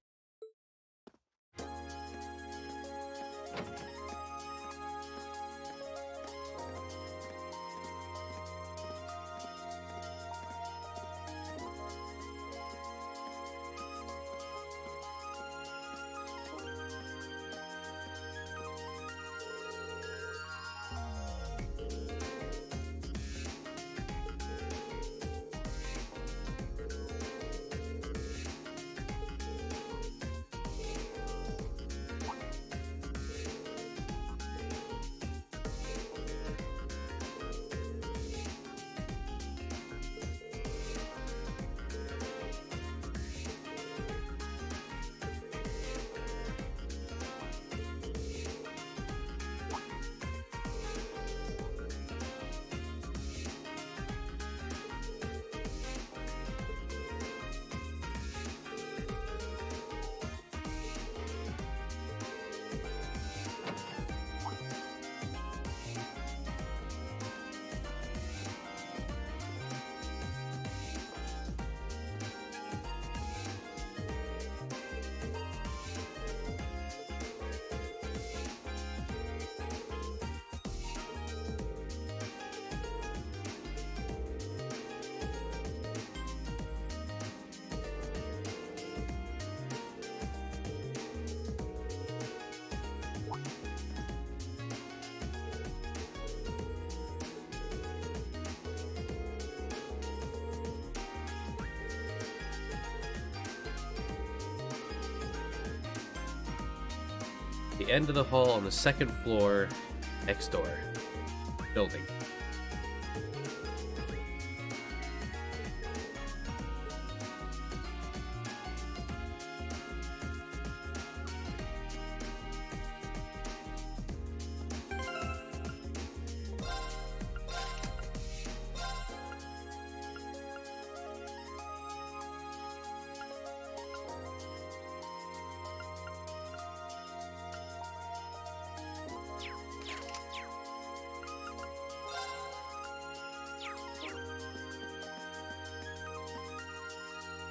The end of the hall on the second floor, next door. Building.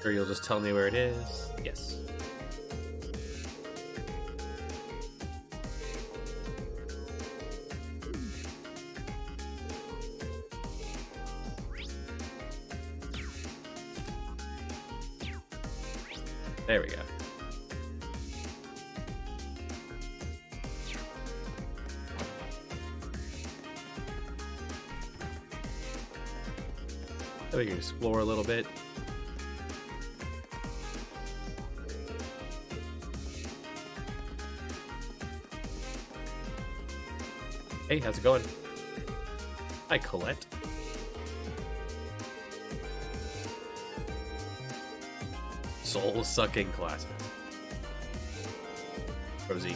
Or you'll just tell me where it is? Yes. There we go. So we can explore a little bit. Hey, how's it going? Hi, Colette. Soul-sucking classes. Rosie.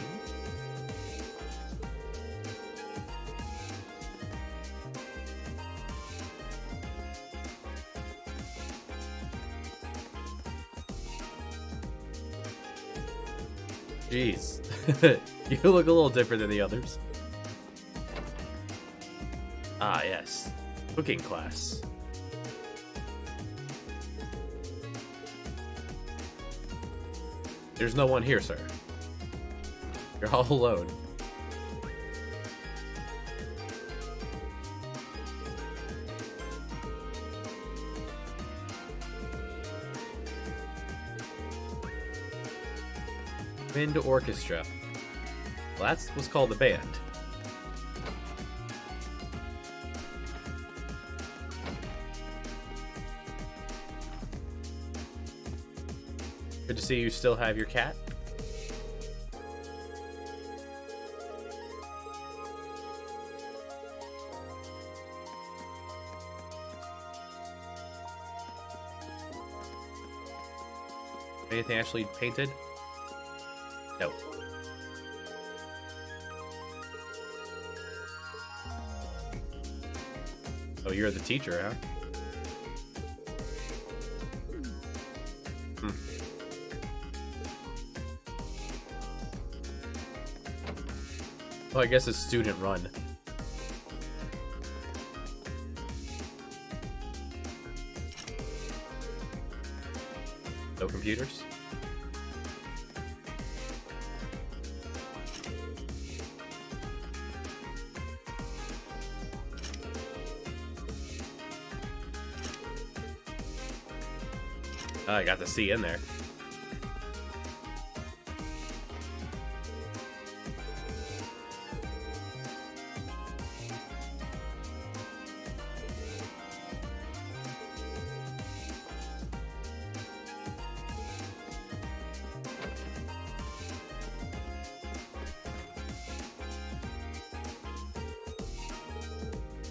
Jeez. You look a little different than the others. Ah, yes. Cooking class. There's no one here, sir. You're all alone. Wind Orchestra. Well, that's what's called the band. Good to see you still have your cat. Anything actually painted? No. Oh, you're the teacher, huh? Oh, I guess it's student run. No computers? I got the C in there.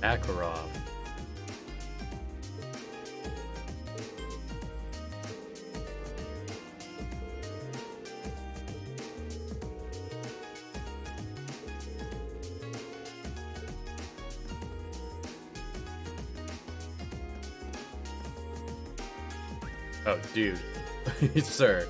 Akarov. Oh, dude. Sir.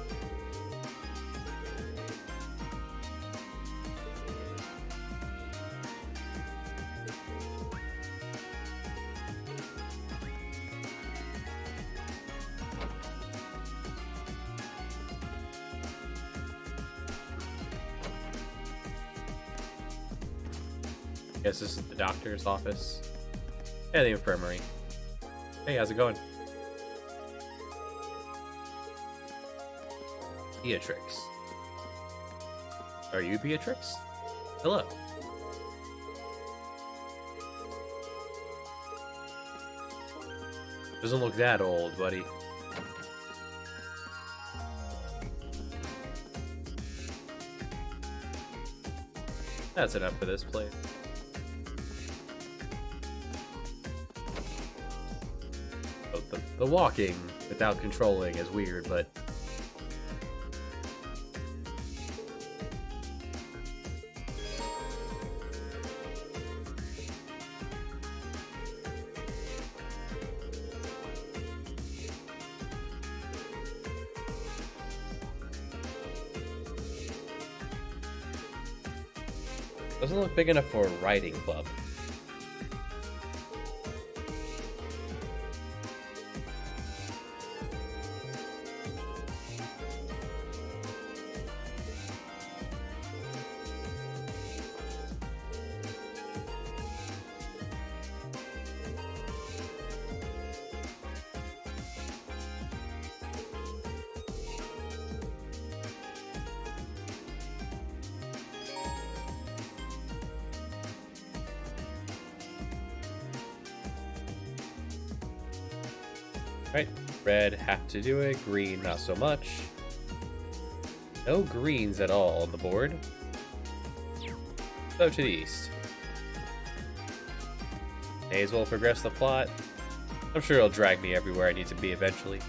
Guess this is the doctor's office. And the infirmary. Hey, how's it going? Beatrix. Are you Beatrix? Hello. Doesn't look that old, buddy. That's enough for this place. Oh, the walking without controlling is weird, but doesn't look big enough for a riding club. Right, red, have to do it. Green, not so much. No greens at all on the board. So to the east. May as well progress the plot. I'm sure it'll drag me everywhere I need to be eventually.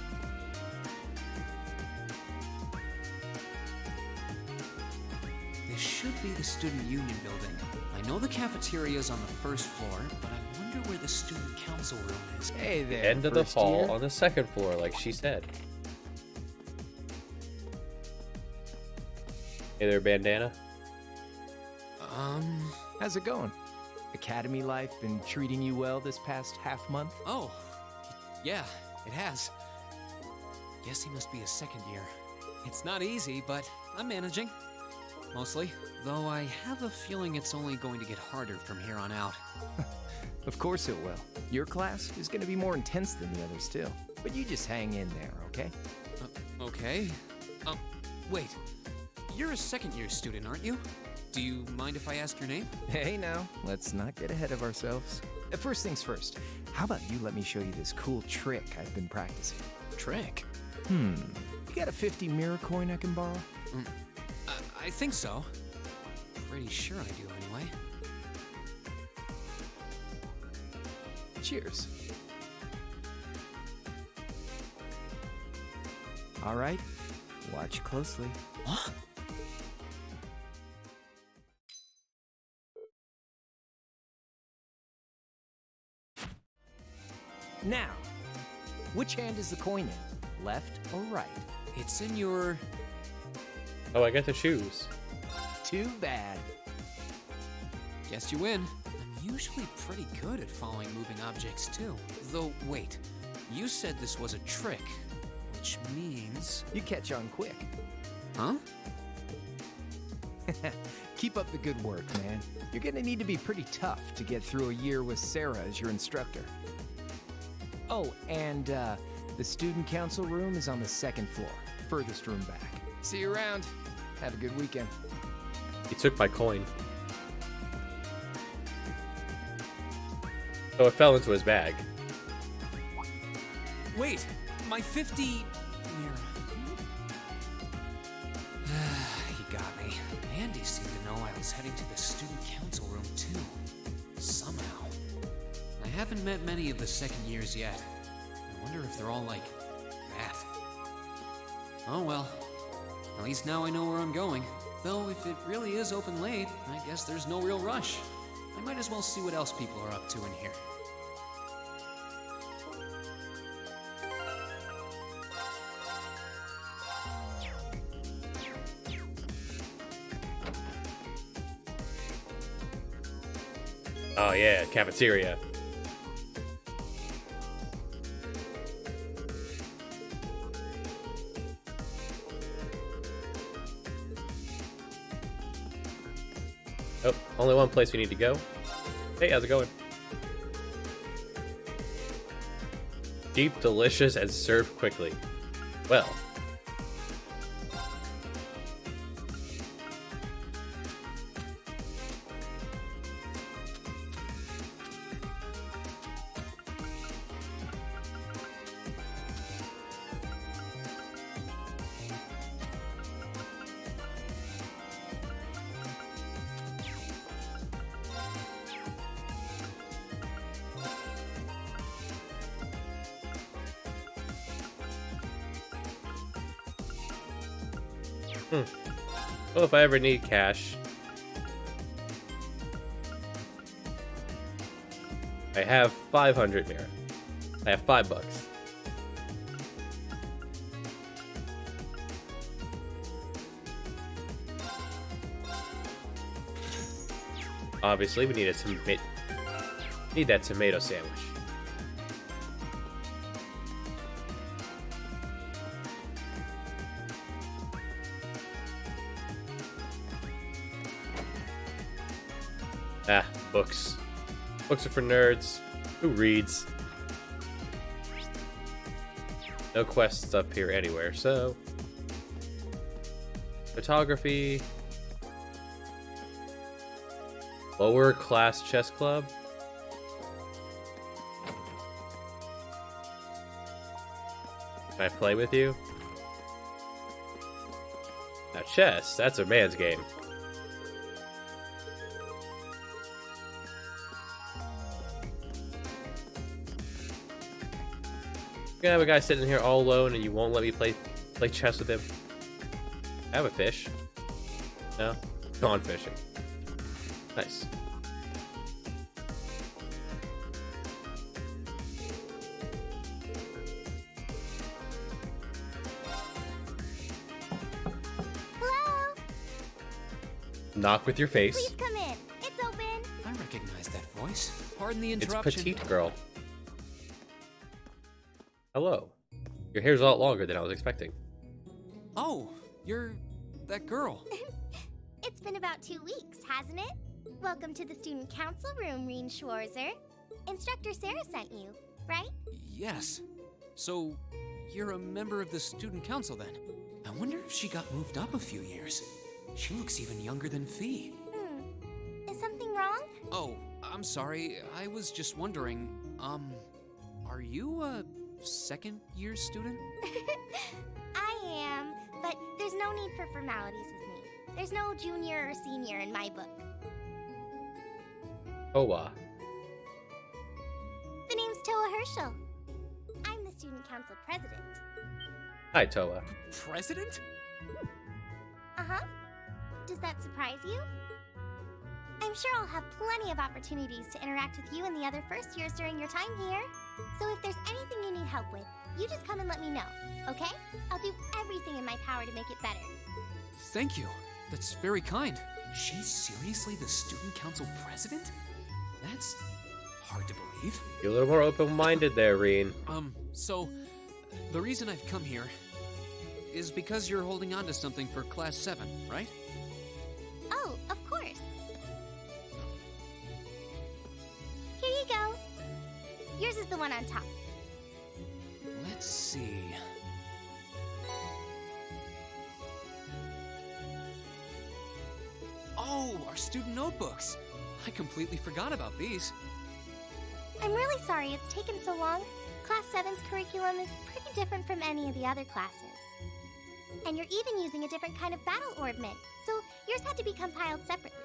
This should be the Student Union building. I know the cafeteria is on the first floor, but I wonder where the Student Council room is. Hey there, End of the first hall year. on the second floor, like she said. Hey there, Bandana. How's it going? Academy life been treating you well this past half month? Oh, yeah, it has. Guess he must be a second year. It's not easy, but I'm managing. Mostly. Though I have a feeling it's only going to get harder from here on out. Of course it will. Your class is going to be more intense than the others too. But you just hang in there, okay? Okay. Wait. You're a second-year student, aren't you? Do you mind if I ask your name? Hey now, let's not get ahead of ourselves. First things first, how about you let me show you this cool trick I've been practicing? Trick? You got a 50 mirror coin I can borrow? I think so. Pretty sure I do, anyway. Cheers. All right, watch closely. What? Now, which hand is the coin in? Left or right? It's in your... Oh, I get to choose. Too bad. Guess you win. I'm usually pretty good at following moving objects, too. Though, wait. You said this was a trick, which means... You catch on quick. Huh? Keep up the good work, man. You're gonna need to be pretty tough to get through a year with Sarah as your instructor. Oh, and the student council room is on the second floor, furthest room back. See you around. Have a good weekend. He took my coin. So it fell into his bag. Wait! My 50... mirror. He got me. Andy seemed to know I was heading to the student council room, too. Somehow. I haven't met many of the second years yet. I wonder if they're all like that. Oh well. At least now I know where I'm going. Though if it really is open late, I guess there's no real rush. I might as well see what else people are up to in here. Oh yeah, cafeteria. Oh, only one place we need to go. Hey, how's it going? Cheap, delicious, and served quickly. Well. Well, if I ever need cash, I have 500 Mira. I have $5. Obviously, we need need that tomato sandwich. Ah, books. Books are for nerds. Who reads? No quests up here anywhere, so... Photography. Lower class chess club. Can I play with you? Now chess, that's a man's game. You have a guy sitting here all alone and you won't let me play chess with him. I have a fish. No? Gone fishing. Nice. Hello? Knock with your face. Please come in. It's open. I recognize that voice. Pardon the It's interruption. petite girl. Hello. Your hair's a lot longer than I was expecting. Oh, you're that girl. It's been about 2 weeks, hasn't it? Welcome to the student council room, Reen Schwarzer. Instructor Sarah sent you, right? Yes. So, you're a member of the student council then? I wonder if she got moved up a few years. She looks even younger than Fee. Is something wrong? Oh, I'm sorry. I was just wondering, are you a second-year student? I am, but there's no need for formalities with me. There's no junior or senior in my book. Toa. The name's Toa Herschel. I'm the student council president. Hi, Toa. President? Uh-huh. Does that surprise you? I'm sure I'll have plenty of opportunities to interact with you and the other first years during your time here. So if there's anything you need help with, you just come and let me know, okay? I'll do everything in my power to make it better. Thank you. That's very kind. She's seriously the student council president? That's hard to believe. You're a little more open-minded there, Reen. So, the reason I've come here is because you're holding on to something for Class 7, right? Oh, of course. Here you go. Yours is the one on top. Let's see. Oh, our student notebooks. I completely forgot about these. I'm really sorry it's taken so long. Class 7's curriculum is pretty different from any of the other classes. And you're even using a different kind of battle orbment, so yours had to be compiled separately.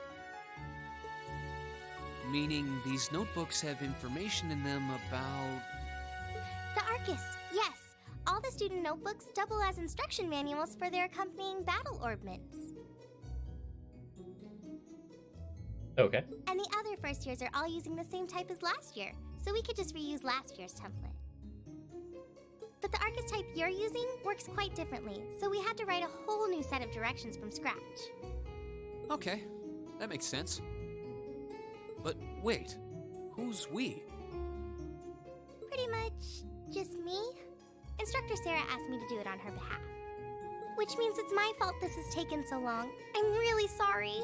Meaning these notebooks have information in them about... The Arcus, yes. All the student notebooks double as instruction manuals for their accompanying battle orbments. Okay. And the other first years are all using the same type as last year, so we could just reuse last year's template. But the Arcus type you're using works quite differently, so we had to write a whole new set of directions from scratch. Okay, that makes sense. But wait, who's we? Pretty much just me. Instructor Sarah asked me to do it on her behalf. Which means it's my fault this has taken so long. I'm really sorry.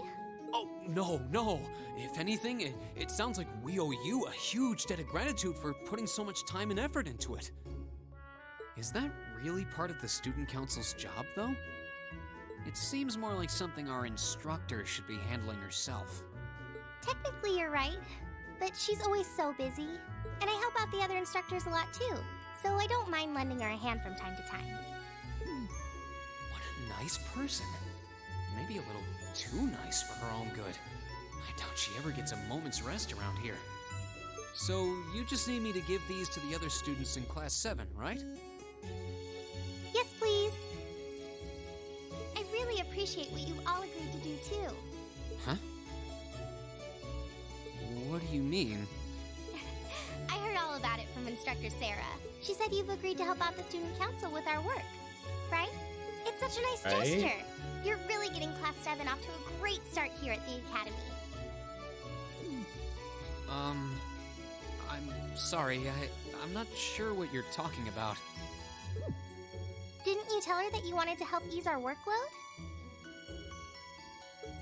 Oh, no. If anything, it sounds like we owe you a huge debt of gratitude for putting so much time and effort into it. Is that really part of the student council's job, though? It seems more like something our instructor should be handling herself. Technically, you're right, but she's always so busy. And I help out the other instructors a lot, too, so I don't mind lending her a hand from time to time. What a nice person. Maybe a little too nice for her own good. I doubt she ever gets a moment's rest around here. So, you just need me to give these to the other students in Class 7, right? Yes, please. I really appreciate what you all agreed to do, too. Huh? What do you mean? I heard all about it from Instructor Sarah. She said you've agreed to help out the student council with our work, right? It's such a nice Right? gesture. You're really getting Class 7 off to a great start here at the Academy. I'm sorry, I'm not sure what you're talking about. Didn't you tell her that you wanted to help ease our workload?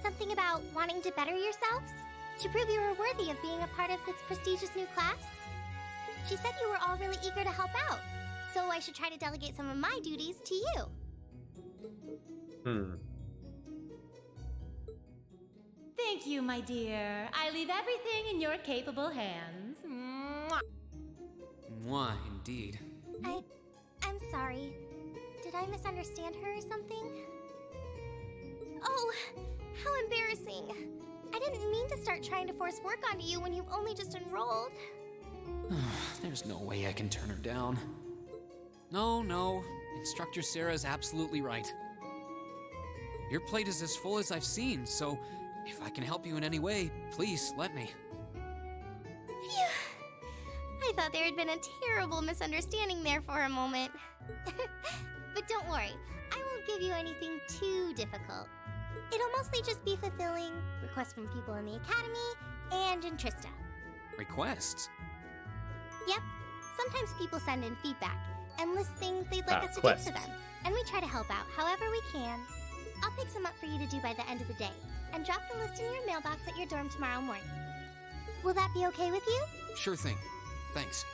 Something about wanting to better yourselves? To prove you were worthy of being a part of this prestigious new class? She said you were all really eager to help out, so I should try to delegate some of my duties to you. Thank you, my dear. I leave everything in your capable hands. Mwah. Mwah, indeed. I'm I'm sorry. Did I misunderstand her or something? Oh, how embarrassing. I didn't mean to start trying to force work onto you when you've only just enrolled. There's no way I can turn her down. No. Instructor Sarah's absolutely right. Your plate is as full as I've seen, so if I can help you in any way, please let me. Phew. I thought there had been a terrible misunderstanding there for a moment. But don't worry, I won't give you anything too difficult. It'll mostly just be fulfilling requests from people in the Academy and in Trista. Requests? Yep. Sometimes people send in feedback and list things they'd like us to quests. do for them. And we try to help out however we can. I'll pick some up for you to do by the end of the day and drop the list in your mailbox at your dorm tomorrow morning. Will that be okay with you? Sure thing. Thanks.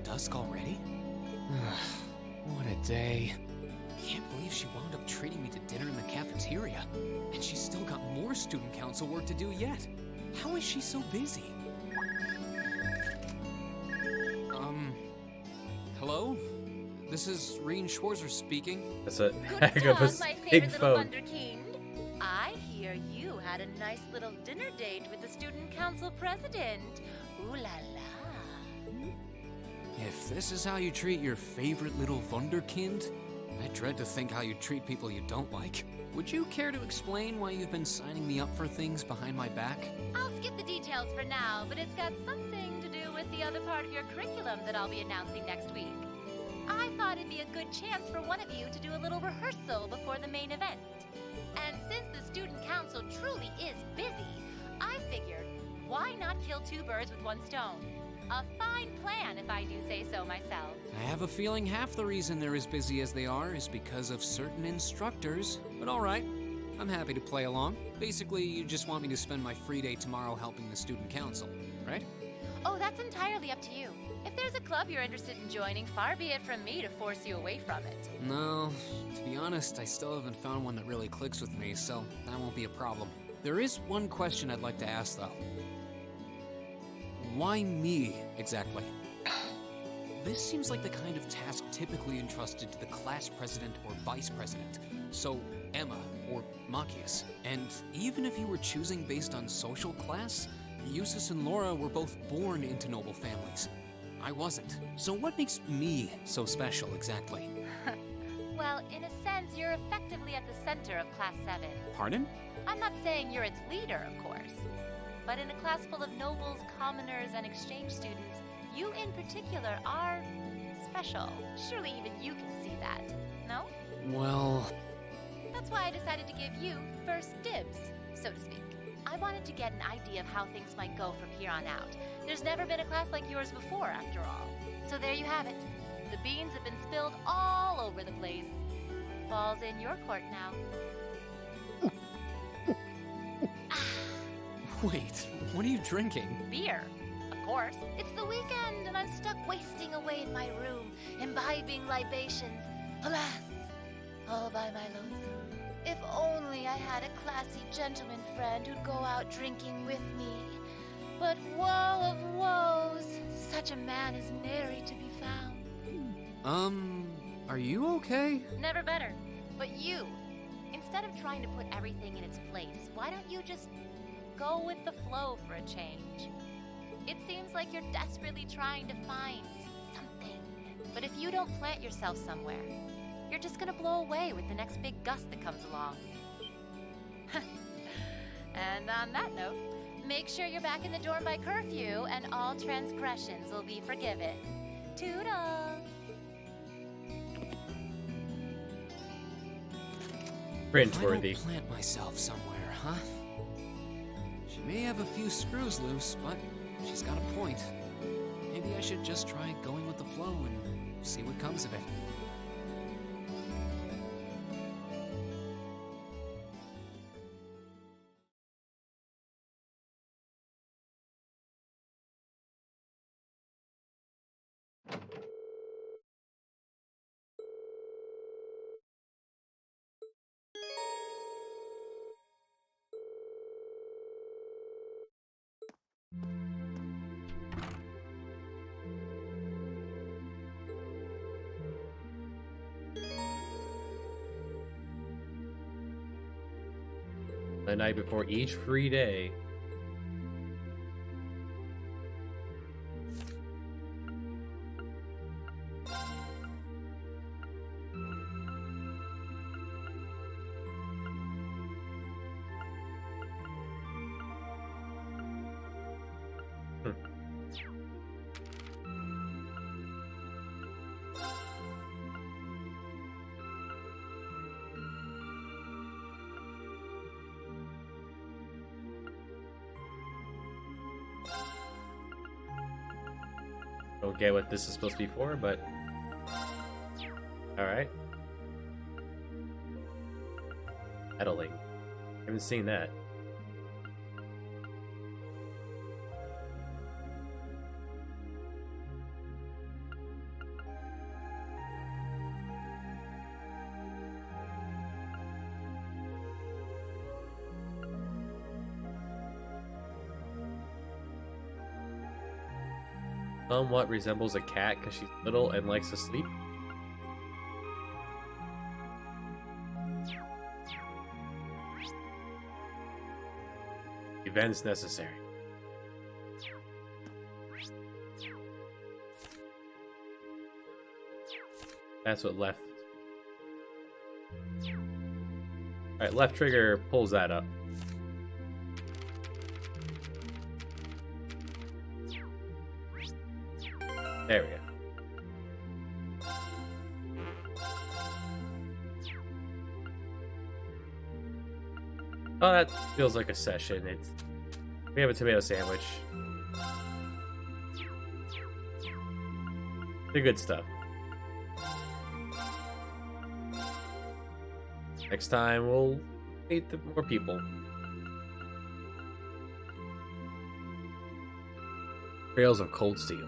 Dusk already? What a day. Can't believe she wound up treating me to dinner in the cafeteria. And she's still got more student council work to do yet. How is she so busy? Hello? This is Reen Schwarzer speaking. That's a Good heck of a dog, my big favorite little phone. wunderkind. I hear you had a nice little dinner date with the student council president. Ooh la la. If this is how you treat your favorite little wunderkind, I dread to think how you treat people you don't like. Would you care to explain why you've been signing me up for things behind my back? I'll skip the details for now, but it's got something to do with the other part of your curriculum that I'll be announcing next week. I thought it'd be a good chance for one of you to do a little rehearsal before the main event. And since the student council truly is busy, I figured, why not kill two birds with one stone? A fine plan, if I do say so myself. I have a feeling half the reason they're as busy as they are is because of certain instructors. But alright, I'm happy to play along. Basically, you just want me to spend my free day tomorrow helping the student council, right? Oh, that's entirely up to you. If there's a club you're interested in joining, far be it from me to force you away from it. No, to be honest, I still haven't found one that really clicks with me, so that won't be a problem. There is one question I'd like to ask, though. Why me, exactly? This seems like the kind of task typically entrusted to the class president or vice president. So, Emma, or Machias. And even if you were choosing based on social class, Eustace and Laura were both born into noble families. I wasn't. So what makes me so special, exactly? Well, in a sense, you're effectively at the center of Class 7. Pardon? I'm not saying you're its leader, of course. But in a class full of nobles, commoners, and exchange students, you in particular are special. Surely even you can see that, no? Well... That's why I decided to give you first dibs, so to speak. I wanted to get an idea of how things might go from here on out. There's never been a class like yours before, after all. So there you have it. The beans have been spilled all over the place. Ball's in your court now. Wait, what are you drinking? Beer, of course. It's the weekend, and I'm stuck wasting away in my room, imbibing libations. Alas, all by my lonesome. If only I had a classy gentleman friend who'd go out drinking with me. But woe of woes, such a man is nary to be found. Are you okay? Never better. But you, instead of trying to put everything in its place, why don't you just go with the flow for a change? It seems like you're desperately trying to find something. But if you don't plant yourself somewhere, you're just gonna blow away with the next big gust that comes along. And on that note, make sure you're back in the dorm by curfew and all transgressions will be forgiven. Toodles! Cringe-worthy. If I don't plant myself somewhere, huh? She may have a few screws loose, but she's got a point. Maybe I should just try going with the flow and see what comes of it. The night before each free day. Don't get what this is supposed to be for, but alright. Pedaling. Haven't seen that. Somewhat resembles a cat because she's little and likes to sleep. Events necessary. That's what left. Alright, left trigger pulls that up. There we go. Oh, that feels like a session. We have a tomato sandwich. The good stuff. Next time we'll meet more people. Trails of cold steel.